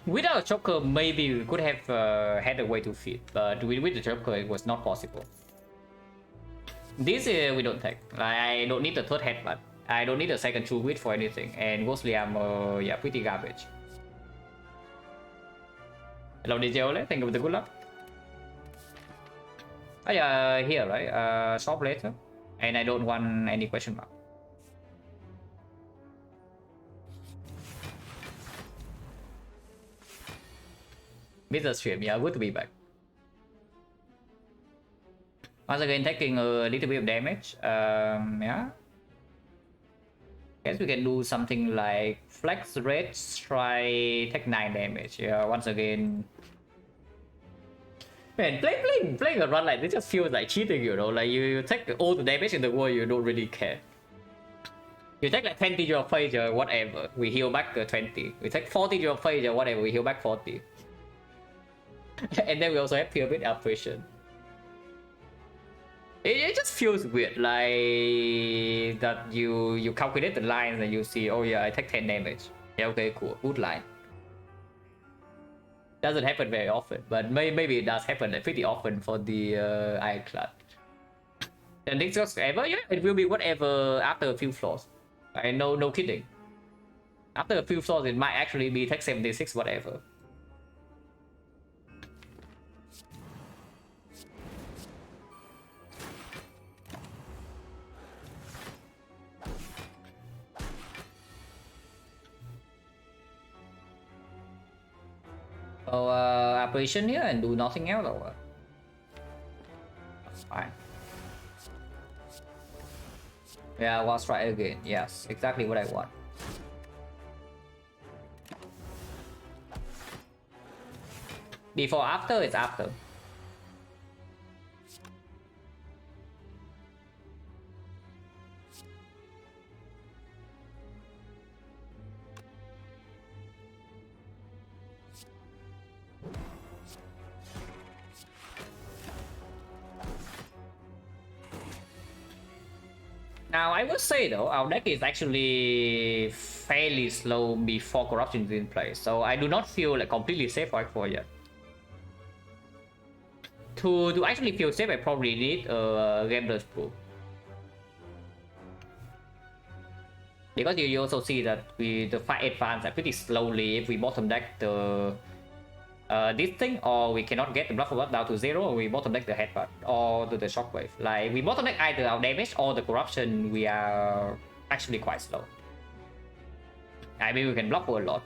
Without a choker, maybe we could have had a way to feed, but with the choker, it was not possible. This we don't take. I don't need the third headbutt. I don't need a second true wit for anything, and mostly I'm yeah, pretty garbage. Hello DJ, thank you for the good luck. Oh yeah, here right? Shop later, and I don't want any question mark. Mr. Stream, yeah, good to be back. Once again, taking a little bit of damage. Yeah. Guess we can do something like flex red, try take 9 damage. Yeah, once again. Man, playing a run like this just feels like cheating, you know? Like you take all the damage in the world, you don't really care. You take like 20 your phase or whatever, we heal back 20. We take 40 your phase or whatever, we heal back 40. And then we also have pyramid operation. It just feels weird, like that you calculate the lines and you see, oh yeah, I take 10 damage. Yeah, okay, cool, good line. Doesn't happen very often, but maybe it does happen pretty often for the Ironclad. And next just ever, yeah, it will be whatever after a few floors. I know, no kidding. After a few floors, it might actually be tech 76, whatever. So operation here and do nothing else or what? That's fine. Yeah, let's try again. Yes, exactly what I want. Before, after, it's after. Now, I would say though, our deck is actually fairly slow before corruption is in place, so I do not feel like completely safe right for yet. To actually feel safe, I probably need a Gambler's Pool. Because you also see that the fight advance pretty slowly if we bottom deck the this thing, or we cannot get the block of down to 0, or we bottom deck the headbutt or the shockwave. Like we bottom deck either our damage or the corruption, we are actually quite slow. I mean, we can block a lot,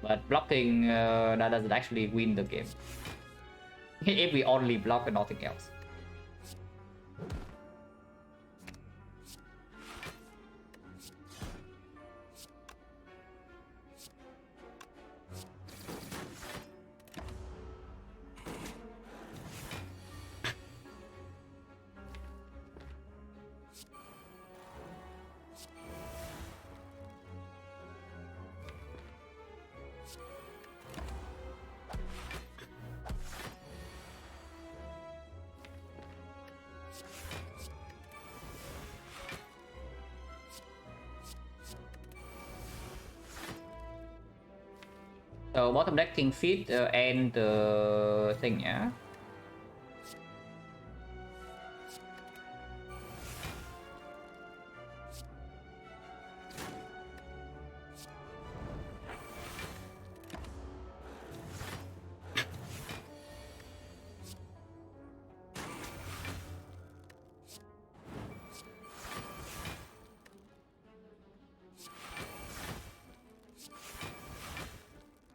but blocking that doesn't actually win the game if we only block and nothing else. So bottom deck King Feet and the thing, yeah.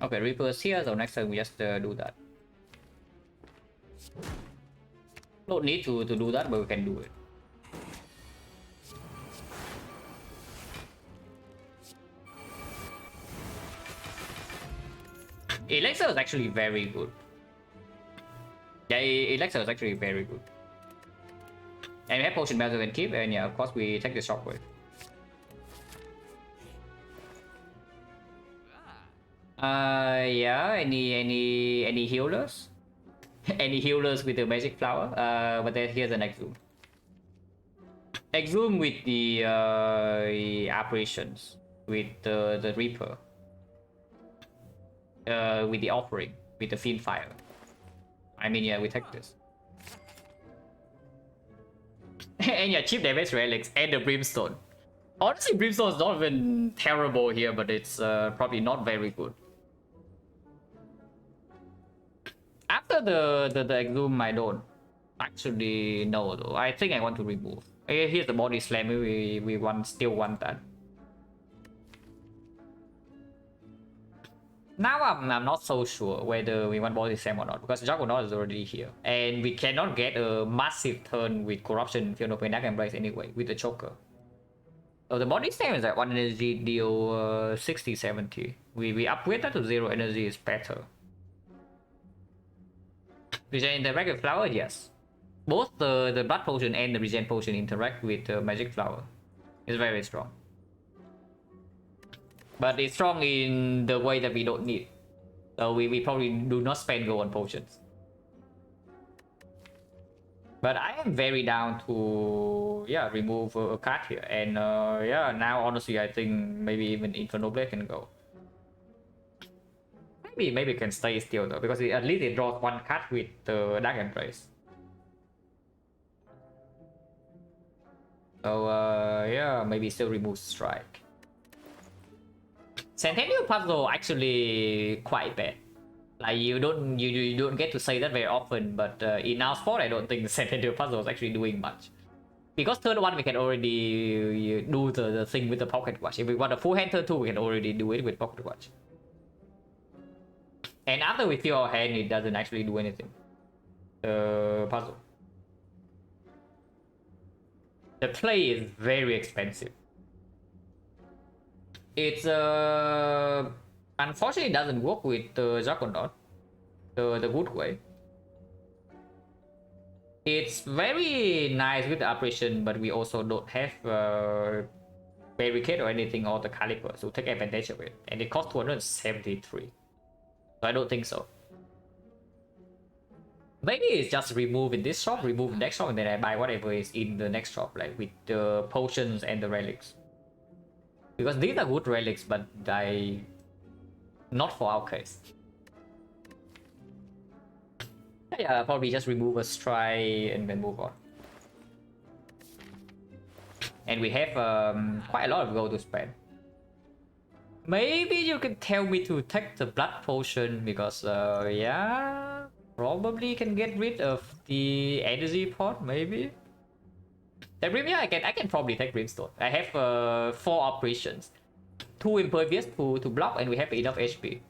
Okay, Reaper's here, so next time we just do that. Don't need to do that, but we can do it. Elixir is actually very good. Yeah, Elixir is actually very good. And we have Potion Battle and Keep, and yeah, of course we take the Shockwave. Yeah, any healers? Any healers with the magic flower? But then here's an Exhume. Exhume with the apparitions, with the Reaper. with the offering, with the fiend fire. I mean, yeah, we take this. And yeah, cheap damage relics and the brimstone. Honestly, brimstone is not even terrible here, but it's probably not very good. After the exhume, I don't actually know though. I think I want to remove. Here's the body slam. We still want that. Now I'm not so sure whether we want body slam or not, because Juggernaut is already here, and we cannot get a massive turn with corruption, Field of Pain, Dark Embrace anyway with the choker. So the body slam is like 1 energy deal 60 70. We upgrade that to 0 energy is better. Regen interact with flower, yes. Both the blood potion and the regen potion interact with the magic flower. It's very strong. But it's strong in the way that we don't need. So we probably do not spend gold on potions. But I am very down to remove a card here. And now honestly I think maybe even Inferno Blade can go. Maybe it can stay still though, because at least it draws 1 card with the Dark Embrace. So maybe still remove Strike. Centennial Puzzle actually quite bad. Like you don't get to say that very often, but in our sport I don't think Centennial Puzzle is actually doing much. Because turn 1 we can already do the thing with the Pocket Watch. If we want a full hand turn 2, we can already do it with Pocket Watch. And after we fill our hand, it doesn't actually do anything. Puzzle. The play is very expensive. It's unfortunately it doesn't work with the Juggernaut the good way. It's very nice with the operation, but we also don't have barricade or anything or the caliber, so take advantage of it. And it costs 273. So I don't think so. Maybe it's just remove in this shop, remove next shop, and then I buy whatever is in the next shop, like with the potions and the relics. Because these are good relics, but not for our case. Yeah, probably just remove a strike and then move on. And we have quite a lot of gold to spend. Maybe you can tell me to take the blood potion, because probably can get rid of the energy pot, maybe. I can probably take brimstone. I have 4 operations, 2 impervious to block, and we have enough HP.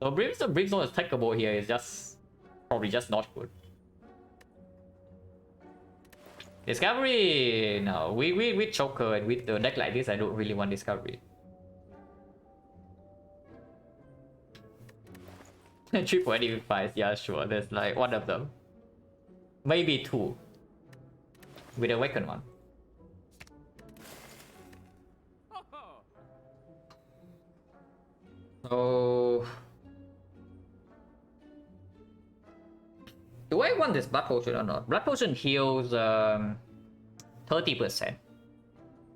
So brimstone is takeable here. It's probably just not good. Discovery, no. With choker and with the deck like this, I don't really want discovery. Triple five, yeah, sure. There's like 1 of them, maybe 2. With a awakened one. So do I want this blood potion or not? Blood potion heals 30%.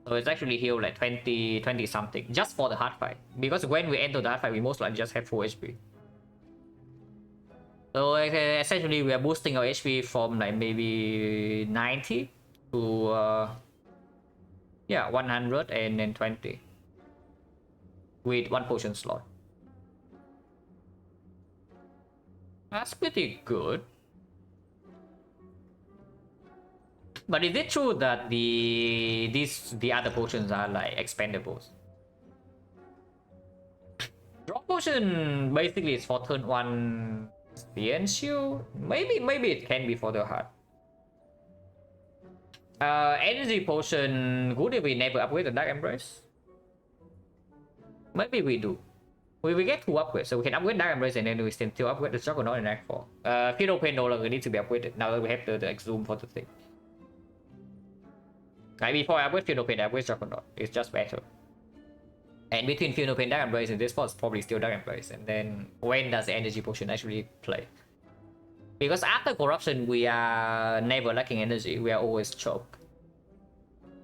So it's actually healed like 20 something just for the hard fight. Because when we enter the hard fight, we most likely just have full HP. So essentially we are boosting our HP from like maybe 90 to 100 and then 20 with 1 potion slot. That's pretty good. But is it true that the other potions are like expendables? Drop potion basically is for turn 1 Spear Shield. Maybe it can be for the heart. Energy potion, good if we never upgrade the Dark Embrace. Maybe we do. We get 2 upgrades, so we can upgrade Dark Embrace and then we still upgrade the Juggernaut in Act 4. Field of Pain no longer needs to be upgraded now that we have the Exhume for the thing. Like before I upgrade Field of Pain, I upgrade Juggernaut. It's just better. And between Field of Pain, Dark Embrace, and this spot is probably still Dark Embrace. And then when does the energy potion actually play? Because after corruption, we are never lacking energy. We are always choked.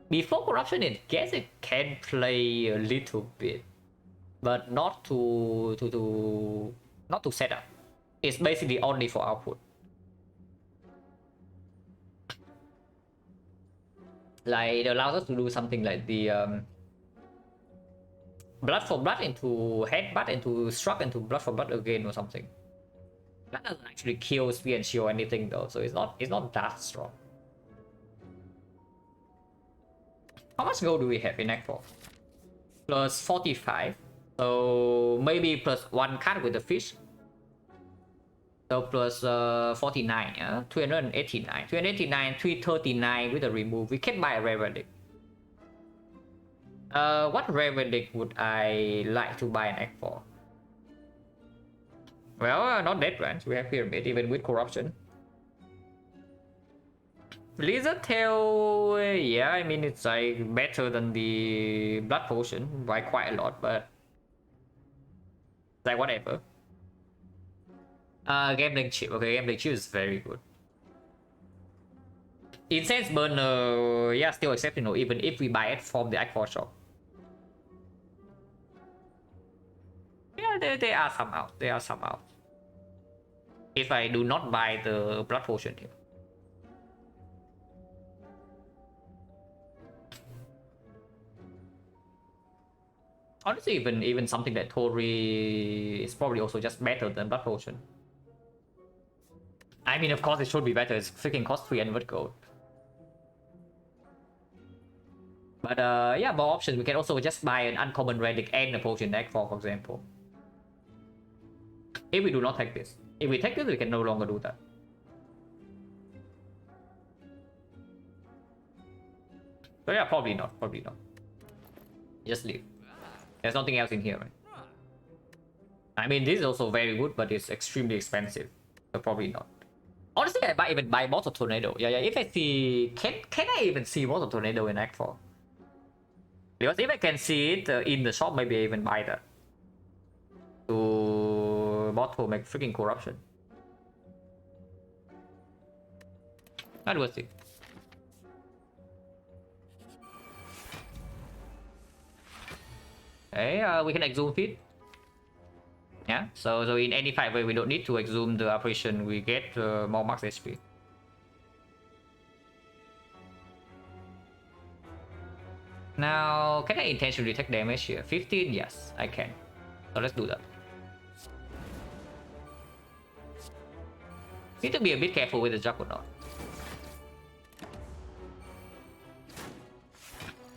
Before corruption, I guess it can play a little bit. but not not to set up. It's basically only for output. Like it allows us to do something like the blood for blood into headbutt into struck into blood for blood again or something. That doesn't actually kill spear and shield or anything though, so it's not that strong. How much gold do we have in Act 4? Plus 45. So maybe plus 1 card with the fish. So plus 49, yeah? 289. 289, 339 with the remove. We can buy a rare relic. What rare relic would I like to buy an Act 4? Well, not Dead Branch. We have Pyramid, even with corruption. Lizard Tail, yeah, I mean, it's like better than the Blood Potion by quite a lot, but like whatever. Gambling Chip. Okay, Gambling Chip is very good. Incense Burner, yeah, still exceptional, even if we buy it from the Act 4 shop. Yeah, they are somehow. They are somehow. If I do not buy the Blood Potion here. Honestly, even something like Tori is probably also just better than Blood Potion. I mean, of course, it should be better. It's freaking cost 300 gold. But yeah, more options. We can also just buy an uncommon relic and a potion deck for example. If we do not take this. If we take this, we can no longer do that. So yeah, probably not. Probably not. Just leave. There's nothing else in here, right? I mean, this is also very good, but it's extremely expensive. So probably not. Honestly, I might even buy Mortal Tornado. Yeah, if I see... Can I even see Mortal Tornado in Act 4? Because if I can see it in the shop, maybe I even buy that. To Mortal make freaking corruption. Not worth it. Okay, we can exhume feed. Yeah, so in any fight where we don't need to exhume the apparition, we get more max HP. Now, can I intentionally take damage here? 15? Yes, I can. So let's do that. Need to be a bit careful with the Juggernaut.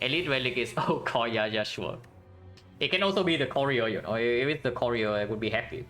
Elite Relic is... Oh god, yeah, sure. It can also be the Courier, you know. If it's the Courier, I would be happy.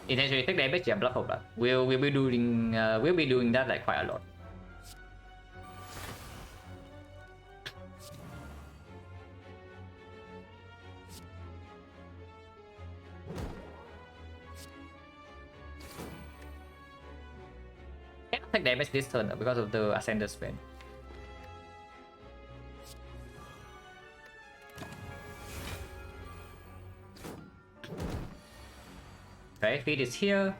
Intentionally take damage and blood for blood. We'll be doing that like quite a lot. Cannot take damage this turn because of the Ascender spell. Okay, feed is here.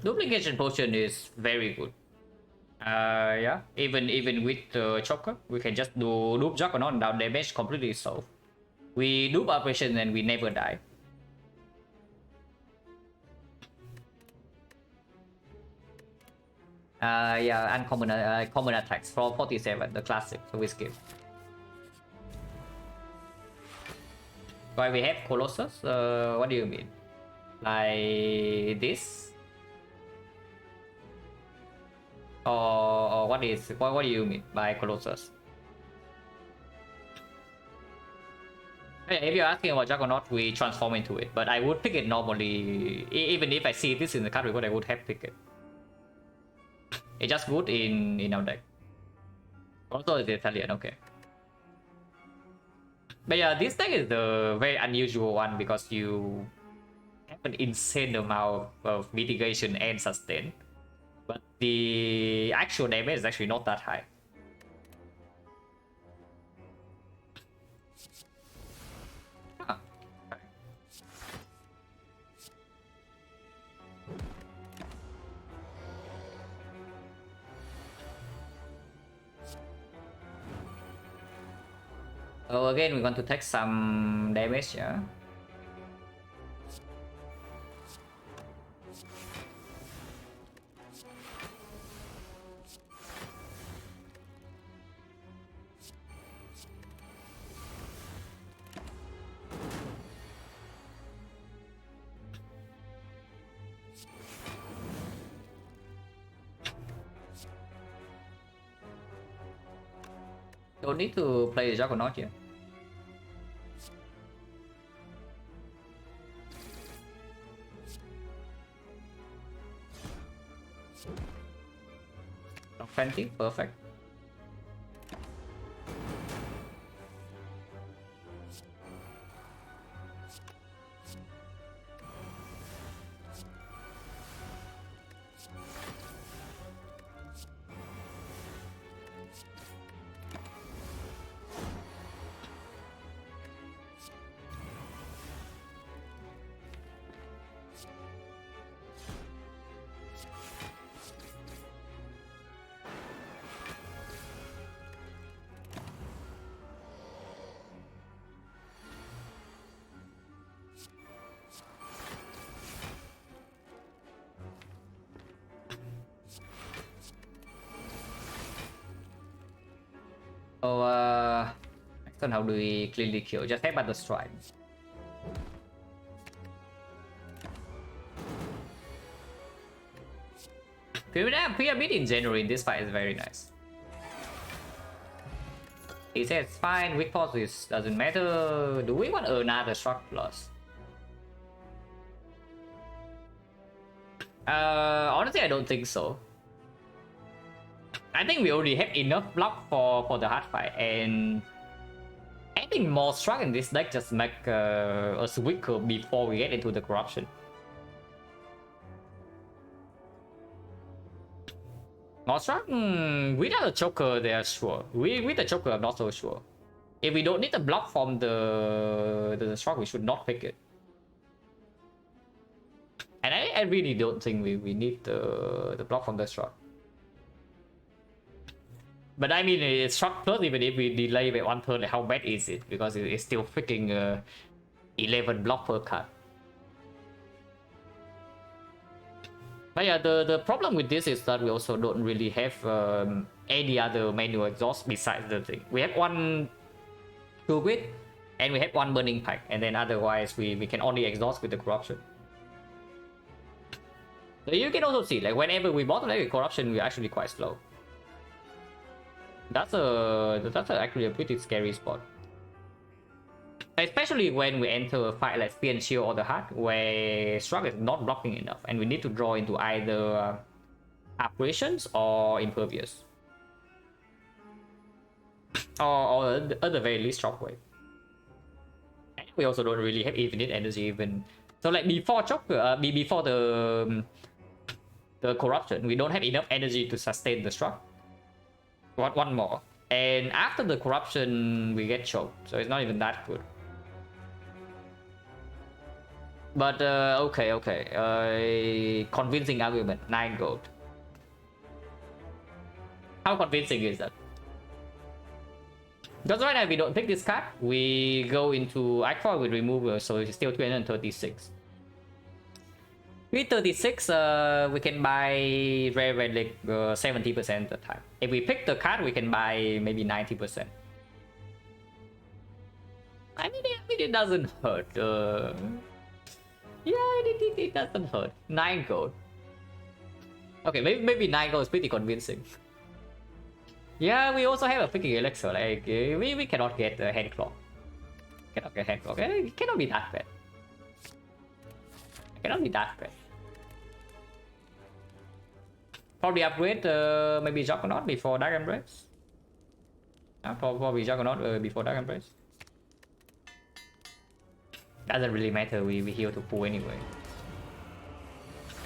Duplication potion is very good. Yeah, even with the choker, we can just do dupe juggernaut and down damage completely solved. We dupe operation and we never die. Yeah, uncommon common attacks for 47, the classic, so we skip. Why we have Colossus? What do you mean? Like this? Or what do you mean by Colossus? If you're asking about Juggernaut, we transform into it, but I would pick it normally. Even if I see this in the card report, I would have picked it. It's just good in our deck. Also, it's Italian, okay. But yeah, this deck is the very unusual one because you have an insane amount of mitigation and sustain, but the actual damage is actually not that high. Oh, again, we want to take some damage, yeah. Don't need to play the Juggernaut here. Plenty, perfect. So, next turn, how do we cleanly kill? Just headbutt the strike. Pyramid in general in this fight is very nice. He says, fine, weak pause doesn't matter. Do we want another shock plus? Honestly, I don't think so. I think we already have enough block for the hard fight, and adding more struck in this deck just make us weaker before we get into the corruption. More struck? Without a choker, they are sure. With the choker, I'm not so sure. If we don't need the block from the struck, we should not pick it. And I really don't think we need the block from the struck. But I mean, it's struck plus, even if we delay by one turn, how bad is it? Because it's still freaking 11 block per card. But yeah, the problem with this is that we also don't really have any other manual exhaust besides the thing. We have one True Grit, and we have one Burning Pack, and then otherwise we can only exhaust with the Corruption. So you can also see, like, whenever we bottleneck with Corruption, we're actually quite slow. That's actually a pretty scary spot. Especially when we enter a fight like Spear and Shield or the Heart, where Struck is not blocking enough, and we need to draw into either Apparitions or Impervious. Or at the very least, Shockwave. And we also don't really have infinite energy even. So like before before the Corruption, we don't have enough energy to sustain the Struck. One more, and after the Corruption we get choked, so it's not even that good. But okay, convincing argument, 9 gold. How convincing is that? Because right now we don't pick this card, we go into Icon with removal, so it's still 236. 336, we can buy rare relic 70% of the time. If we pick the card, we can buy maybe 90%. I mean, it doesn't hurt. Yeah, it doesn't hurt. 9 gold. Okay, maybe 9 gold is pretty convincing. Yeah, we also have a freaking elixir. Like we cannot get a hand clock. Cannot get hand clock. It cannot be that bad. It cannot be that bad. Probably upgrade maybe Juggernaut before Dark Embrace. Probably Juggernaut before Dark Embrace. Doesn't really matter. We heal to pull anyway.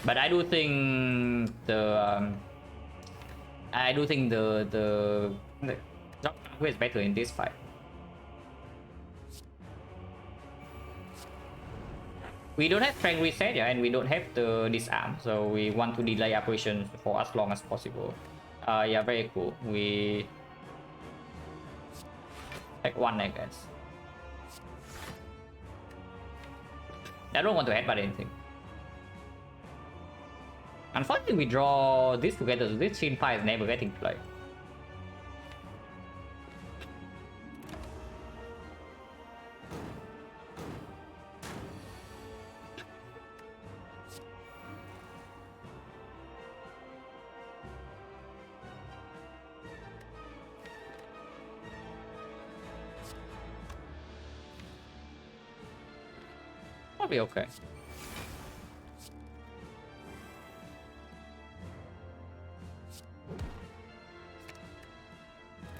But I do think the Juggernaut is better in this fight. We don't have strength reset, yeah, and we don't have the disarm, so we want to delay operations for as long as possible. Yeah, very cool. We take 1, I guess. I don't want to headbutt anything. Unfortunately, we draw this together, so this Shin Pi is never getting played. Probably okay.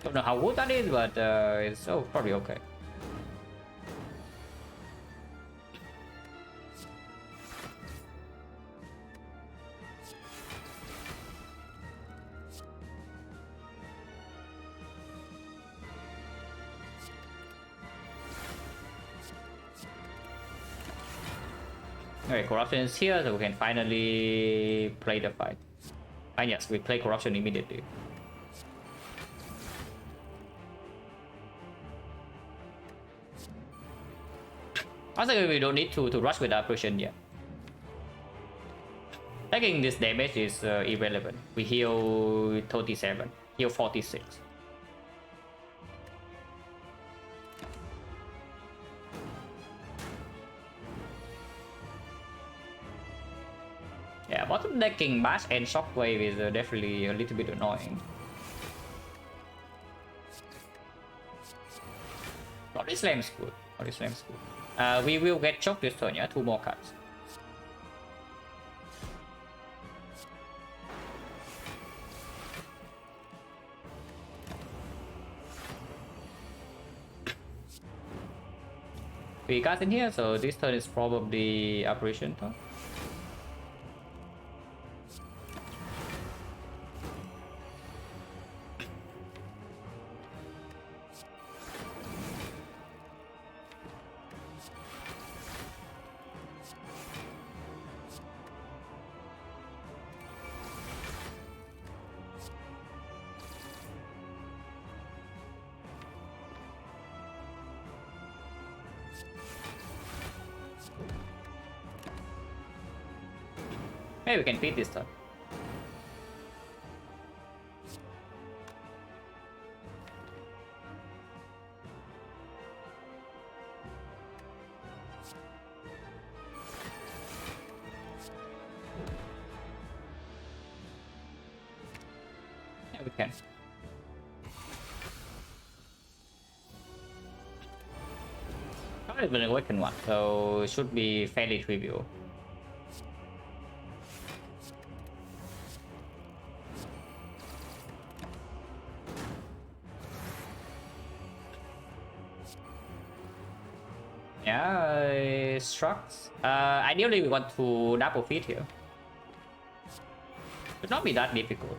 Don't know how good that is, but it's probably okay. Okay, corruption is here, so we can finally play the fight. And yes, we play corruption immediately. Also, we don't need to rush with the operation yet. Taking this damage is irrelevant. We heal 37, heal 46. Yeah, bottom decking Bash and Shockwave is definitely a little bit annoying. Body Slam's good. Body Slam's good. We will get choked this turn, yeah? 2 more cards. Three cards in here, so this turn is probably operation turn. Maybe we can beat this turn. Yeah, we can. Not even a weakened one, so it should be fairly trivial. Yeah, structs. Ideally we want to double feed here. Should not be that difficult.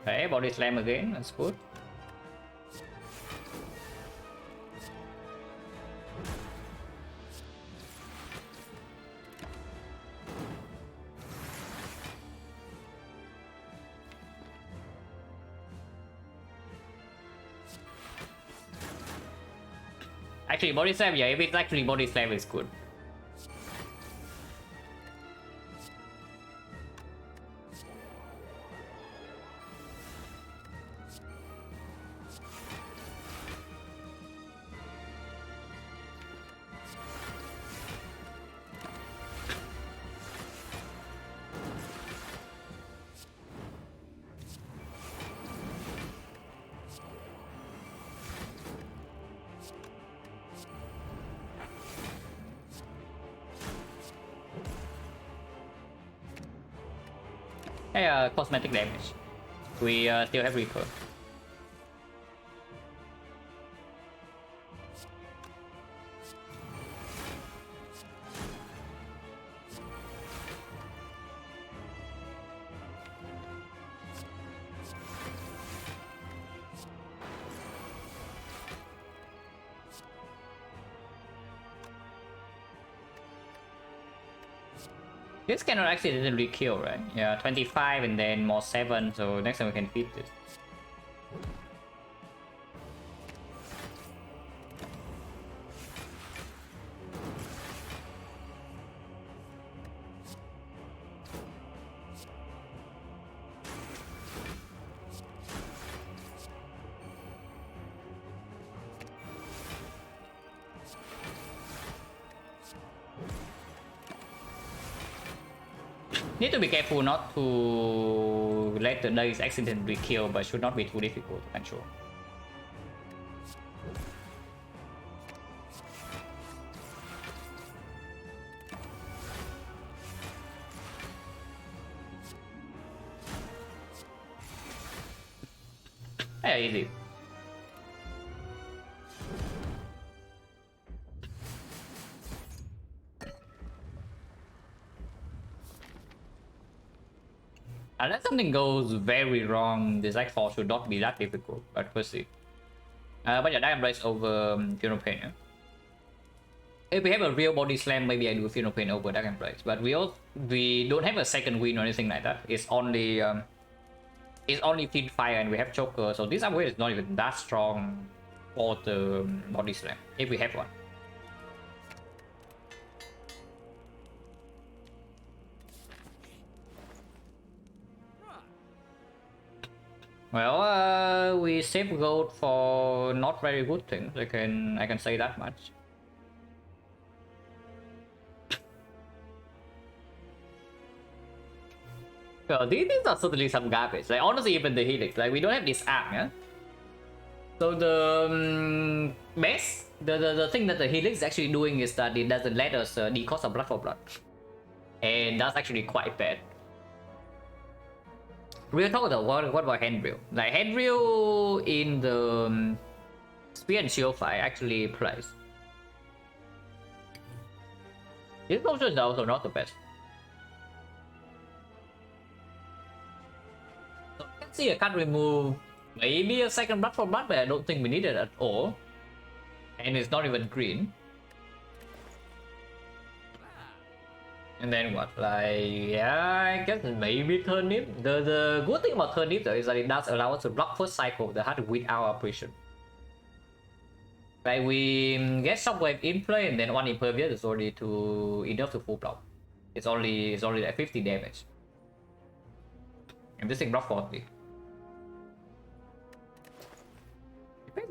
Okay, body slam again, that's good. Actually, body slam, yeah, if it's actually body slam, is good. Hey, cosmetic damage. We still have Reaper. This cannot actually didn't re-kill, right? Yeah, 25 and then more 7, so next time we can feed this. Need to be careful not to let the dice accidentally kill, but should not be too difficult to control. Yeah, easy. Unless something goes very wrong, this X4 should not be that difficult, but we'll see. But yeah, Diamond Race over Funeral Pain. Yeah? If we have a real body slam, maybe I do Funeral Pain over Diamond Race. But we don't have a second win or anything like that. It's only Fiend Fire and we have Choker, so this upgrade is not even that strong for the body slam, if we have one. Well, we save gold for not very good things. I can say that much. Well, these are certainly some garbage. Like honestly, even the Helix, like we don't have this app, yeah. So the best, the thing that the Helix is actually doing is that it doesn't let us decost of blood for blood, and that's actually quite bad. Real talk though, what about Handrill? Like Handrill in the Spear and Shield fight actually plays. This potion is also not the best. So you can see I can't remove maybe a second blood for blood, but I don't think we need it at all. And it's not even green. And then what? Like, yeah, I guess maybe Turnip. The good thing about Turnip though is that it does allow us to block first cycle of the HUD without operation. Like we get Shockwave in play and then one Impervious is already enough to full block. It's only like 50 damage. And this thing block 40.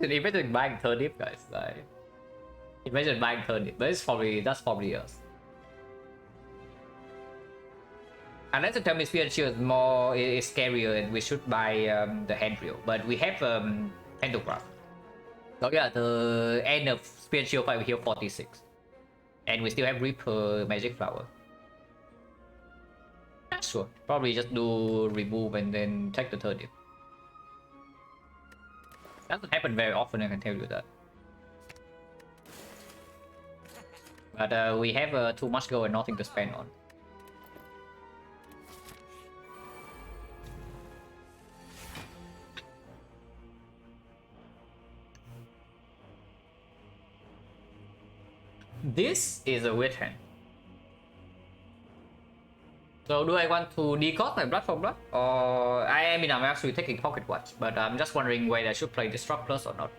Imagine buying Turnip, guys. Like, imagine buying Turnip, but that's probably us. Unless the Terminus Spear and Shield is scarier and we should buy the Handrill, but we have Pantograph. So yeah, the end of Spear and Shield fight we heal 46. And we still have Reaper Magic Flower. Yeah, sure, probably just do remove and then take the Turnip. Doesn't happen very often, I can tell you that. But we have too much gold and nothing to spend on. This is a weird hand. So do I want to decost my blood for blood? Or I mean I'm actually taking pocket watch, but I'm just wondering whether I should play Disrupt Plus or not.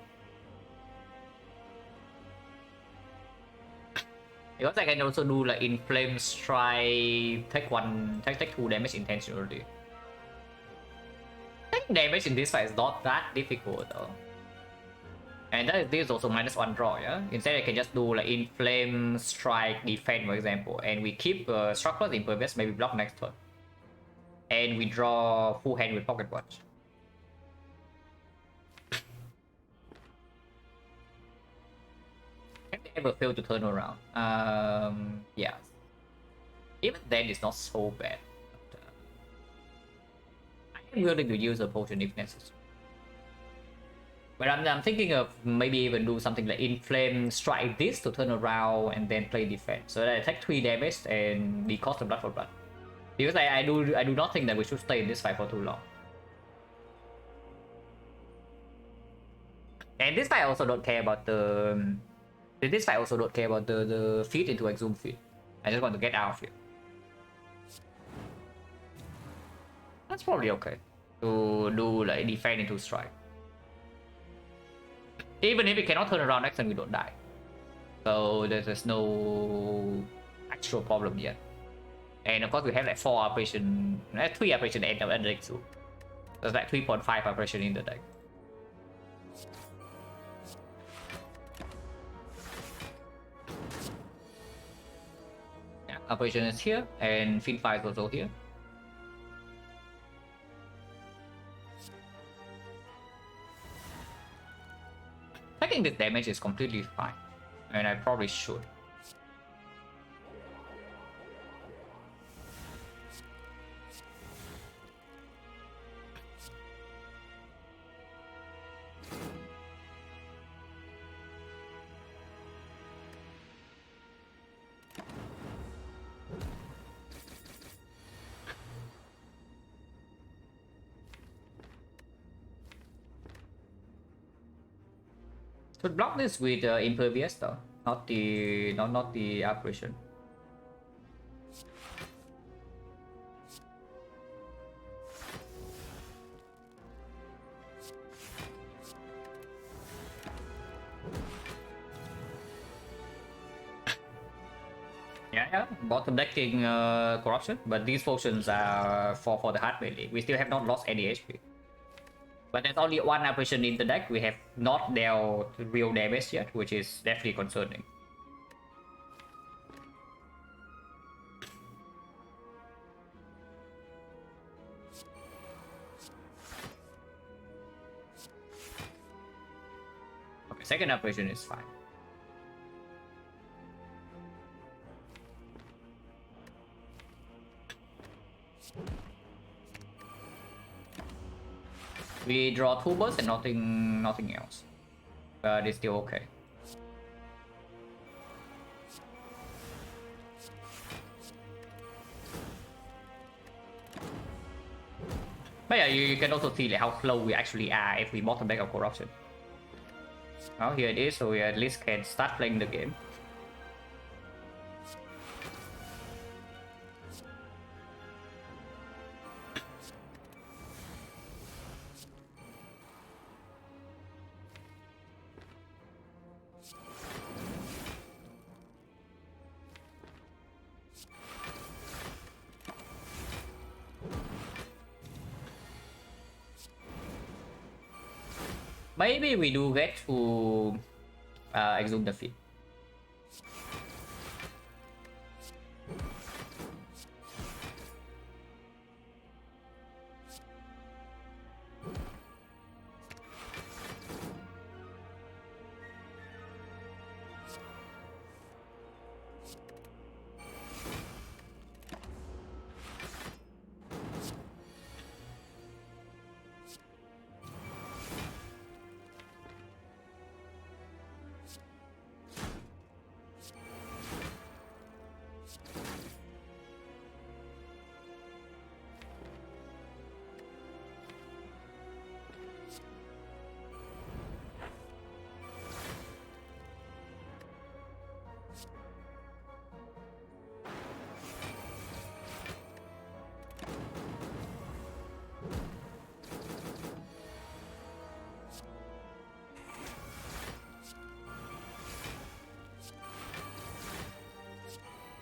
Because I can also do like Inflame Strike, take 2 damage intentionally. Taking damage in this fight is not that difficult though. And this is also -1 draw, yeah? Instead I can just do like Inflame Strike Defense for example, and we keep Struck Plus Impervious, maybe block next turn. And we draw full hand with Pocket Watch. Have they ever failed to turn around? Yeah. Even then it's not so bad. But, I am willing to use a potion if necessary. But I'm thinking of maybe even do something like Inflame Strike this to turn around and then play defense. So that I take 3 damage and decost the blood for blood. Because I do not think that we should stay in this fight for too long. And this fight also don't care about the feed into Exhume feed. I just want to get out of here. That's probably okay to do like defense into strike. Even if we cannot turn around next time, we don't die. So there's no actual problem yet. And of course we have like 3 operation end of the deck too. There's like 3.5 operation in the deck. Yeah, operation is here, and Fin 5 is also here. Taking this damage is completely fine, and I probably should. Should block this with Impervious though, not the apparition. Yeah, bottom decking corruption, but these potions are for the hard melee. We still have not lost any HP. But there's only 1 apparition in the deck. We have not dealt real damage yet, which is definitely concerning. Okay, second apparition is fine. We draw 2 bursts and nothing else. But it's still okay. But yeah, you can also see like how slow we actually are if we bottom deck of corruption. Well, here it is, so we at least can start playing the game. Maybe we do get to exhume the feed.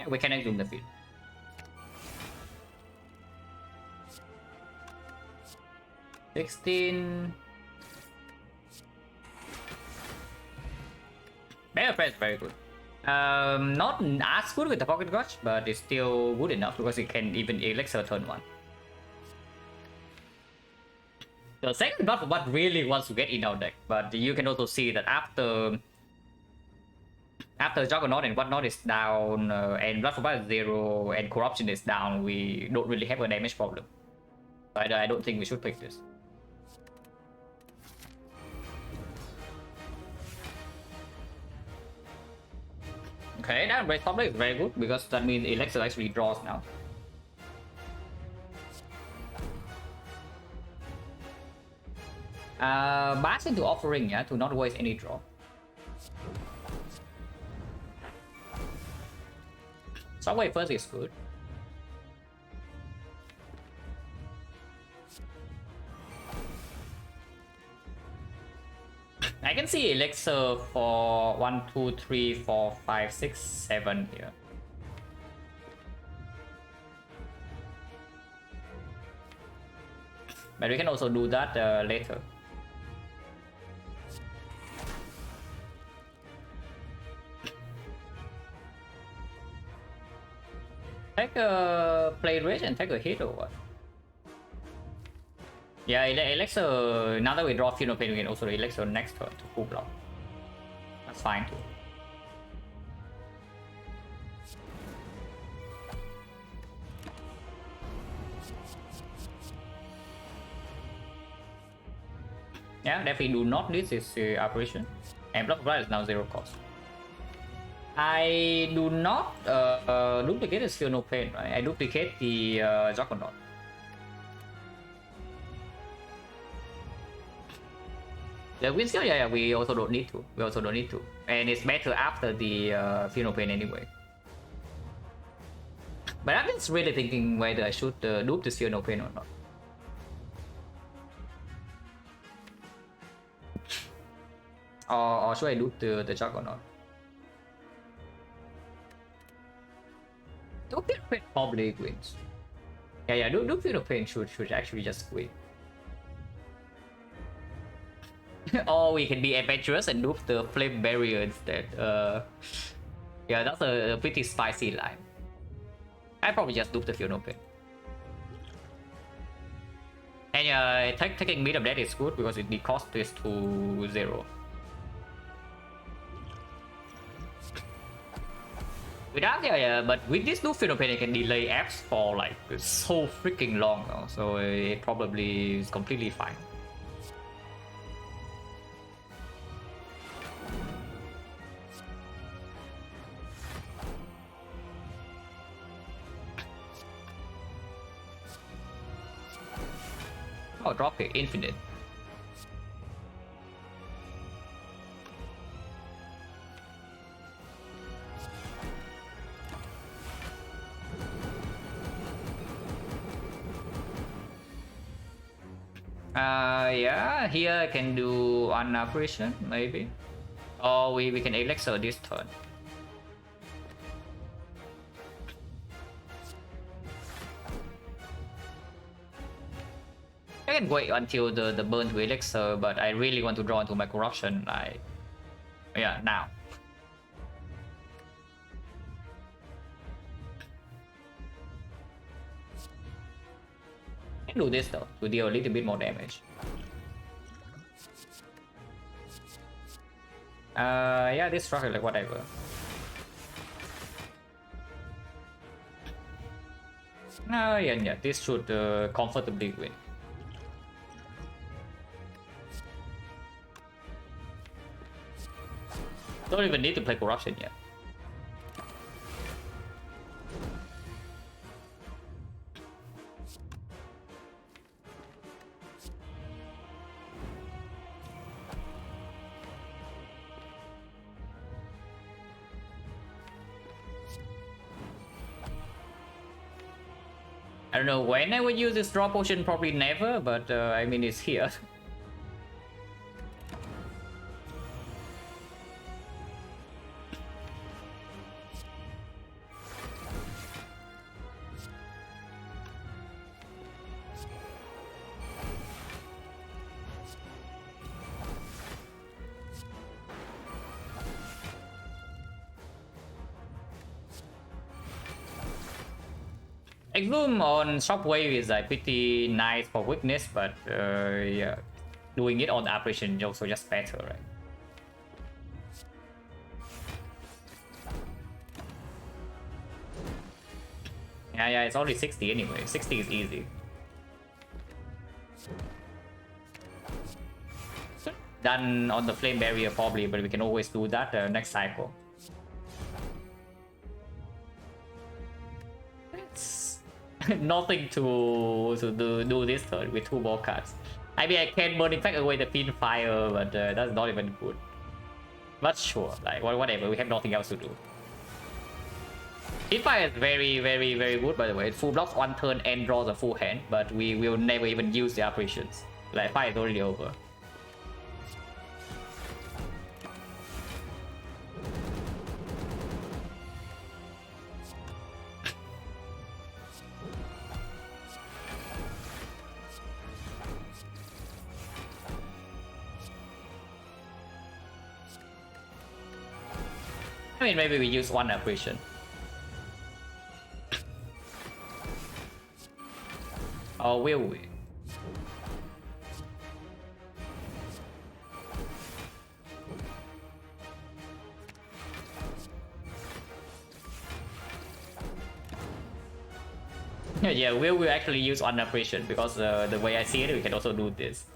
Yeah, we can exhume the field. $16. Better press, very good. Not as good with the pocket gauge, but it's still good enough because it can even elixir turn 1. The second buff what really wants to get in our deck, but you can also see that after Juggernaut and whatnot is down, and Blood for Blood is 0, and Corruption is down, we don't really have a damage problem. I don't think we should pick this. Okay, that Red Top is very good because that means Elixir actually draws now. Bash into Offering, yeah, to not waste any draw. Subway first is good. I can see Elixir for 1, 2, 3, 4, 5, 6, 7 here. But we can also do that later. Take a play rage and take a hit or what? Yeah, Elixir, now that we draw Funeral Pain, we can also Elixir next turn to full block. That's fine too. Yeah, definitely do not need this operation. And Blood for Blood is now 0 cost. I do not duplicate the Funeral Pain, right? I duplicate the Juggernaut. The wind skill, yeah, we also don't need to. And it's better after the Funeral Pain anyway. But I've been really thinking whether I should dupe the Funeral Pain or not. Or should I dupe the Juggernaut? Dupe Funeral Pain probably wins. Yeah, dupe Funeral Pain should actually just win. Or we can be adventurous and dupe the Flame Barrier instead. Yeah, that's a pretty spicy line. I probably just dupe the Funeral Pain. And yeah, taking mid of that is good because the cost is to 0. Without but with this new Funeral Pain, it can delay apps for like so freaking long now, so it probably is completely fine. Oh, drop it, infinite. Yeah, here I can do one operation, maybe. Or we can Elixir this turn. I can wait until the burn to Elixir, but I really want to draw into my Corruption, like... Yeah, now. I can do this though, to deal a little bit more damage. Yeah, this structure, like whatever. Yeah, this should comfortably win. Don't even need to play Corruption yet. I don't know when I would use this draw potion, probably never, but I mean it's here. Exhume on Shockwave is like pretty nice for weakness, but yeah, doing it on the operation is also just better, right? Yeah, it's only 60 anyway. 60 is easy. Done on the flame barrier probably, but we can always do that next cycle. It's nothing to do this turn with 2 more cards. I mean, I can burn effect away the pin fire, but that's not even good. But sure, like whatever, we have nothing else to do. Pin fire is very good, by the way. It full blocks 1 turn and draws a full hand, but we will never even use the operations. Like, fight is already over. I mean, maybe we use 1 operation. Or will we? Yeah, will we actually use 1 operation? Because the way I see it, we can also do this.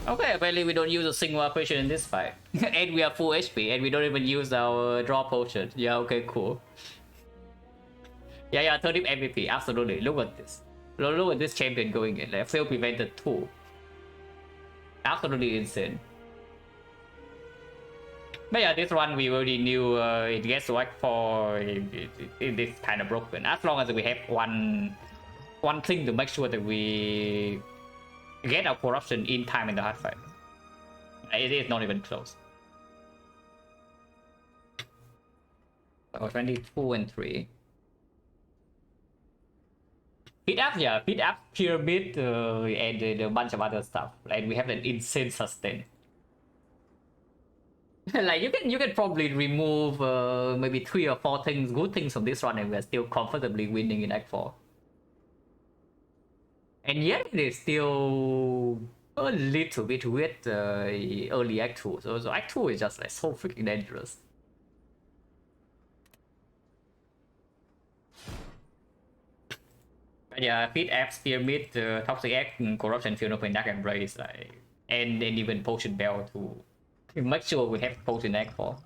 Okay, apparently we don't use a single operation in this fight. And we are full HP, and we don't even use our draw potion. Yeah, okay, cool. Yeah, third MVP, absolutely. Look at this. Look at this champion going in. Like, fail prevented 2. Absolutely insane. But yeah, this one we already knew it gets to Act 4. It is kind of broken. As long as we have one thing to make sure that we get our corruption in time in the hard fight. It is not even close. Oh, 22 and 3. Hit up, yeah, hit up, pyramid, and a bunch of other stuff. Like we have an insane sustain. Like you can probably remove maybe 3 or 4 things, good things from this run, and we're still comfortably winning in Act 4. And yet it is still a little bit weird early Act 2. So Act 2 is just like so freaking dangerous. But yeah, Pit Apps, Pyramid, Toxic Act, Corruption, Field Open, Dark Embrace, like, and even Potion Bell to make sure we have Potion Act 4.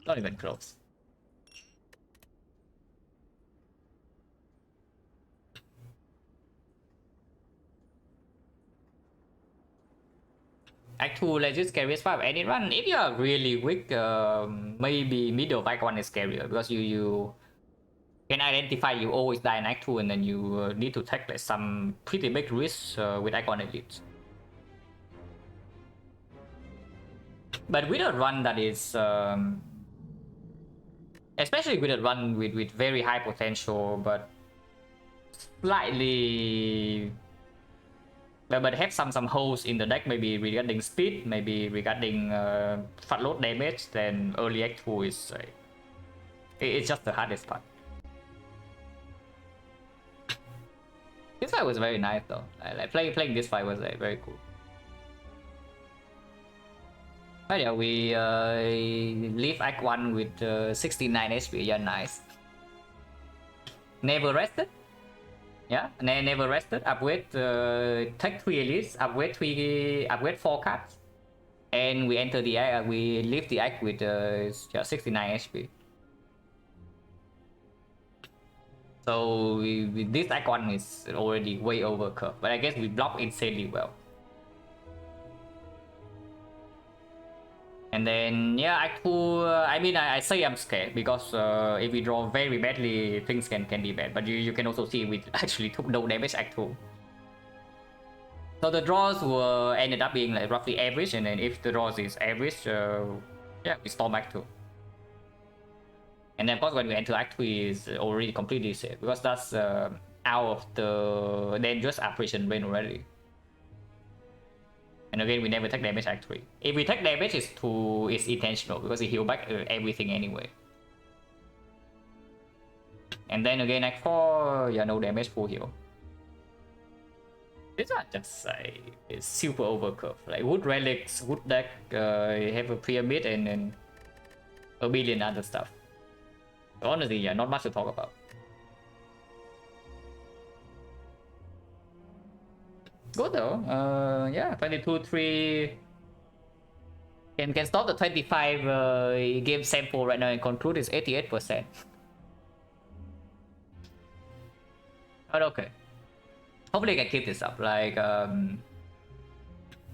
Not even close. Act 2 legit scariest 5 any run. If you are really weak, maybe middle of Act 1 is scarier because you can identify you always die in Act 2 and then you need to take like some pretty big risks with Act 1 elites. But with a run that is especially with a run with very high potential but slightly but have some holes in the deck, maybe regarding speed, maybe regarding fat load damage, then early Act 2 is it's just the hardest part. This fight was very nice though. Like playing this fight was like very cool. But yeah, we leave Act 1 with 69 HP. Yeah, nice. Never rested. Yeah, never rested. Upgrade, take 3 elites, upgrade 4 cards, and we enter the act. We leave the act with 69 HP. So this act 1 is already way over curve, but I guess we block insanely well. And then yeah, Act 2, I mean I say I'm scared because if we draw very badly, things can be bad. But you can also see we actually took no damage Act 2. So the draws were ended up being like roughly average, and then if the draws is average, yeah, we storm Act 2. And then of course when we enter Act 3 is already completely safe because that's out of the dangerous operation range already. And again, we never take damage Act 3. If we take damage, it's intentional because it heal back everything anyway. And then again, Act 4, yeah, no damage, full heal. These are just it's super overcurve. Like Wood Relics, Wood deck, have a Pyramid and a billion other stuff. So honestly, yeah, not much to talk about. Good though. Yeah, 22-3 can stop the 25 game sample right now and conclude is 88%. But okay. Hopefully I can keep this up. Like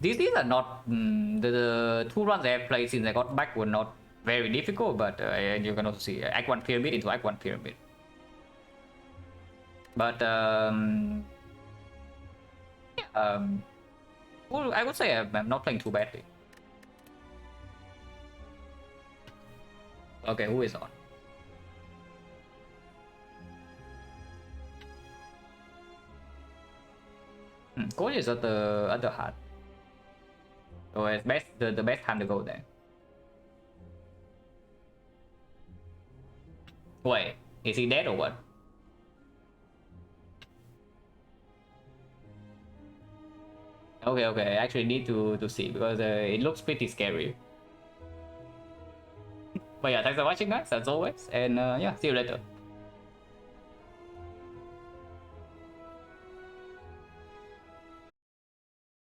these are not the 2 runs I have played since I got back were not very difficult, but you can also see Act 1 Pyramid into Act 1 Pyramid. But well, I would say I'm not playing too badly. Okay, who is on? Coach is at the other heart. So it's the best time to go there. Wait, is he dead or what? Okay, I actually need to see because it looks pretty scary. But yeah, thanks for watching guys as always, and yeah, see you later.